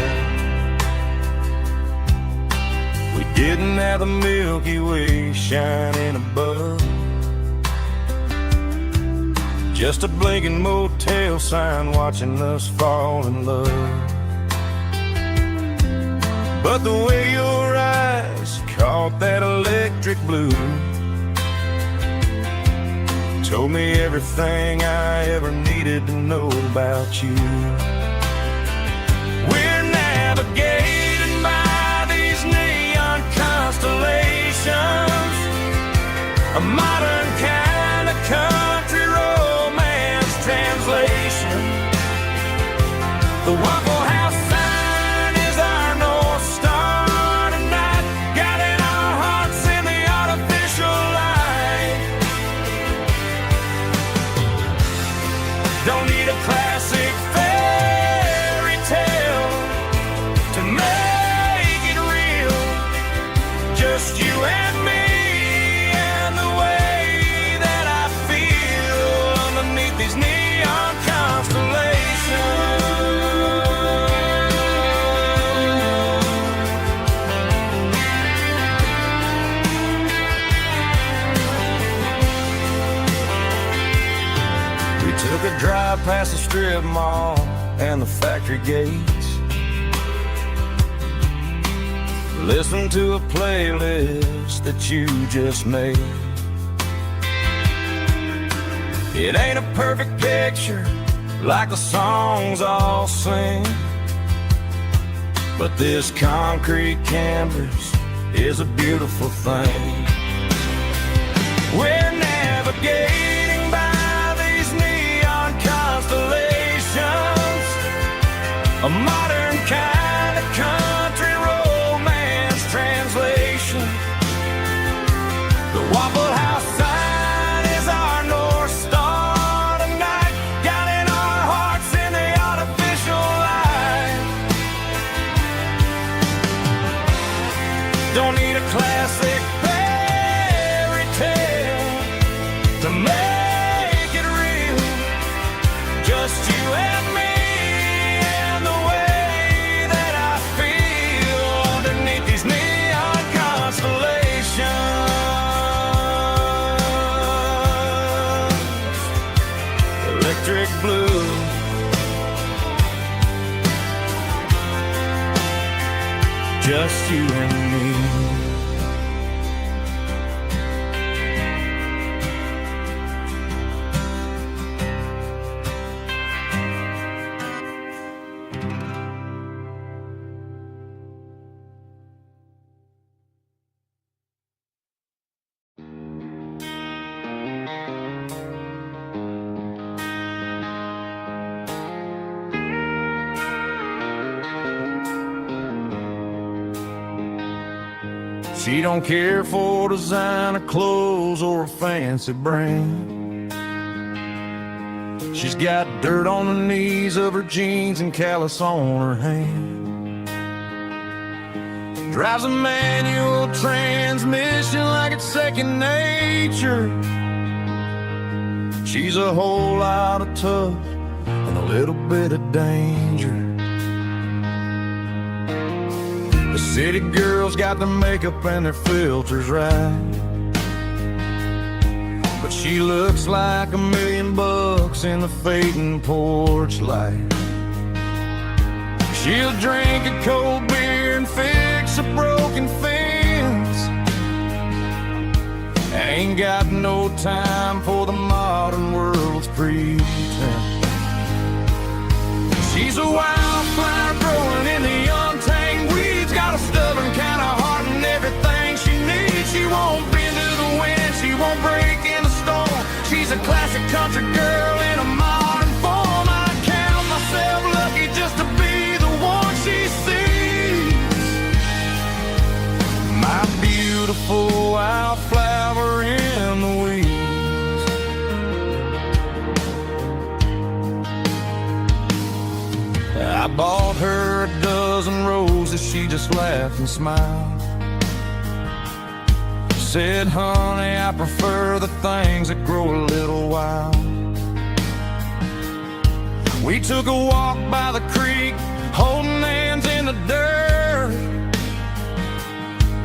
We didn't have the Milky Way shining above, just a blinking motel sign watching us fall in love. But the way your eyes caught that electric blue told me everything I ever needed to know about you. We're navigated by these neon constellations, a modern kind of country romance translation. The Waffle House sign is our North Star tonight, guiding our hearts in the artificial light. Don't need a classic fairy tale to make it real. Just you and me and the way that I feel underneath these neon constellations. We took a drive past the strip mall and the factory gates, listened to a playlist that you just made. It ain't a perfect picture like the songs all sing, but this concrete canvas is a beautiful thing. We're navigating by these neon constellations, a modern kind of country romance translation. The Waffle House sign is our North Star tonight, guiding our hearts in the artificial light. Don't need a classic fairy tale to make it real. Just you and me just you and me. She don't care for designer clothes or a fancy brand. She's got dirt on the knees of her jeans and callus on her hand. Drives a manual transmission like it's second nature. She's a whole lot of tough and a little bit of danger. The city girls got their makeup and their filters right, but she looks like $1,000,000 in the fading porch light. She'll drink a cold beer and fix a broken fence. Ain't got no time for the modern world's pretense. She's a wildflower growing in the untamed weeds. Got a stubborn kind of heart and everything she needs. She won't bend to the wind, she won't break in the storm. She's a classic country girl in a modern form. I count myself lucky just to be the one she sees. My beautiful wildflower in the weeds. I bought her a dozen roses, she just laughed and smiled. Said, honey, I prefer the things that grow a little wild. We took a walk by the creek, holding hands in the dirt.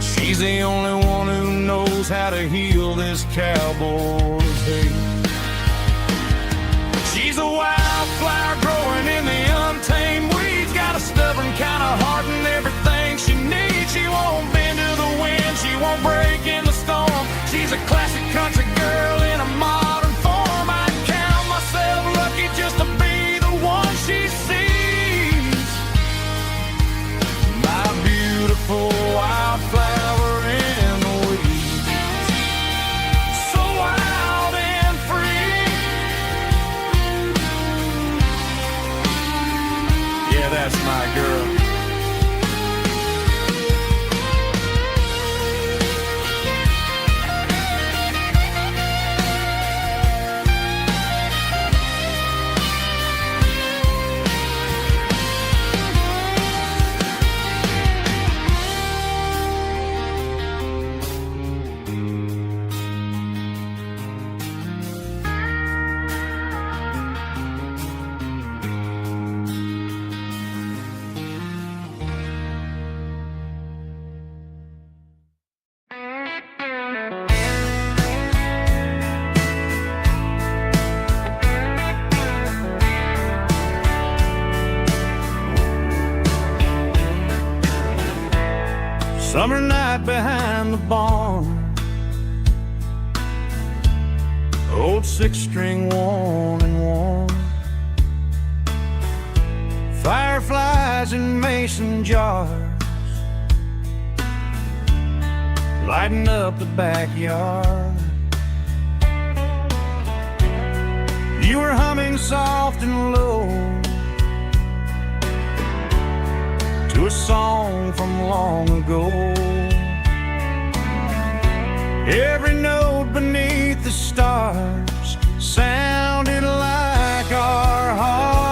She's the only one who knows how to heal this cowboy's hate. She's a wildflower growing in the untamed weeds. Got a stubborn kind of heart and everything she needs. She won't bend to the wind, she won't break in the storm. She's a classic country girl in a modern form. I count myself lucky just to be the one she sees. My beautiful wildflower in the weeds. So wild and free. Yeah, that's my girl. Summer night behind the barn, old six-string worn and worn. Fireflies in mason jars, lighting up the backyard. You were humming soft and low to a song from long ago. Every note beneath the stars sounded like our hearts.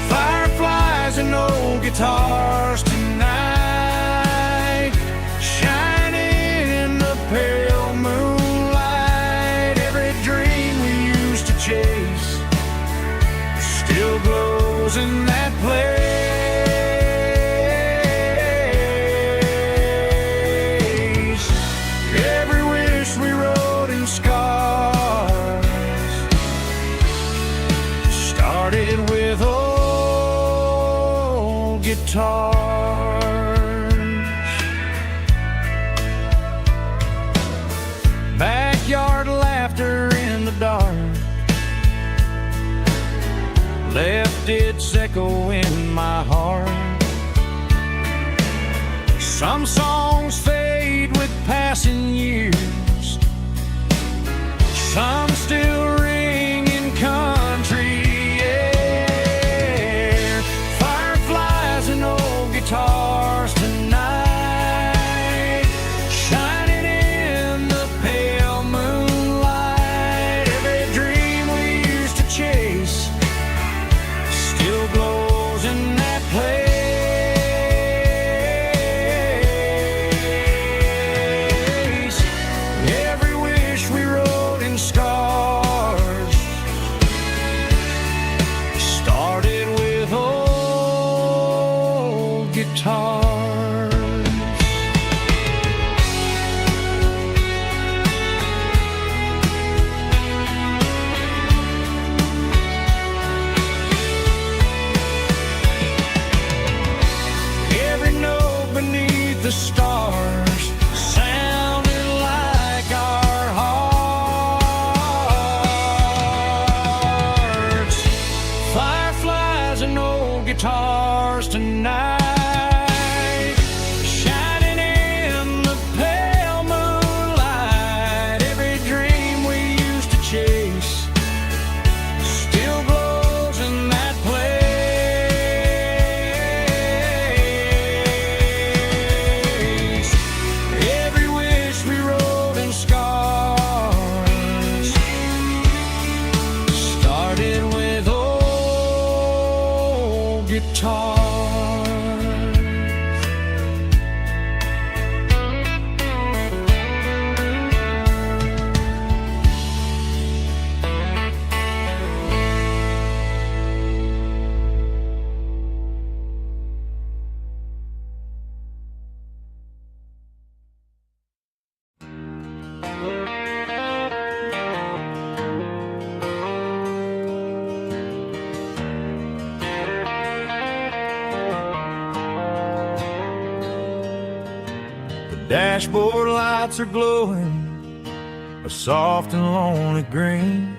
Fireflies and old guitars tonight, shining in the pale moonlight. Every dream we used to chase still glows in that place. it's echoing my heart. Some songs fade with passing years, some still ring in country air. Fireflies and old guitars tonight, shining in the pale moonlight. Every dream we used to chase still glows in that place. Every wish we wrote in scars started with old guitars. Every note beneath the stars sounded like our hearts. Fireflies and old guitars tonight, shining in the pale moonlight. Every dream we used to chase still glows in that place. Every wish we wrote in scars started with old guitars. The dashboard lights are glowing a soft and lonely green.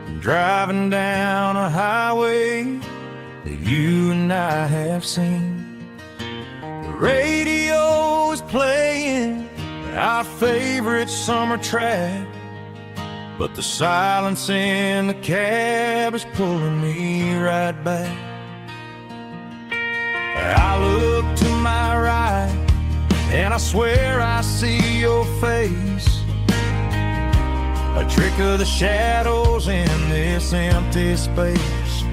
I'm driving down a highway that you and I have seen. The radio is playing our favorite summer track, but the silence in the cab is pulling me right back. I look to my right and I swear I see your face, a trick of the shadows in this empty space.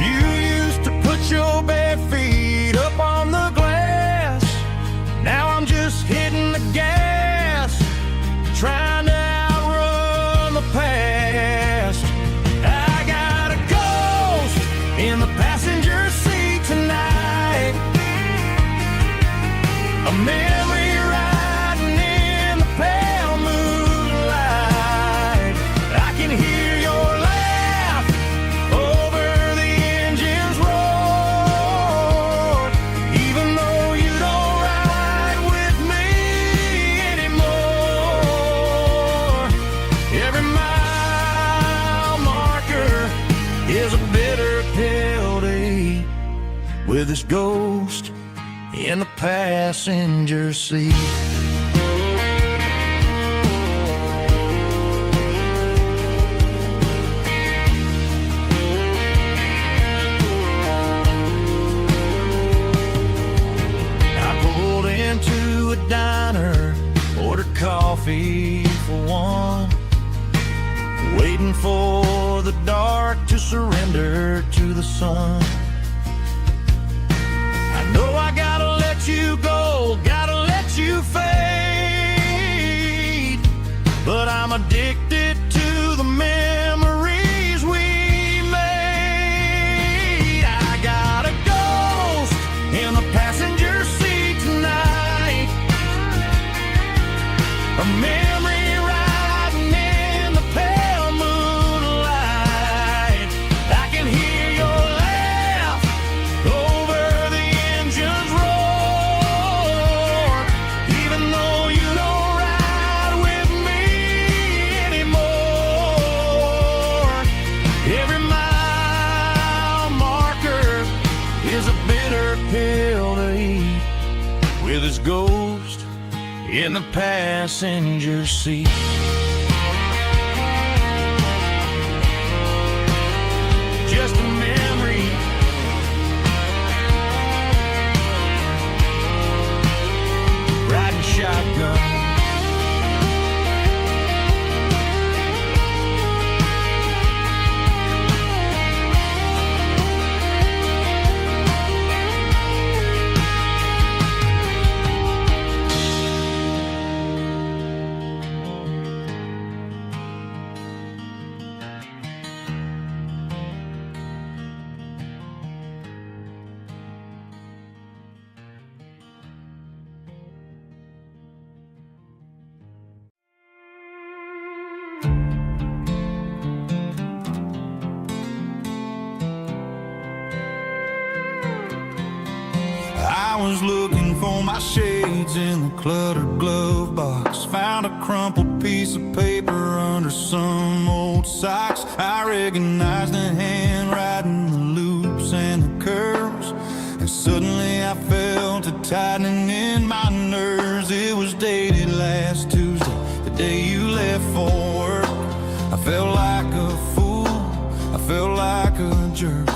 You used to put your bare feet up on the glass. Now I'm just hitting the gas, trying to outrun the past. I got a ghost in the passenger seat tonight, a memory riding in the pale moonlight. I can hear your laugh over the engine's roar, even though you don't ride with me anymore. Every mile marker is a bitter pill to eat with this ghost in the passenger seat. I pulled into a diner, ordered coffee for one, waiting for the dark to surrender to the sun. I know I gotta let you go, gotta let you fade, but I'm addicted to the memories we made. I got a ghost in the passenger seat tonight, a memory riding in the pale moonlight. I can hear your laugh over the engine's roar, even though you don't ride with me anymore. bitter pill to eat, with his ghost in the passenger seat. Just a memory, riding shotgun. I was looking for my shades in the cluttered glove box. Found a crumpled piece of paper under some old socks. I recognized the handwriting, the loops and the curves, and suddenly I felt a tightening in my nerves. It was dated last Tuesday, the day you left for work. I felt like a fool, I felt like a jerk.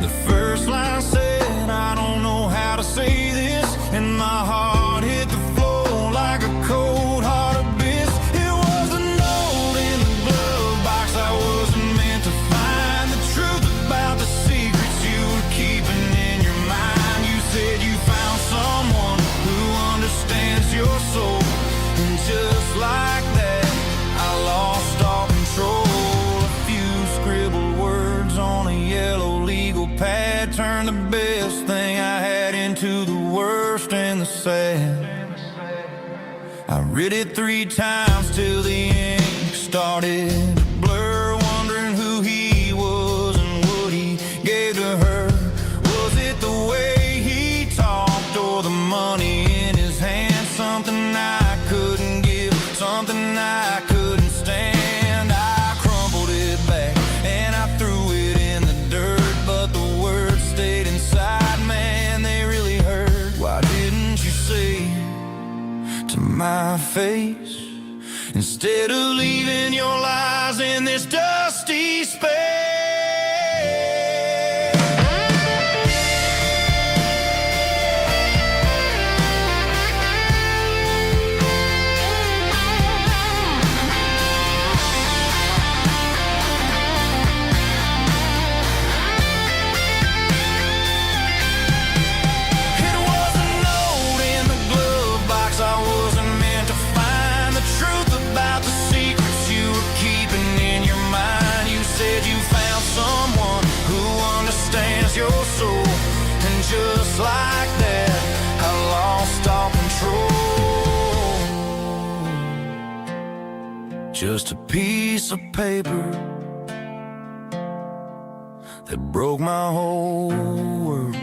The first line said, I don't know how to say this, and my heart hit the floor like a cold heart abyss. It was a note in the glove box I wasn't meant to find, the truth about the secrets you were keeping in your mind. You said you found someone who understands your soul, and just like that, I lost all control. A few scribbled words on a yellow legal pad turned the best thing I had into the worst and the sad. I read it 3 times till the ink started to blur, wondering who he was and what he gave to her. Was it the way he talked or the money in his hand? Something I couldn't give, something I couldn't stand. I crumpled it back and I threw it in the dirt, but the words stayed inside, man, they really hurt. Why didn't you say to my face, instead of leaving your lies in this dusty space? Your soul, and just like that, I lost all control. Just a piece of paper that broke my whole world.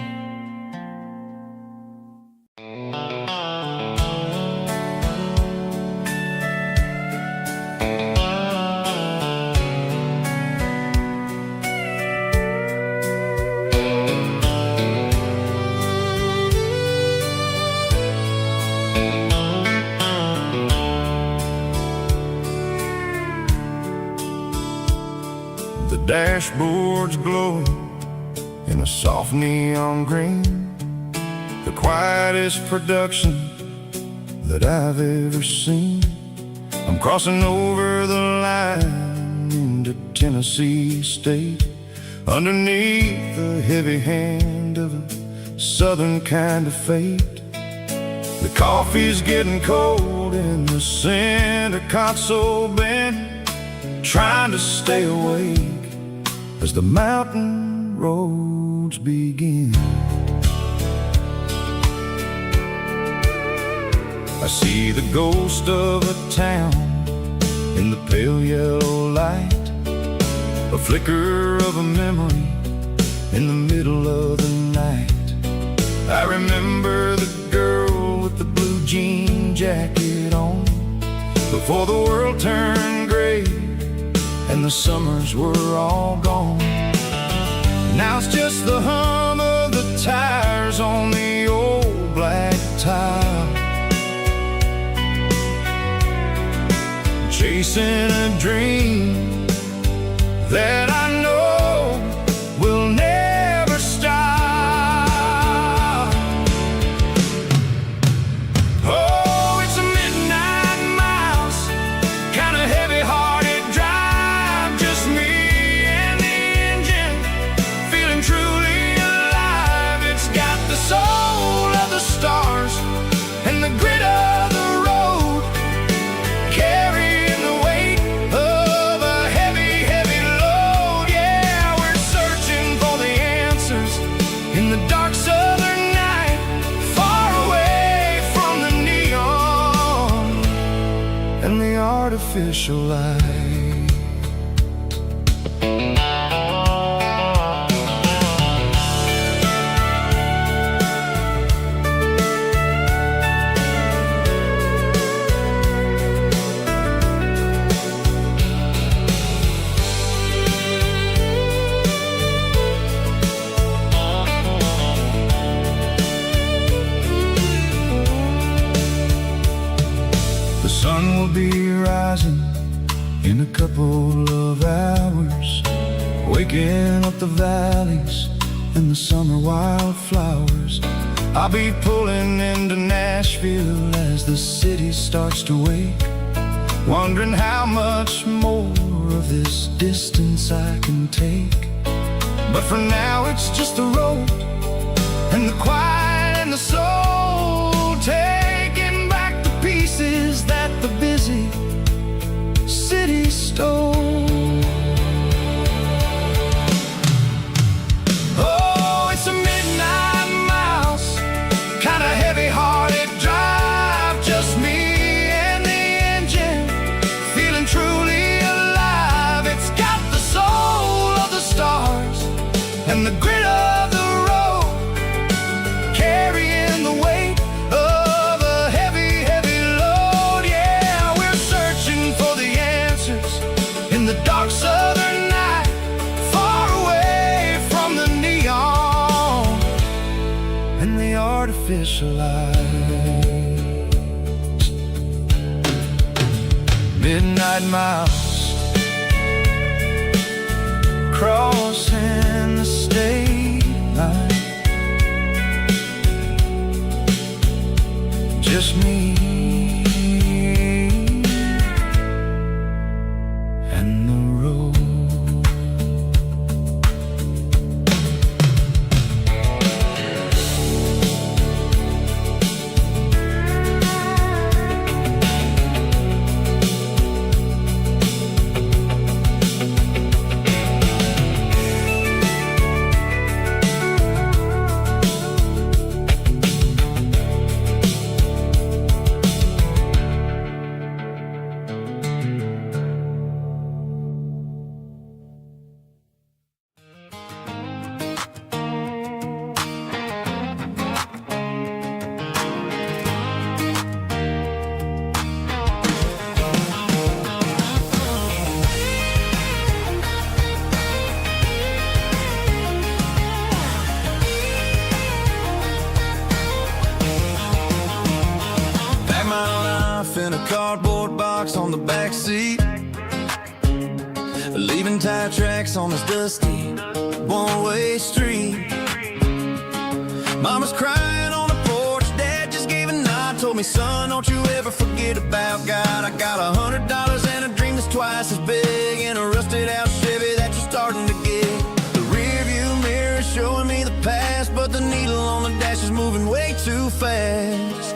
The dashboard's glowing in a soft neon green, the quietest production that I've ever seen. I'm crossing over the line into Tennessee State, underneath the heavy hand of a southern kind of fate. The coffee's getting cold in the center console bin, trying to stay awake as the mountain roads begin. I see the ghost of a town in the pale yellow light, a flicker of a memory in the middle of the night. I remember the girl with the blue jean jacket on, before the world turned gray and the summers were all gone. Now it's just the hum of the tire chasing a dream that I know will never stop. Oh, it's a midnight miles, kind of heavy-hearted drive, just me and the engine, feeling truly alive. It's got the soul of the stars and the grit of the road, carrying the weight of a heavy, heavy load. Yeah, we're searching for the answers in the dark southern night, far away from the neon and the artificial light. The sun will be rising in a couple of hours, waking up the valleys and the summer wildflowers. I'll be pulling into Nashville as the city starts to wake, wondering how much more of this distance I can take. But for now it's just the road and the quiet and the soul, taking back the pieces that the busy city stole. Oh, it's a midnight miles, kind of heavy-hearted drive, just me and the engine, feeling truly alive. It's got the soul of the stars and the grit of the road, carrying the weight of a heavy, heavy load. Yeah, we're searching for the answers in the dark southern night, far away from the neon and the artificial lights. Midnight miles, crossing the state line, just me and the road. Pack my life in a cardboard box on the back seat, leaving tire tracks on this dusty one-way street. Mama's crying on the porch, Dad just gave a nod, told me, son, don't you ever forget about God. I got $100 and a dream that's twice as big, and a rusted out Chevy that you're starting to get. The rear view mirror is showing me the past, but the needle on the dash is moving way too fast.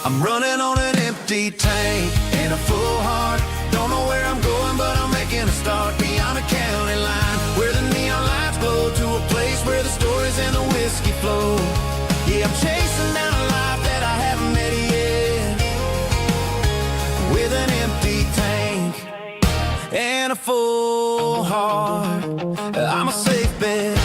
I'm running on an empty tank and a full heart. Don't know where I'm going, but I'm making a start beyond a county line, where the neon lights glow, to a place where the stories and the whiskey flow. Yeah, I'm chasing down a life that I haven't met yet, with an empty tank and a full heart. I'm a safe bet.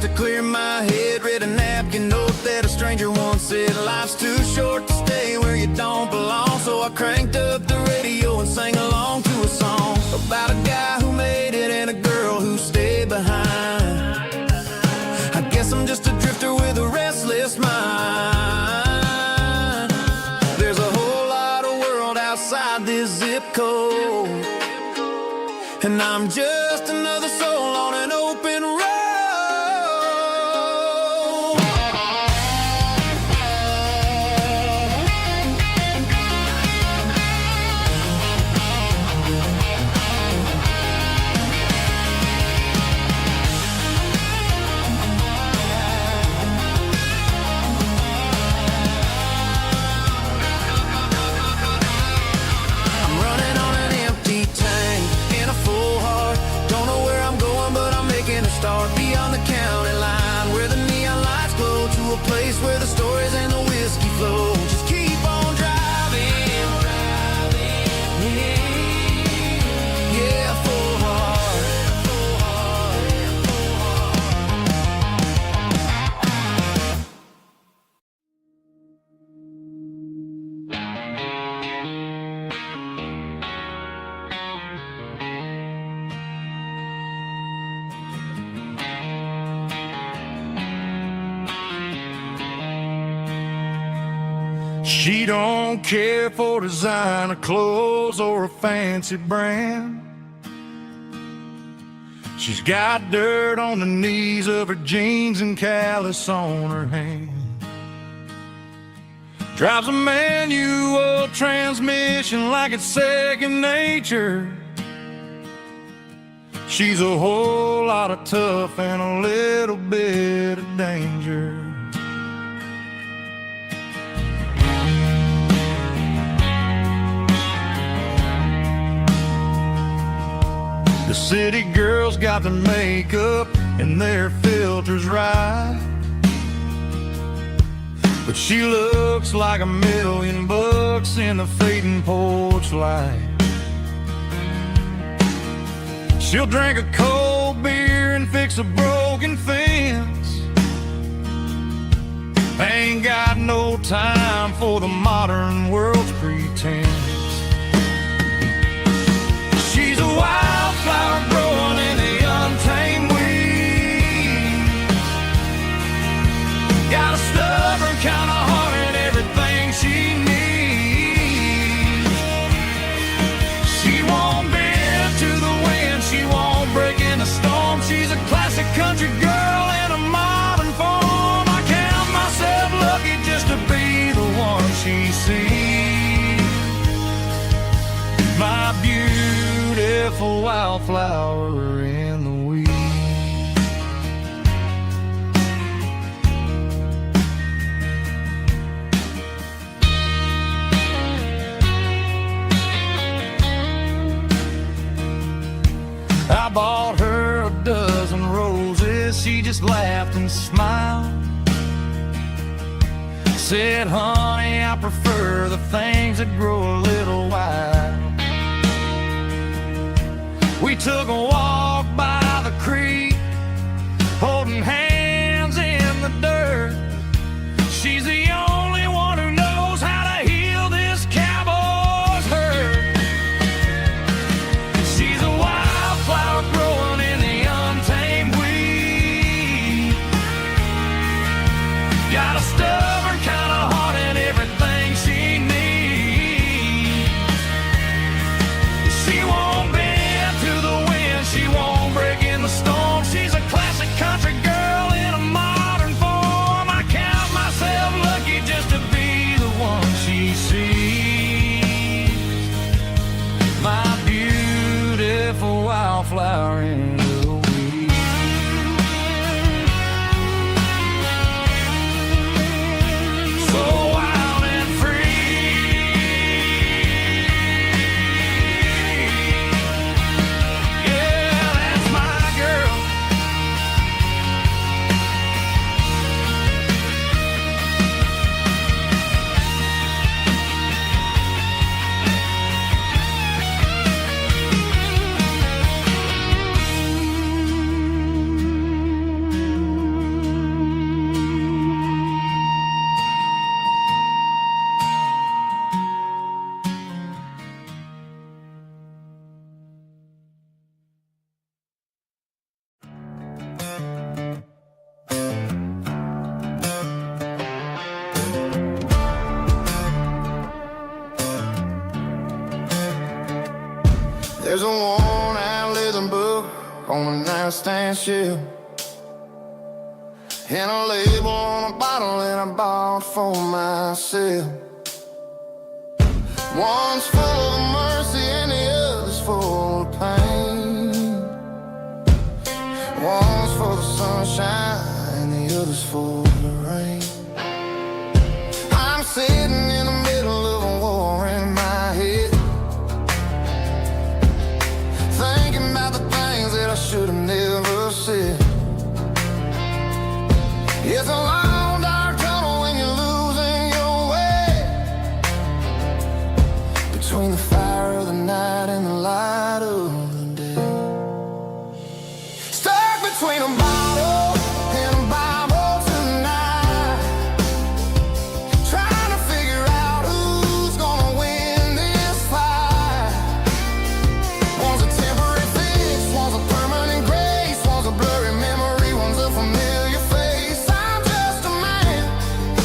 To clear my head, read a napkin note that a stranger once said, life's too short to stay where you don't belong. So I cranked up the radio and sang along to a song. and I'm just another soul on an open road. I'm running on an empty tank in a full heart. Don't know where I'm going, but I'm making a start beyond the county line, where the neon lights glow, to a place where the stories and the whiskey flow. Just keep on driving, yeah, full heart. She don't care for designer clothes or a fancy brand. She's got dirt on the knees of her jeans and callus on her hand. Drives a manual transmission like it's second nature. She's a whole lot of tough and a little bit of danger. The city girls got their makeup and their filters right, but she looks like $1,000,000 in the fading porch light. She'll drink a cold beer and fix a broken fence. Ain't got no time for the modern world's pretense. She's a wildflower growing in the untamed weeds. Got a stubborn kind of heart and everything she needs. She won't bend to the wind, she won't break in the storm. She's a classic country girl in a modern form. I count myself lucky just to be the one she sees. My beautiful wildflower in the weeds. I bought her a dozen roses, she just laughed and smiled. Said, honey, I prefer the things that grow a little wild. We took a walk by the creek, holding hands in the dirt. She's the only one who knows how to heal this cowboy's hurt. She's a wildflower growing in the untamed weed. Got a stubborn kind of heart and everything she needs. She won't bend to the wind, she won't break in the storm. She's a classic country girl in a modern form. I count myself lucky just to be the one she sees. My beautiful wildflower in the weeds. So wild and free. Yeah, that's my girl. There's a worn out on a nightstand shelf, and a label on a bottle that I bought for myself. One's full of mercy and the other's full of pain. One's for the sunshine and the other's for the rain. I'm sitting in the middle of a war in my head, thinking about the things that I should have never said. It's a long dark tunnel when you're losing your way, between the fire of the night and the light of the day. Stuck between a bottle and a Bible tonight, trying to figure out who's gonna win this fight. One's a temporary fix, one's a permanent grace, one's a blurry memory, one's a familiar face. I'm just a man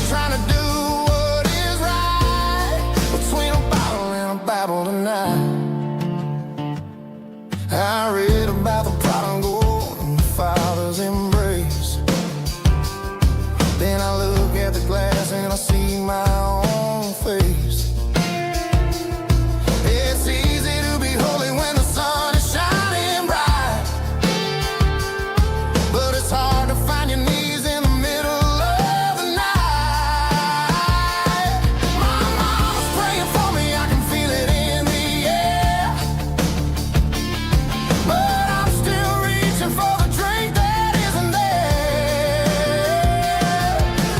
trying to do what is right, between a bottle and a Bible tonight. I read about the prodigal and the father's embrace. Then I look at the glass and I see my own face. It's easy to be holy when the sun is shining bright, but it's hard to find your knees in the middle of the night. My mama's praying for me, I can feel it in the air, but I'm still reaching for the drink that isn't there.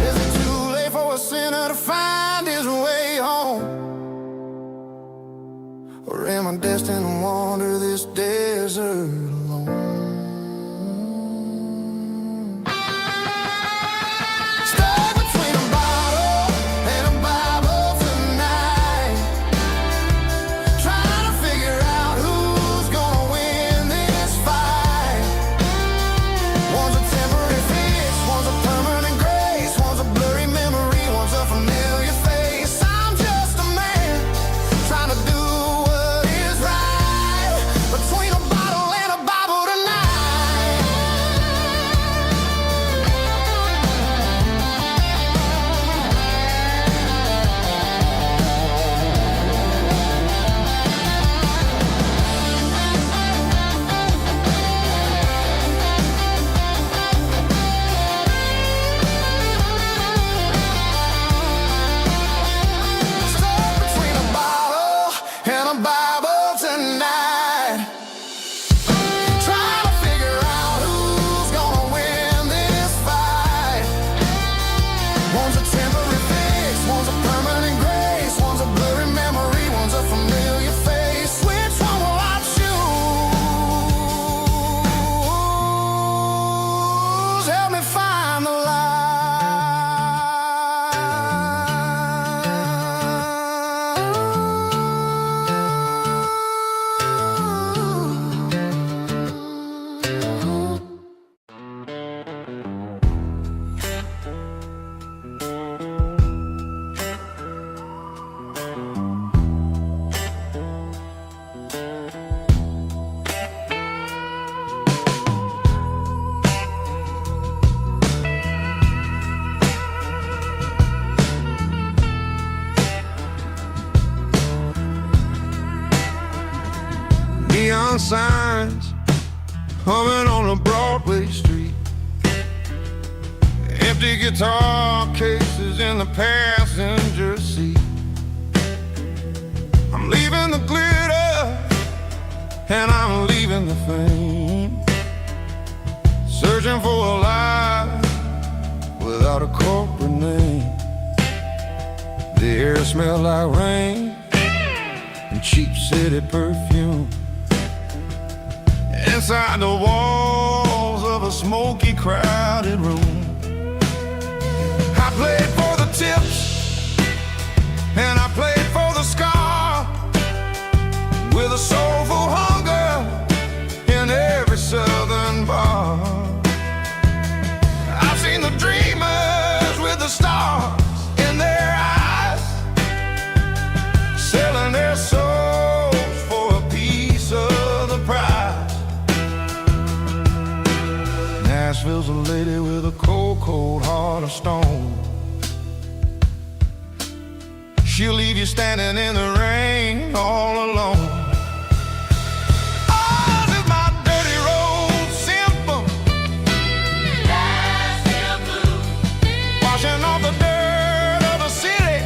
Is it too late for a sinner to find his way home? Or am I destined to wander this desert alone? Stuck between a bottle and a Bible tonight, trying to figure out who's gonna win this fight. One's a temporary fix, one's a permanent grace, one's a blurry memory, one's a familiar face. I'm just a man trying to do what is right, between a bottle and a Bible tonight. Stuck between a bottle and a Bible tonight, trying to figure out who's gonna win this fight. One's a temporary fix, one's a permanent grace, one's a blurry memory, one's a familiar face. Which one will I choose? Help me find the light. Neon signs humming on a Broadway street, empty guitar cases in the passenger seat. I'm leaving the glitter and I'm leaving the fame, searching for a life without a corporate name. The air smelled like rain and cheap city perfume. Inside the walls of a smoky, crowded room, I played for the tips and I played for the scar, with a soulful hunger in every southern bar. I've seen the dreamers with the stars in their eyes, selling their souls for a piece of the prize. Nashville's a lady with a cold, cold heart of stone. She'll leave you standing in the rain all alone. Ours is my dirty road symphony, Nashville blues, washing off the dirt of the city.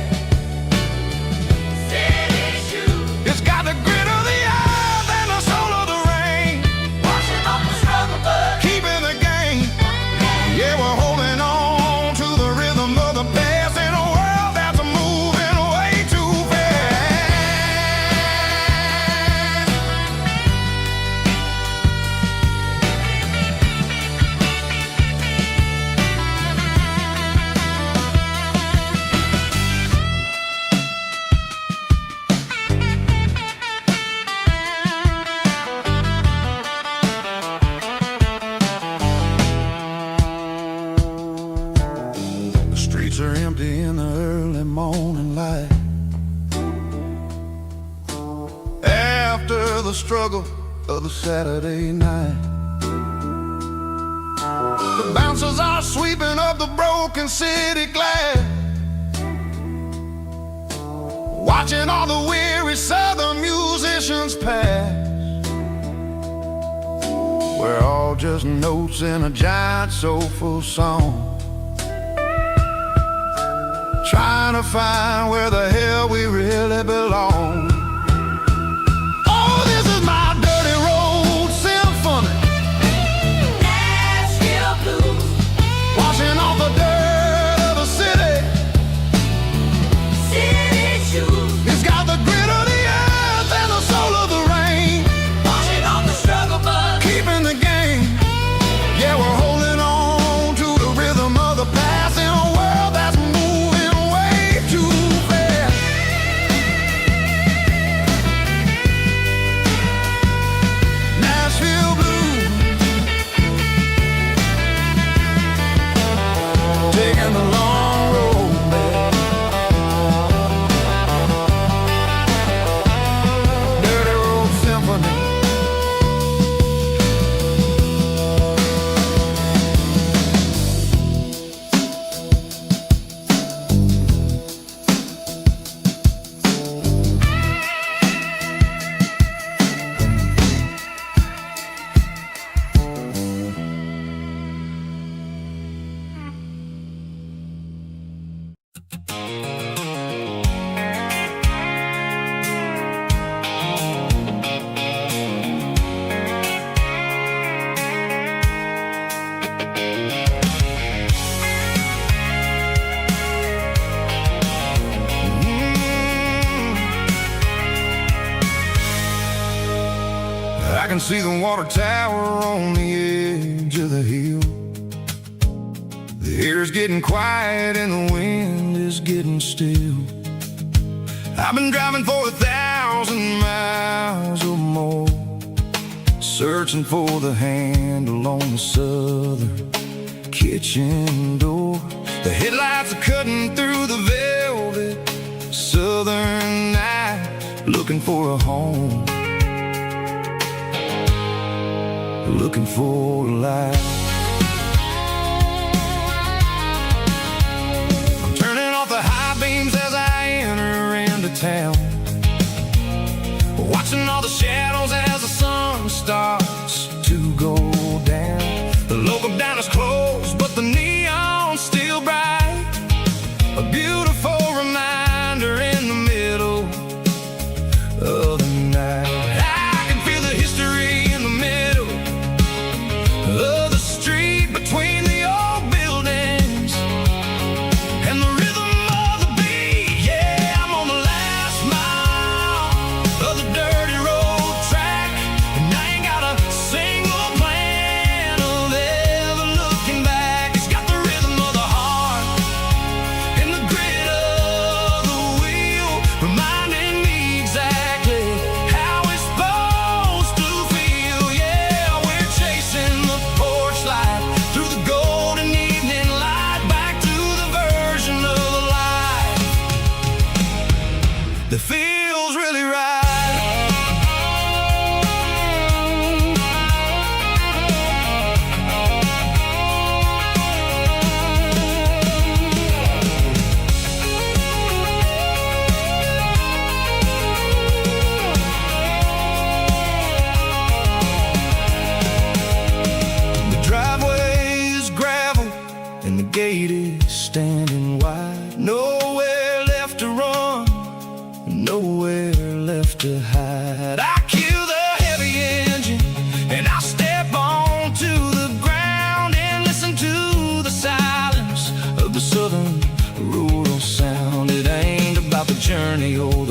City shoes. It's got the grit of the earth and the soul of the rain, washing off the struggle but keeping the game. Yeah, we're holding on to the rhythm of the past in a world that's moving way too The streets are empty in the early morning light. After the struggle of the Saturday night, the bouncers are sweeping up the broken city glass, watching all the weary southern musicians pass. We're all just notes in a giant soulful song, trying to find where the hell we really belong. Oh, this is my dirty road symphony, Nashville blues, washing off the dirt of the city. City shoes. It's got the grit of the earth and the soul of the rain, washing off the struggle but keeping the game. Yeah, we're holding on to the rhythm of the past in a world that's moving way too fast. Nashville blues, taking the long road back. Dirty road symphony. I can see the water tower on the edge of the hill. The air's getting quiet and the wind is getting still. I've been driving for 1,000 miles or more, searching for the handle on the southern kitchen door. The headlights are cutting through the velvet southern night, looking for a home, looking for a life. I'm turning off the high beams as I enter into town, watching all the shadows as the sun starts to go down. The local diner's closed, but the neon's still bright, a beautiful reminder in the middle of the night. I can feel the history in the middle of the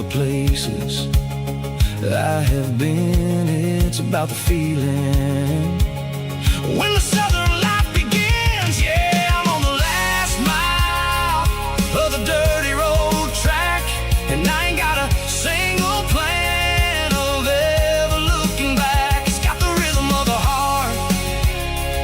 the places I have been. It's about the feeling when the southern life begins. Yeah, I'm on the last mile of the dirty road track, and I ain't got a single plan of ever looking back. It's got the rhythm of the heart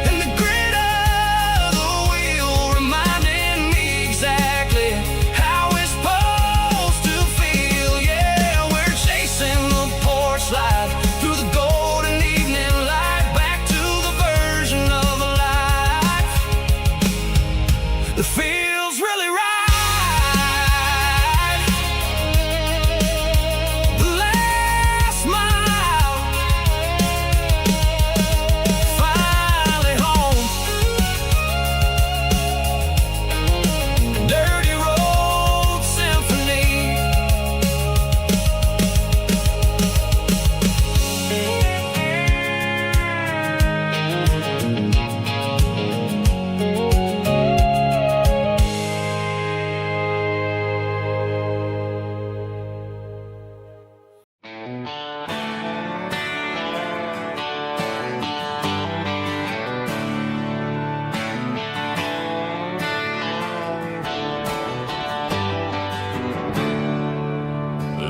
and the grit of the wheel, reminding me exactly how it's supposed to feel. Yeah, we're chasing the porch light through the golden evening light, back to the version of a life that feels really right. The last mile, finally home. Dirty road symphony.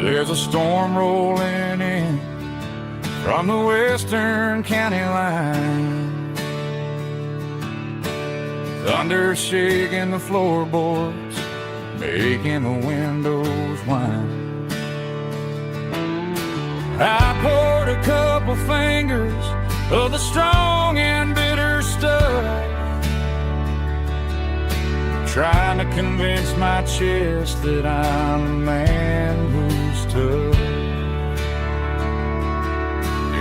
There's a storm rolling in from the western county line. Thunder shaking the floorboards, making the windows whine. I poured a couple fingers of the strong and bitter stuff, trying to convince my chest that I'm a man who's tough.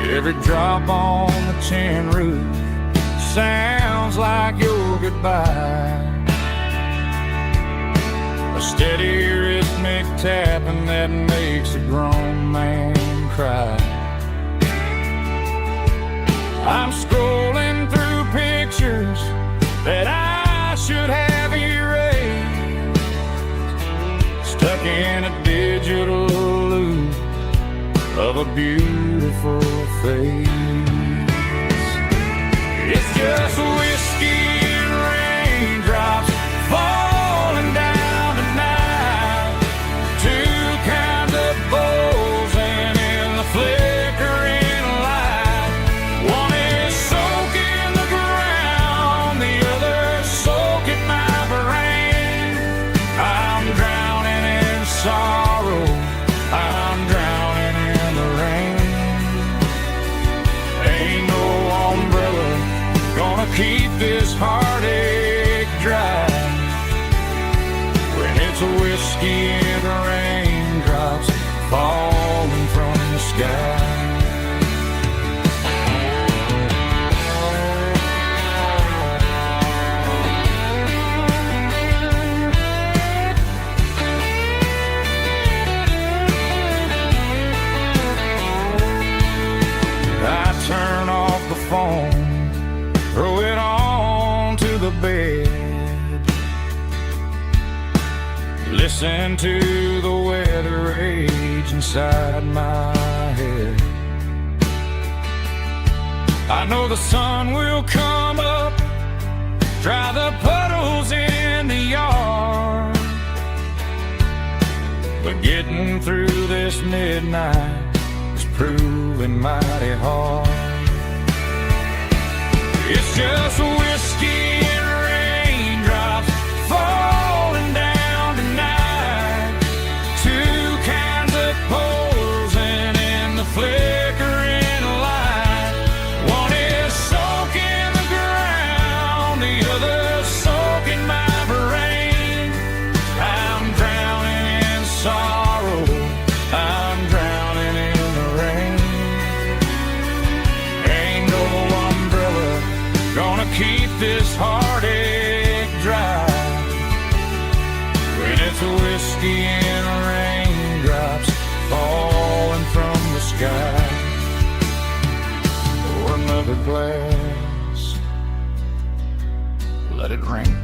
Every drop on the tin roof sounds like your goodbye, a steady rhythmic tapping that makes a grown man cry. I'm scrolling through pictures that I should have erased, stuck in a digital loop of a beautiful face. It's just whiskey and raindrops falling down tonight, two kinds of buzzing in the flickering light. One is soaking the ground, the other soaking my brain. I'm drowning in sorrow, I'm drowning in the rain. Ain't no umbrella gonna keep this heartache dry when it's a whiskey and raindrops falling from the sky. I turn off the phone, throw it on to the bed, listen to the weather rage inside my head. I know the sun will come up, dry the puddles in the yard, but getting through this midnight is proving mighty hard. It's just whiskey and raindrops falling down tonight, two kinds of posing in the flickering light. One is soaking the ground, the other soaking my brain. I'm drowning in sorrow, I'm drowning in the rain. Ain't no umbrella gonna keep this heartache dry when it's a whiskey and raindrops falling from the sky. Pour another glass, let it rain.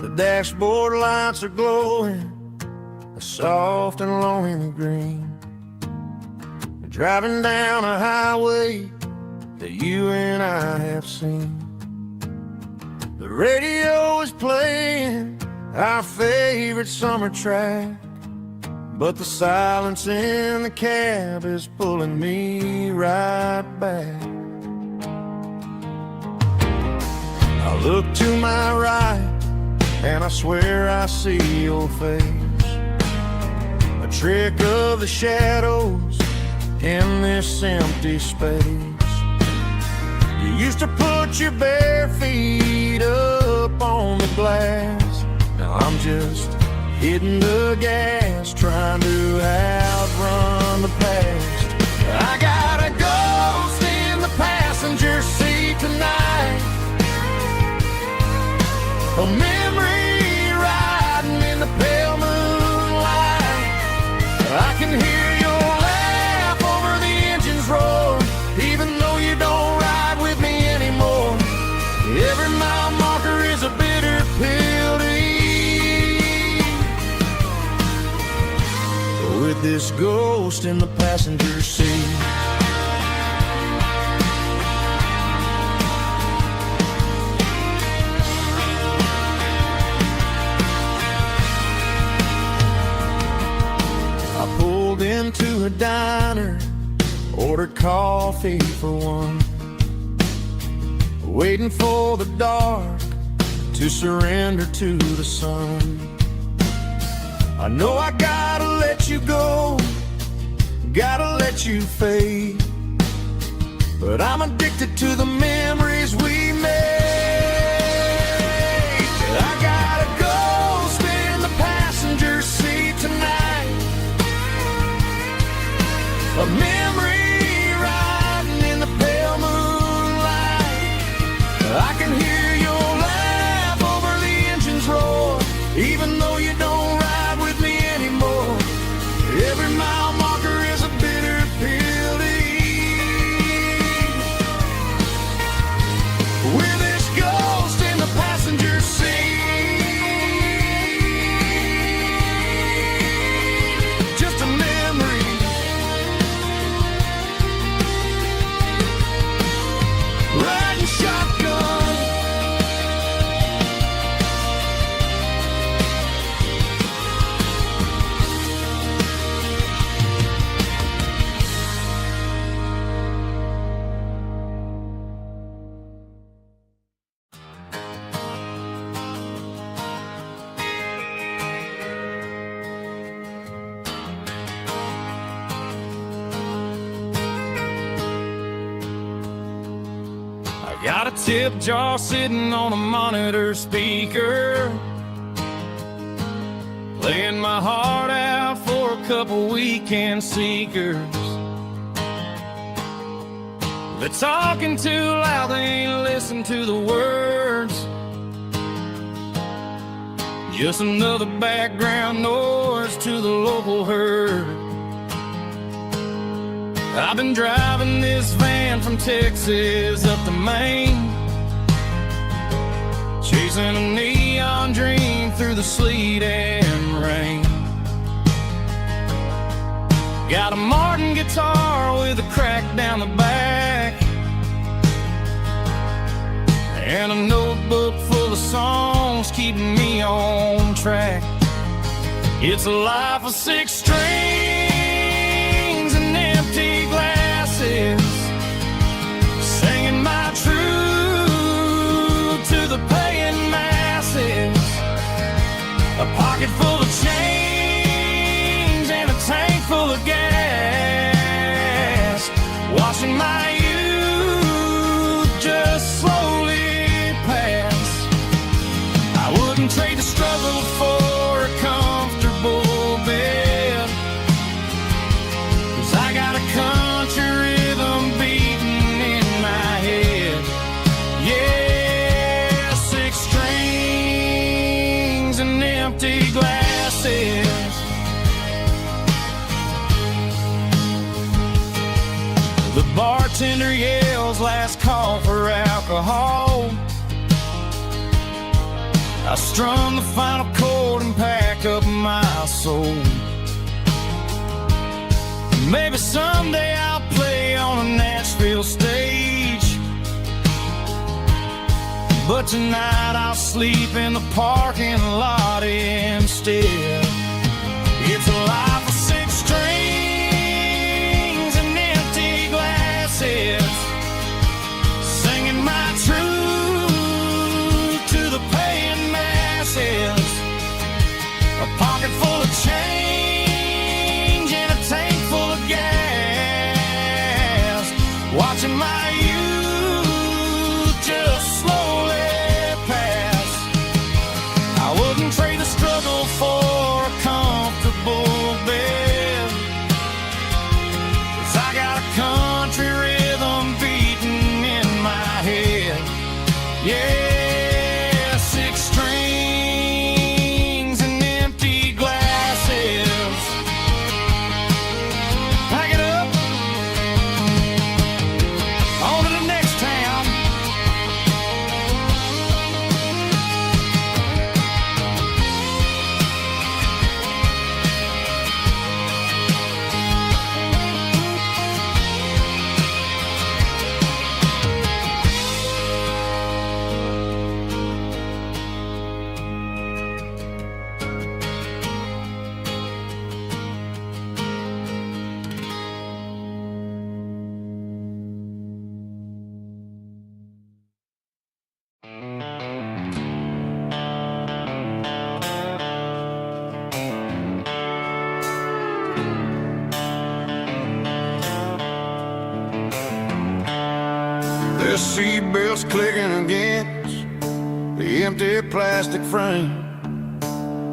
The dashboard lights are glowing a soft and lonely green. Driving down a highway that you and I have seen. The radio is playing our favorite summer track, but the silence in the cab is pulling me right back. I look to my right and I swear I see your face, a trick of the shadows in this empty space. You used to put your bare feet up on the glass. Now I'm just hitting the gas, trying to outrun the past. I got a ghost in the passenger seat tonight, a memory riding in the pale moonlight. I can hear your laugh over the engine's roar, even though you don't ride with me anymore. Every mile marker is a bitter pill to eat, with this ghost in the passenger seat. I pulled into a diner, ordered coffee for one, waiting for the dark to surrender to the sun. I know I gotta let you go, gotta let you fade, but I'm addicted to the memories we made. I got a ghost in the passenger seat tonight, a memory riding in the pale moonlight. I can hear your laugh over the engine's roar, even though you don't ride with me anymore. Every mile marker is a bitter pill to eat, with this ghost in the passenger seat. Just a memory, riding shotgun. Got a tip jar sitting on a monitor speaker, playing my heart out for a couple weekend seekers. They're talking too loud, they ain't listen to the words. Just another background noise to the local herd. I've been driving this van from Texas up to Maine, chasing a neon dream through the sleet and rain. Got a Martin guitar with a crack down the back, and a notebook full of songs keeping me on track. It's a life of 6 strings and empty glasses, singing my truth to the paying masses. A pocket full of change and a tank full of gas, watching my youth just slowly pass. I wouldn't trade the struggle for a comfortable bed, 'cause I got a country rhythm beating in my head. Yeah, 6 strings and empty glasses. The bartender yells last call for alcohol, I strum the final chord and pack up my soul. Maybe someday I'll play on a Nashville stage, but tonight I'll sleep in the parking lot instead. It's a life of 6 strings and empty glasses, singing my truth to the paying masses. A pocket full of change and a tank full of gas, watching my youth just slowly pass. I wouldn't trade the struggle for a comfortable bed, 'cause I got a country rhythm beating in my head. Yeah, 6 strings and empty glasses. Pack it up, on to the next town. The seatbelt's clicking against the empty plastic frame,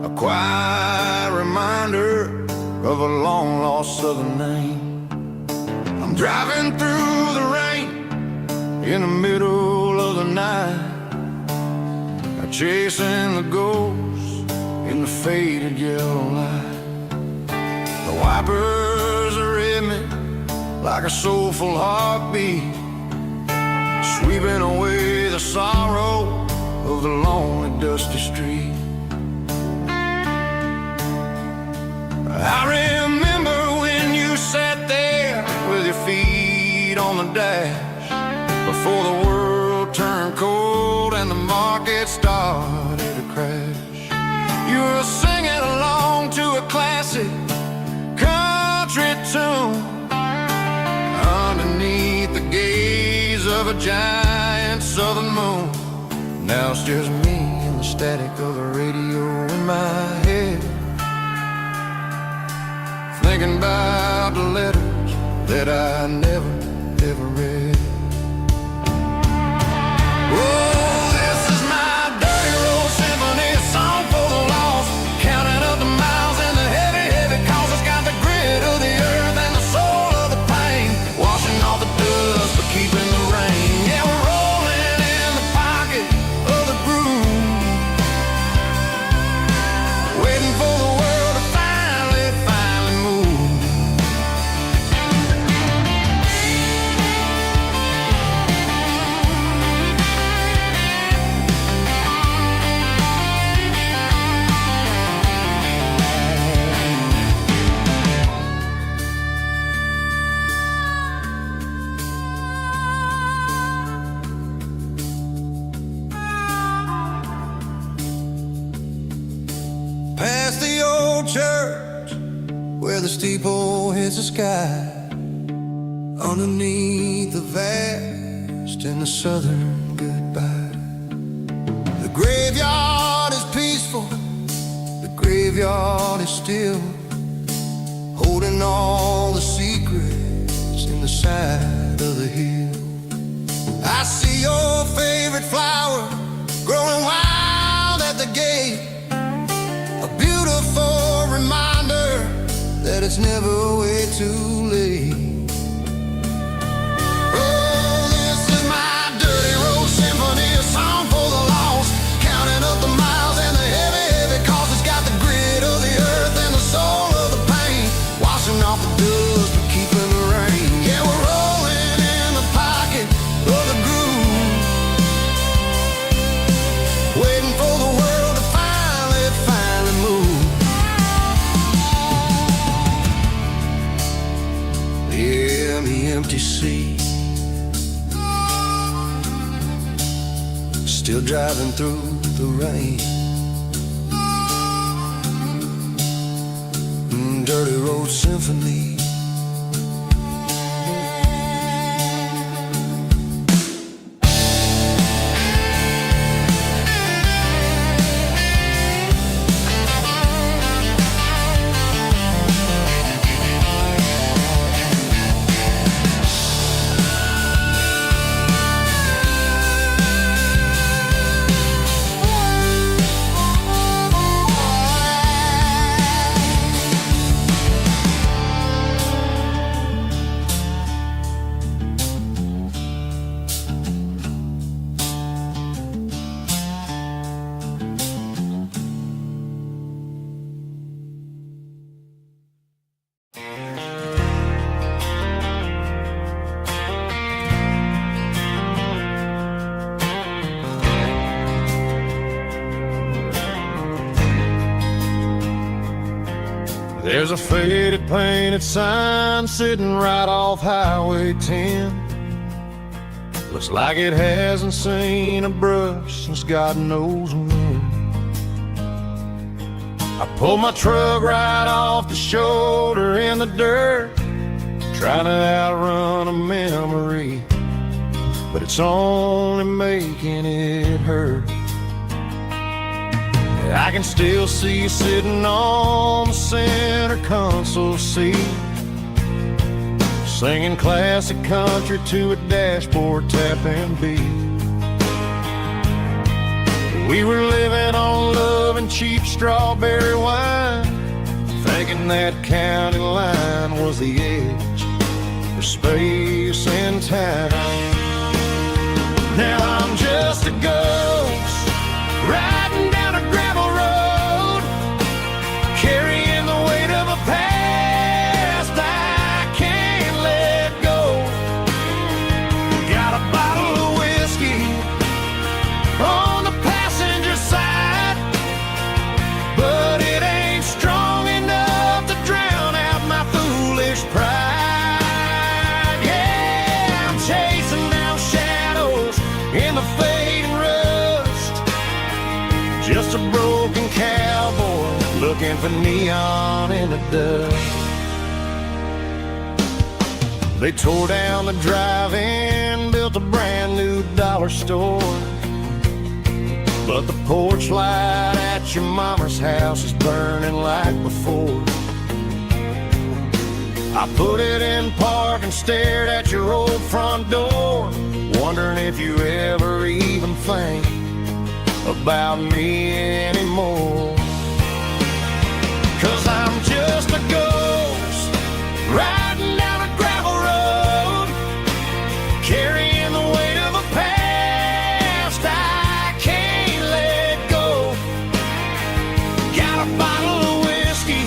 a quiet reminder of a long-lost southern name. I'm driving through the rain in the middle of the night, chasing the ghosts in the faded yellow light. The wipers are in me like a soulful heartbeat, sweeping away the sorrow of the lonely, dusty street. I remember when you sat there with your feet on the dash, before the world turned cold and the market started to crash. You were singing along to a classic country tune underneath the gaze of a giant southern moon. Now it's just me and the static of the radio in my head, thinking about the letters that I never, ever read. Oh, this is my dirty road symphony, a song for the lost, counting up the miles and the heavy, heavy calls. It's got the grit of the earth and the soul of the pain, washing off the dust but keeping the rain. Yeah, we're rolling in the pocket of the groove, waiting for the world to finally move. Past the old church where the steeple hits the sky, underneath the vast and the southern goodbye. The graveyard is peaceful, the graveyard is still, holding all the secrets in the side of the hill. I see your favorite flower growing wild at the gate, a beautiful reminder that it's never way too late. Oh, this is my dirty road symphony, a song for the lost, counting up the miles and the heavy, heavy calls. It's got the grit of the earth and the soul of the pain, washing off the dust but keeping the rain. Yeah, we're rolling in the pocket of the groove, waiting for the world down the empty seat. Still driving through the rain. Dirty Road Symphony. There's a faded painted sign sitting right off Highway 10. Looks like it hasn't seen a brush since God knows when. I pulled my truck right off the shoulder in the dirt, trying to outrun a memory, but it's only making it hurt. I can still see you sitting on the center console seat, singing classic country to a dashboard tapping beat. We were living on love and cheap strawberry wine, thinking that county line was the edge for space and time. Now I'm just a ghost riding down a gravel road, carrying the weight of a past I can't let go. Got a bottle of whiskey on the passenger side, but it ain't strong enough to drown out my foolish pride. Yeah, I'm chasing down shadows in the fading rust, just a broken cowboy looking for neon in the dust. They tore down the drive-in, built a brand new dollar store, but the porch light at your mama's house is burning like before. I put it in park and stared at your old front door, wondering if you ever even think about me anymore. 'Cause I'm just a ghost riding down a gravel road, carrying the weight of a past I can't let go. Got a bottle of whiskey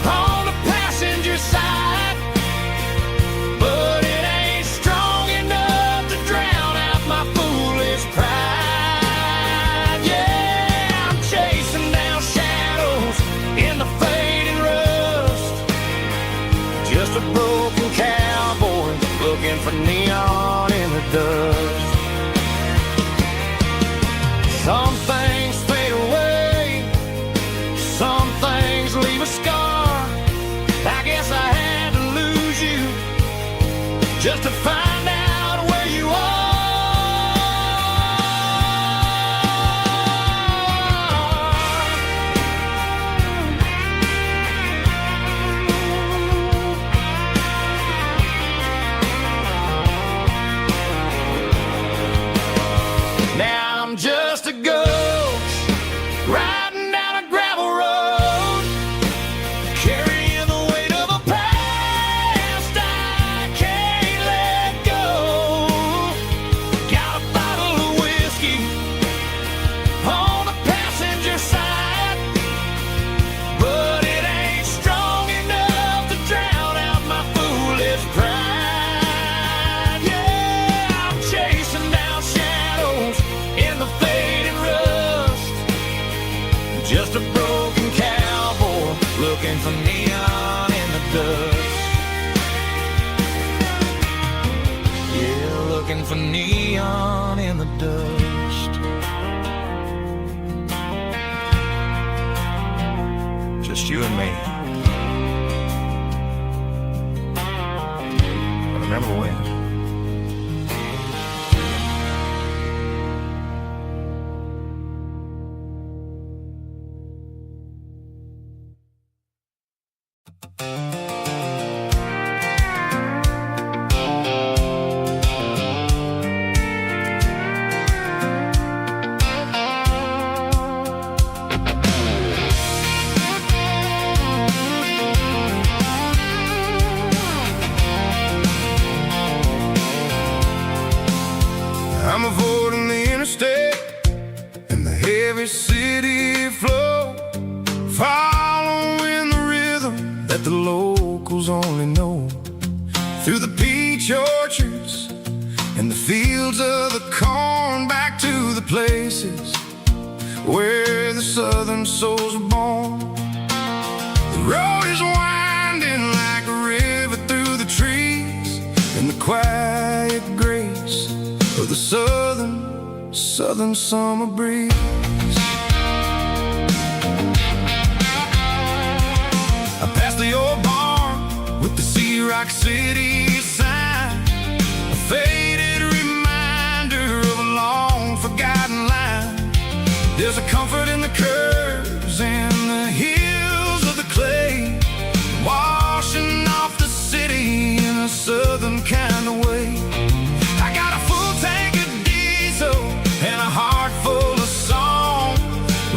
on the passenger side, but it ain't strong enough to drown out my foolish pride. Yeah, I'm chasing down shadows in the fading rust, just a broken cowboy looking for neon in the dust. Some things fade away, some things leave a scar. I guess I had to lose you just to find out where you are. Now I'm just a ghost riding down a gravel road, carrying the weight of a past I can't let for neon in the dust. Just you and me. I remember when. I'm avoiding the interstate and the heavy city flow, following the rhythm that the locals only know. Through the peach orchards and the fields of the corn, back to the places where the southern souls were born. The road is winding like a river through the trees, and the quiet grace of the southern summer breeze. I passed the old barn with the Sea Rock City sign, a faded reminder of a long forgotten line. There's a comfort in the curves and the hills of the clay, washing off the city in a southern kind of way. I got a full tank of diesel and a heart full of song,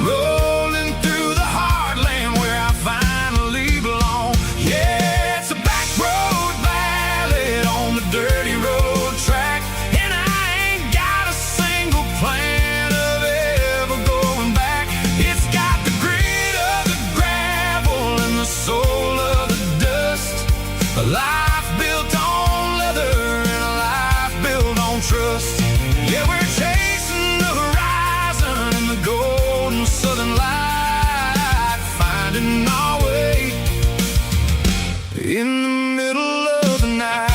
rolling through the heartland where I finally belong. Yeah, it's a back road ballad on the dirty road track, and I ain't got a single plan of ever going back. It's got the grit of the gravel and the soul of the dust, a life built on leather and a life built on trust. Yeah, we're chasing the horizon in the golden southern light, finding our way in the middle of the night.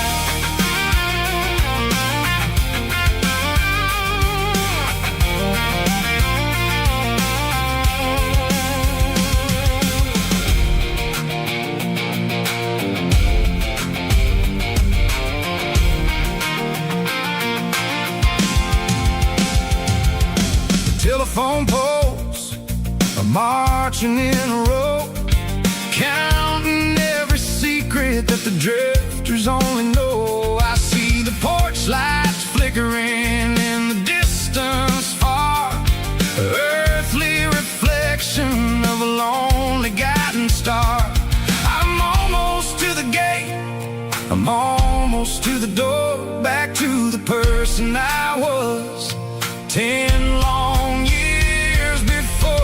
Telephone poles are marching in a row, counting every secret that the drifters only know. I see the porch lights flickering in the distance far, earthly reflection of a lonely guiding star. I'm almost to the gate, I'm almost to the door, back to the person I was 10 long years before.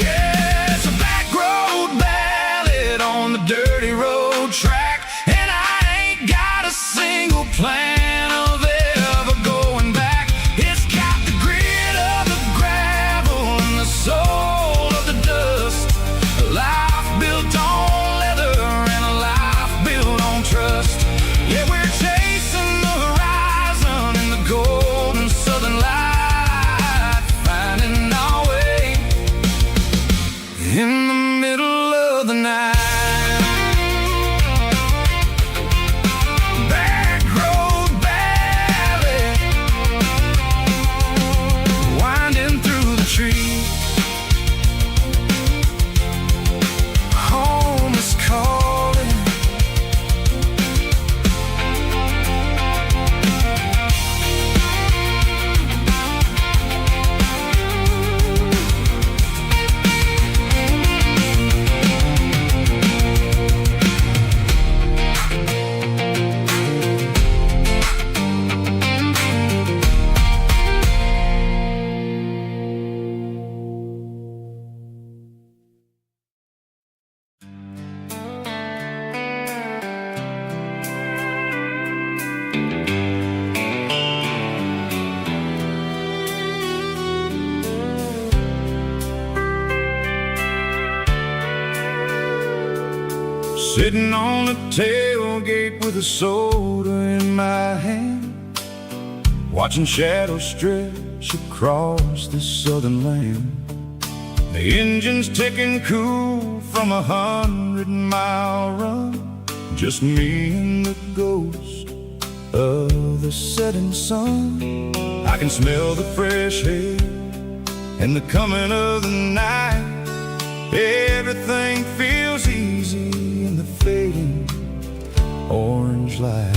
Yeah, it's a back road ballad on the dirty road track, and I ain't got a single plan of ever going back. It's got the grit of the gravel and the soul of the dust, a life built on leather and a life built on trust. Yeah, we're chasing the horizon in the golden southern light, finding our way in the middle of the night. Sitting on the tailgate with a soda in my hand, watching shadows stretch across this southern land. The engine's ticking cool from 100-mile run, just me and the ghost of the setting sun. I can smell the fresh air and the coming of the night. Everything feels easy in the fading orange light.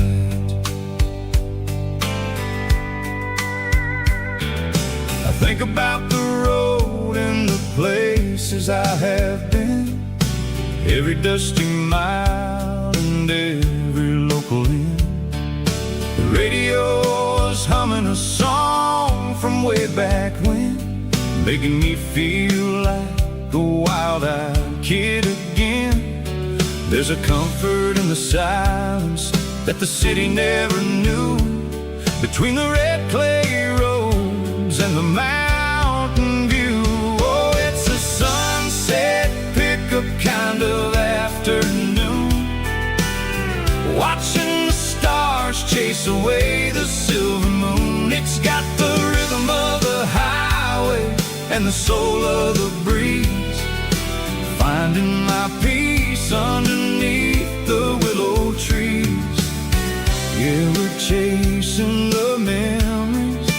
I think about the road and the places I have been, every dusty mile and every local inn. The radio is humming a song from way back when, making me feel like a wild-eyed kid again. There's a comfort in the silence that the city never knew, between the red clay roads and the mountain view. Oh, it's a sunset pickup kind of afternoon, watching the stars chase away the silver moon. It's got the rhythm of the highway and the soul of the breeze, finding my peace underneath the willow trees. Yeah, we're chasing the memories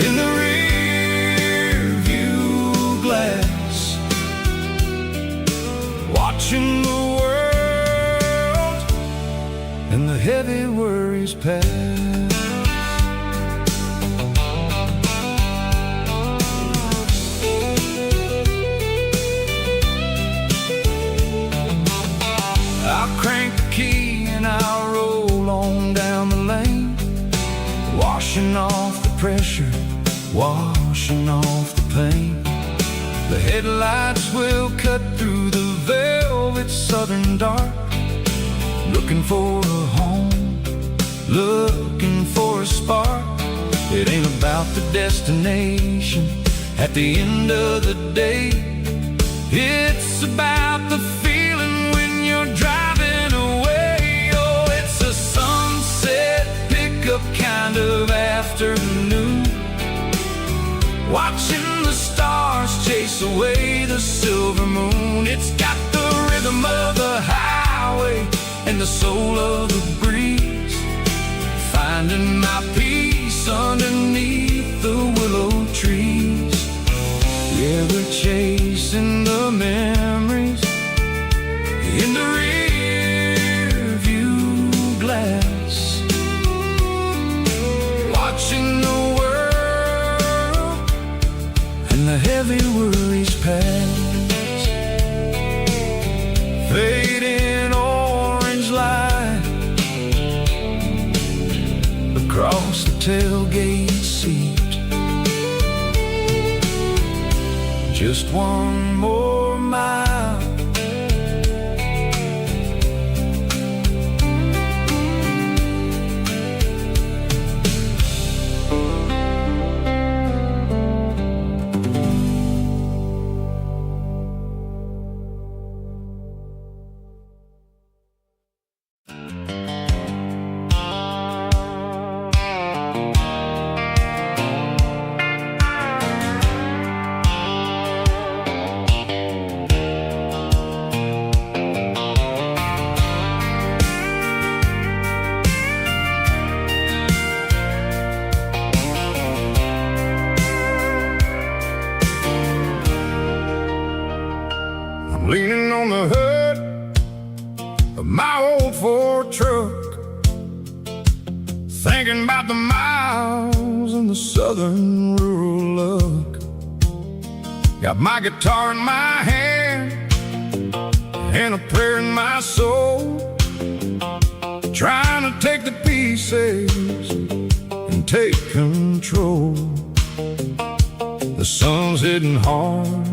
in the rear view glass, watching the world and the heavy worries pass. Crank the key and I'll roll on down the lane, washing off the pressure, washing off the pain. The headlights will cut through the velvet southern dark, looking for a home, looking for a spark. It ain't about the destination at the end of the day, it's about the feeling when you're driving away. Oh, it's a sunset pickup kind of afternoon, watching the stars chase away the silver moon. It's got the rhythm of the highway and the soul of the breeze, finding my peace underneath the willow trees. Yeah, we're chasing the memories in the rear view glass, watching the world and the heavy worries pass. Fading orange light across the tailgate seat, just one more mile. Leaning on the hood of my old Ford truck, thinking about the miles and the southern rural look. Got my guitar in my hand and a prayer in my soul, trying to take the pieces and take control. The sun's hitting hard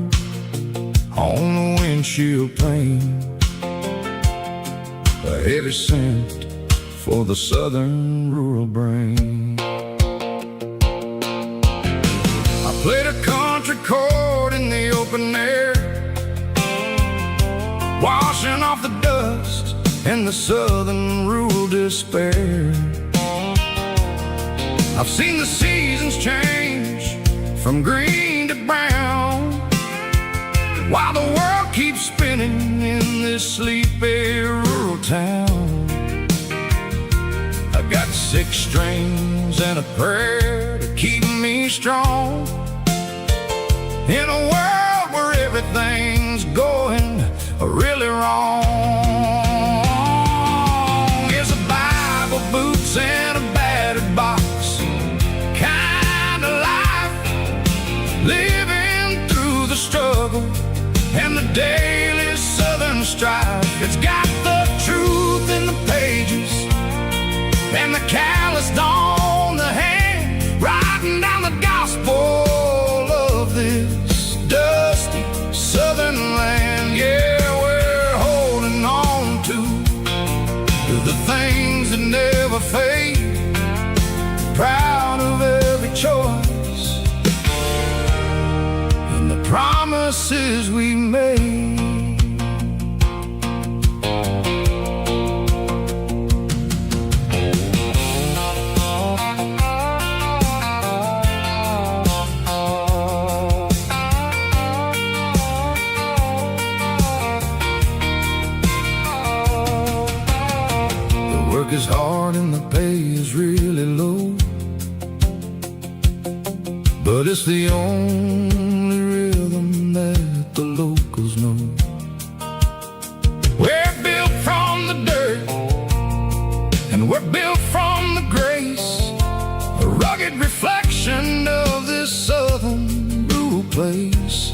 on the windshield pane, a heavy scent for the southern rural brain. I played a country chord in the open air, washing off the dust in the southern rural despair. I've seen the seasons change from green to brown, while the world keeps spinning in this sleepy rural town. I got 6 strings and a prayer to keep me strong in a world where everything's going really wrong. It's a Bible, boots, and a battered box kind of life, living through the struggle and the daily southern strife. It's got the truth in the pages and the calloused on the hand, writing down the gospel of this dusty southern land. Yeah, we're holding on to the things that never fade, proud of every choice and the promises we made. Is hard and the pay is really low, but it's the only rhythm that the locals know. We're built from the dirt and we're built from the grace, a rugged reflection of this southern rural place.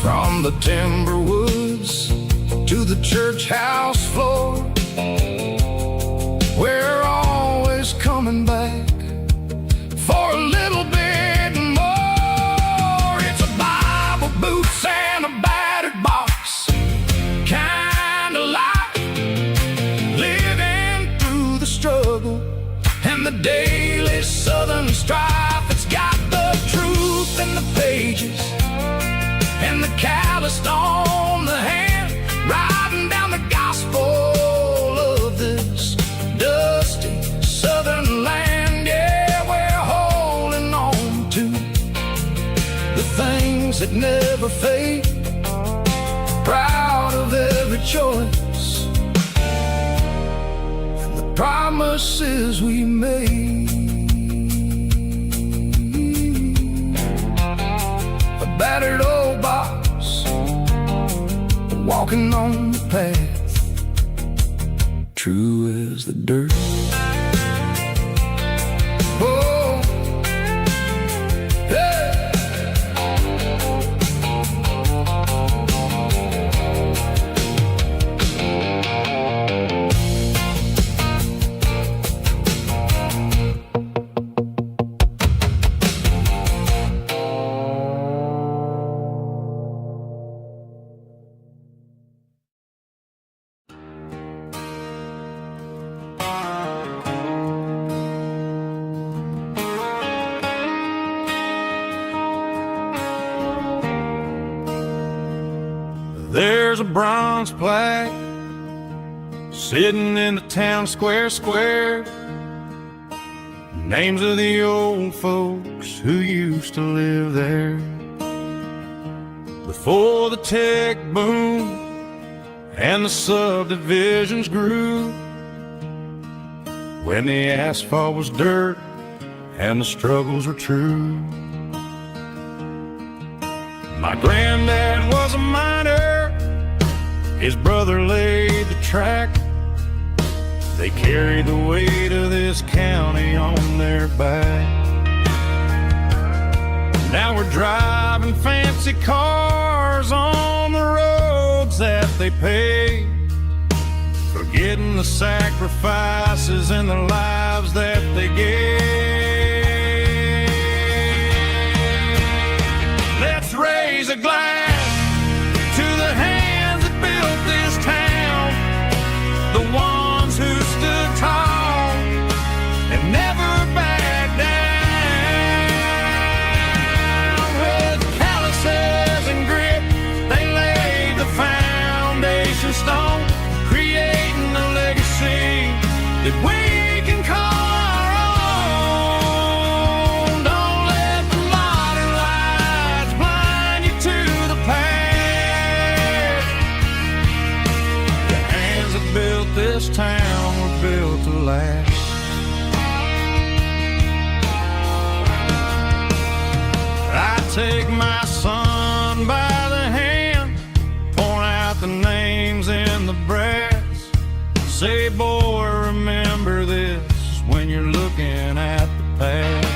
From the timber woods to the church house floor, we're always coming back for a little bit more. It's a Bible, boots, and a battered box kind of life, living through the struggle and the daily southern strife. It's got the truth in the pages and the calloused on the hand, writing down the gospel of this dusty southern land. Yeah, we're holding on to the things that never fade, proud of every choice and the promises we made. A battered old box, walking on the path, true as the dirt. Oh, hey. There's a bronze plaque sitting in the town square. Names of the old folks who used to live there before the tech boom and the subdivisions grew, when the asphalt was dirt and the struggles were true. My granddad was a miner, his brother laid the track. They carried the weight of this county on their back. Now we're driving fancy cars on the roads that they paved, forgetting the sacrifices and the lives that they gave. Let's raise a glass to the hands that built this town, the ones who stood tall and never backed down. With calluses and grit, they laid the foundation stone that we can call our own. Don't let the modern lights blind you to the past. The hands that built this town were built to last. I take my son by the hand, point out the names in the brass. Say, boy, remember this when you're looking at the past.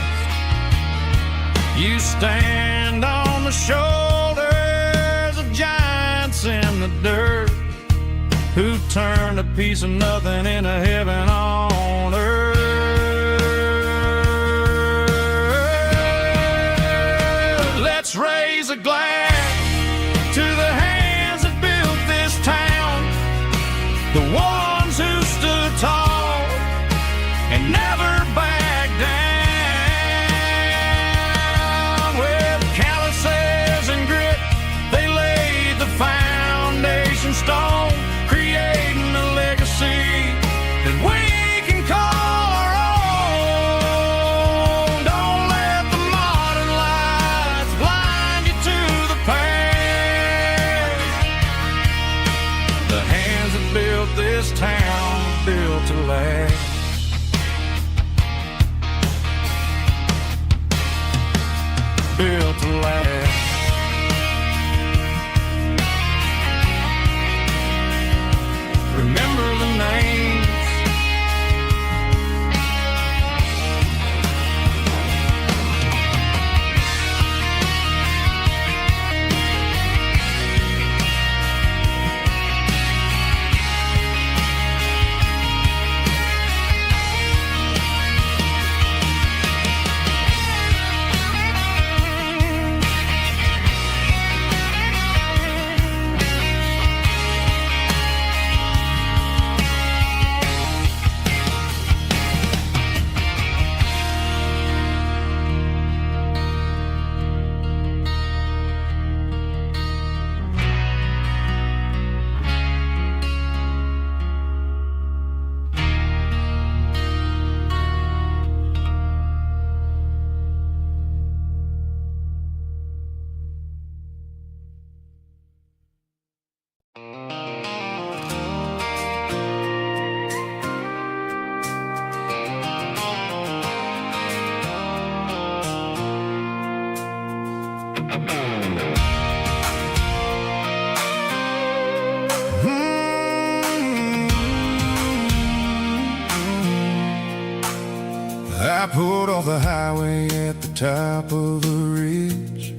You stand on the shoulders of giants in the dirt, who turned a piece of nothing into heaven on earth. Let's raise a glass to the hands that built this town, the ones who stood tall and never backed down. With calluses and grit, they laid the foundation stone, creating a legacy that we can call our own. Don't let the modern lights blind you to the past. The hands that built this town built to last. Built to last. Remember the names. I pulled off the highway at the top of the ridge,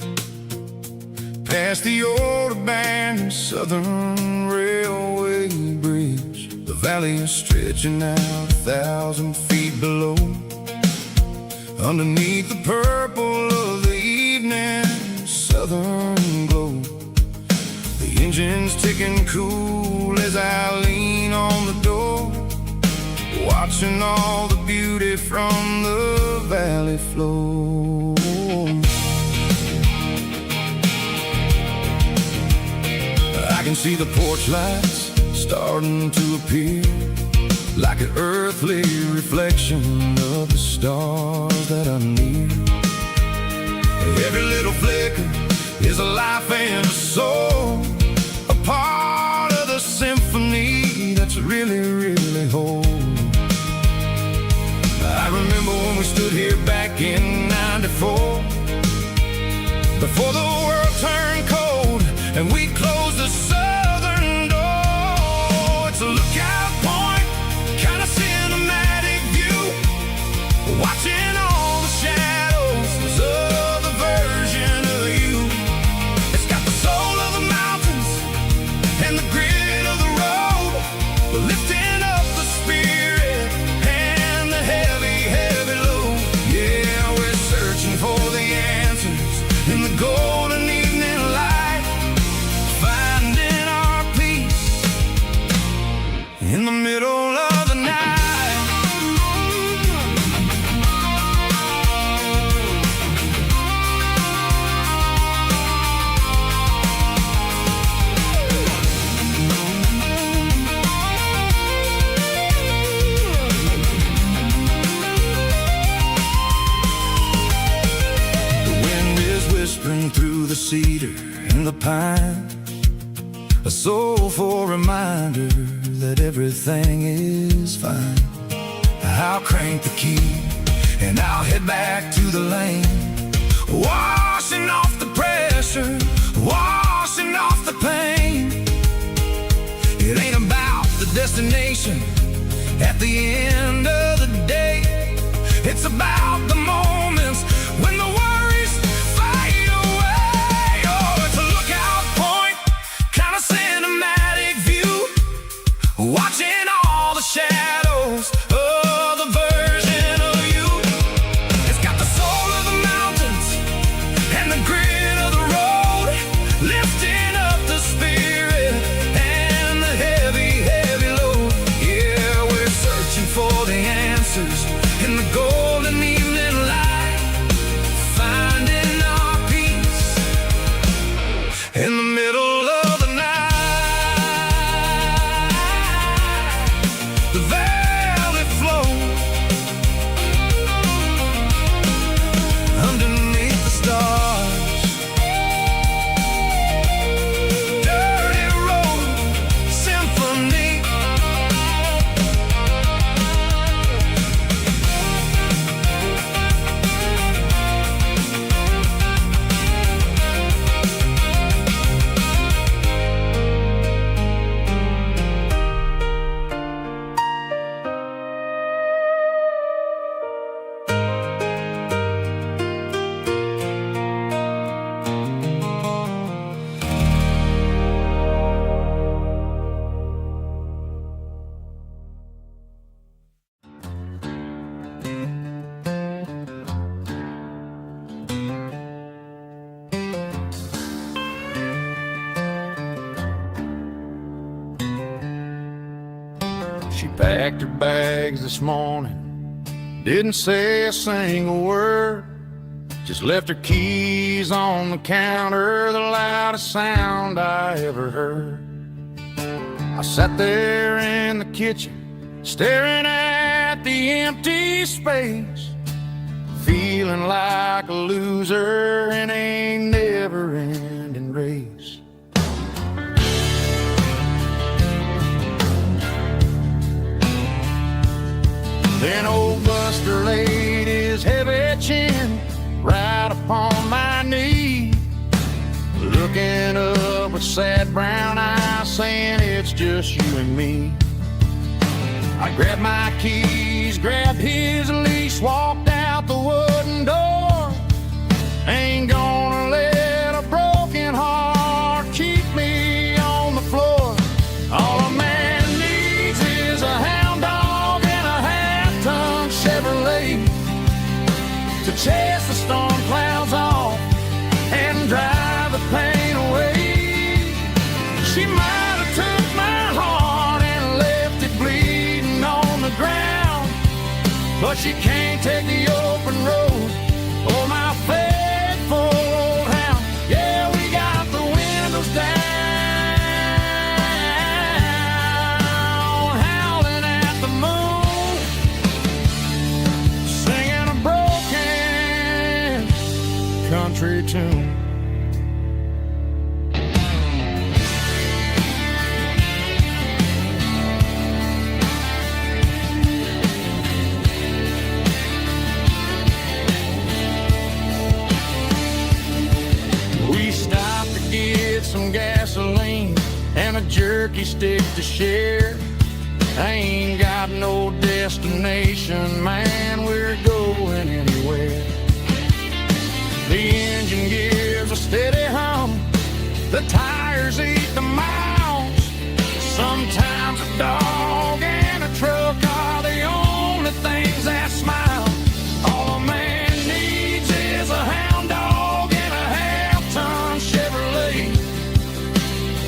past the old abandoned Southern Railway bridge. The valley is stretching out 1,000 feet below, underneath the purple of the evening southern glow. The engine's ticking cool as I lean on the door, watching all the beauty from the valley flow. I can see the porch lights starting to appear, like an earthly reflection of the stars that are near. Every little flicker is a life and a soul, a part of the symphony that's really, really whole. I remember when we stood here back in '94, before the world turned cold and we closed the southern door. It's a lookout point, kind of cinematic view, watching all the shadows of the version of you. It's got the soul of the mountains and the grit of the road, lifting up the spirit and the heavy, heavy load. Yeah, we're searching for the answers in the golden evening light, finding our peace in the middle of the night. pine, a soulful reminder that everything is fine. I'll crank the key and I'll head back to the lane, washing off the pressure, washing off the pain. It ain't about the destination at the end of the day. It's about the moments when the worries fade away. Oh, it's a lookout point, kind of cinematic view, watching all the shadows of the version of you. It's got the soul of the mountains and the grit of the road, lifting up the spirit and the heavy, heavy load. Yeah, we're searching for the answers in the golden evening light, finding our peace in the middle of the night. The valley flows underneath the stars. Dirty road symphony. She packed her bags this morning, didn't say a single word, just left her keys on the counter, the loudest sound I ever heard. I sat there in the kitchen, staring at the empty space, feeling like a loser in a never-ending race. Then old Buster laid his heavy chin right upon my knee, looking up with sad brown eyes, saying it's just you and me. I grabbed my keys, grabbed his leash, walked out the wooden door. Ain't gonna let a broken heart keep me on the floor. All a man needs is a hound dog and a half-ton Chevrolet to chase the storm clouds off and drive the pain away. She might have took my heart and left it bleeding on the ground, but she can't take the open road or my faithful old hound. Yeah, we got the windows down, howling at the moon, singing a broken country tune. We stopped to get some gasoline and a jerky stick to share. I ain't got no destination, man, we're going anywhere. The engine gives a steady hum, the tires eat the miles. Sometimes a dog and a truck are the only things that smile. All a man needs is a hound dog and a half-ton Chevrolet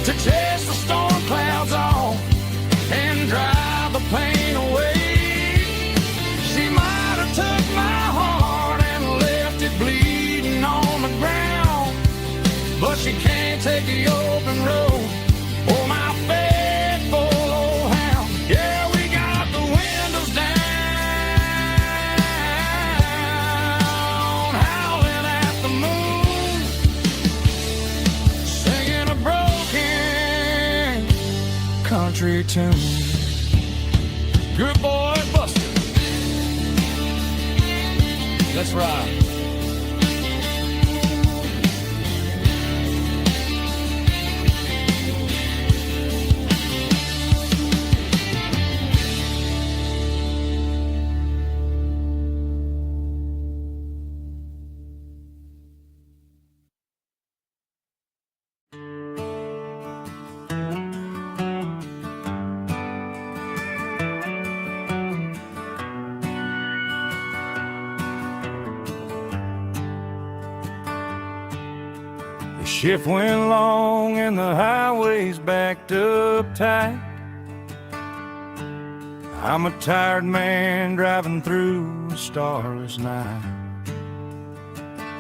to chase the storm clouds off and drive the pain away. She might have took my heart and left it bleeding on the ground, but she can't take the open road or my faithful old hound. Yeah, we got the windows down, howling at the moon, singing tune. Good boy, Buster. Let's ride. The shift went long and the highway's backed up tight. I'm a tired man driving through a starless night.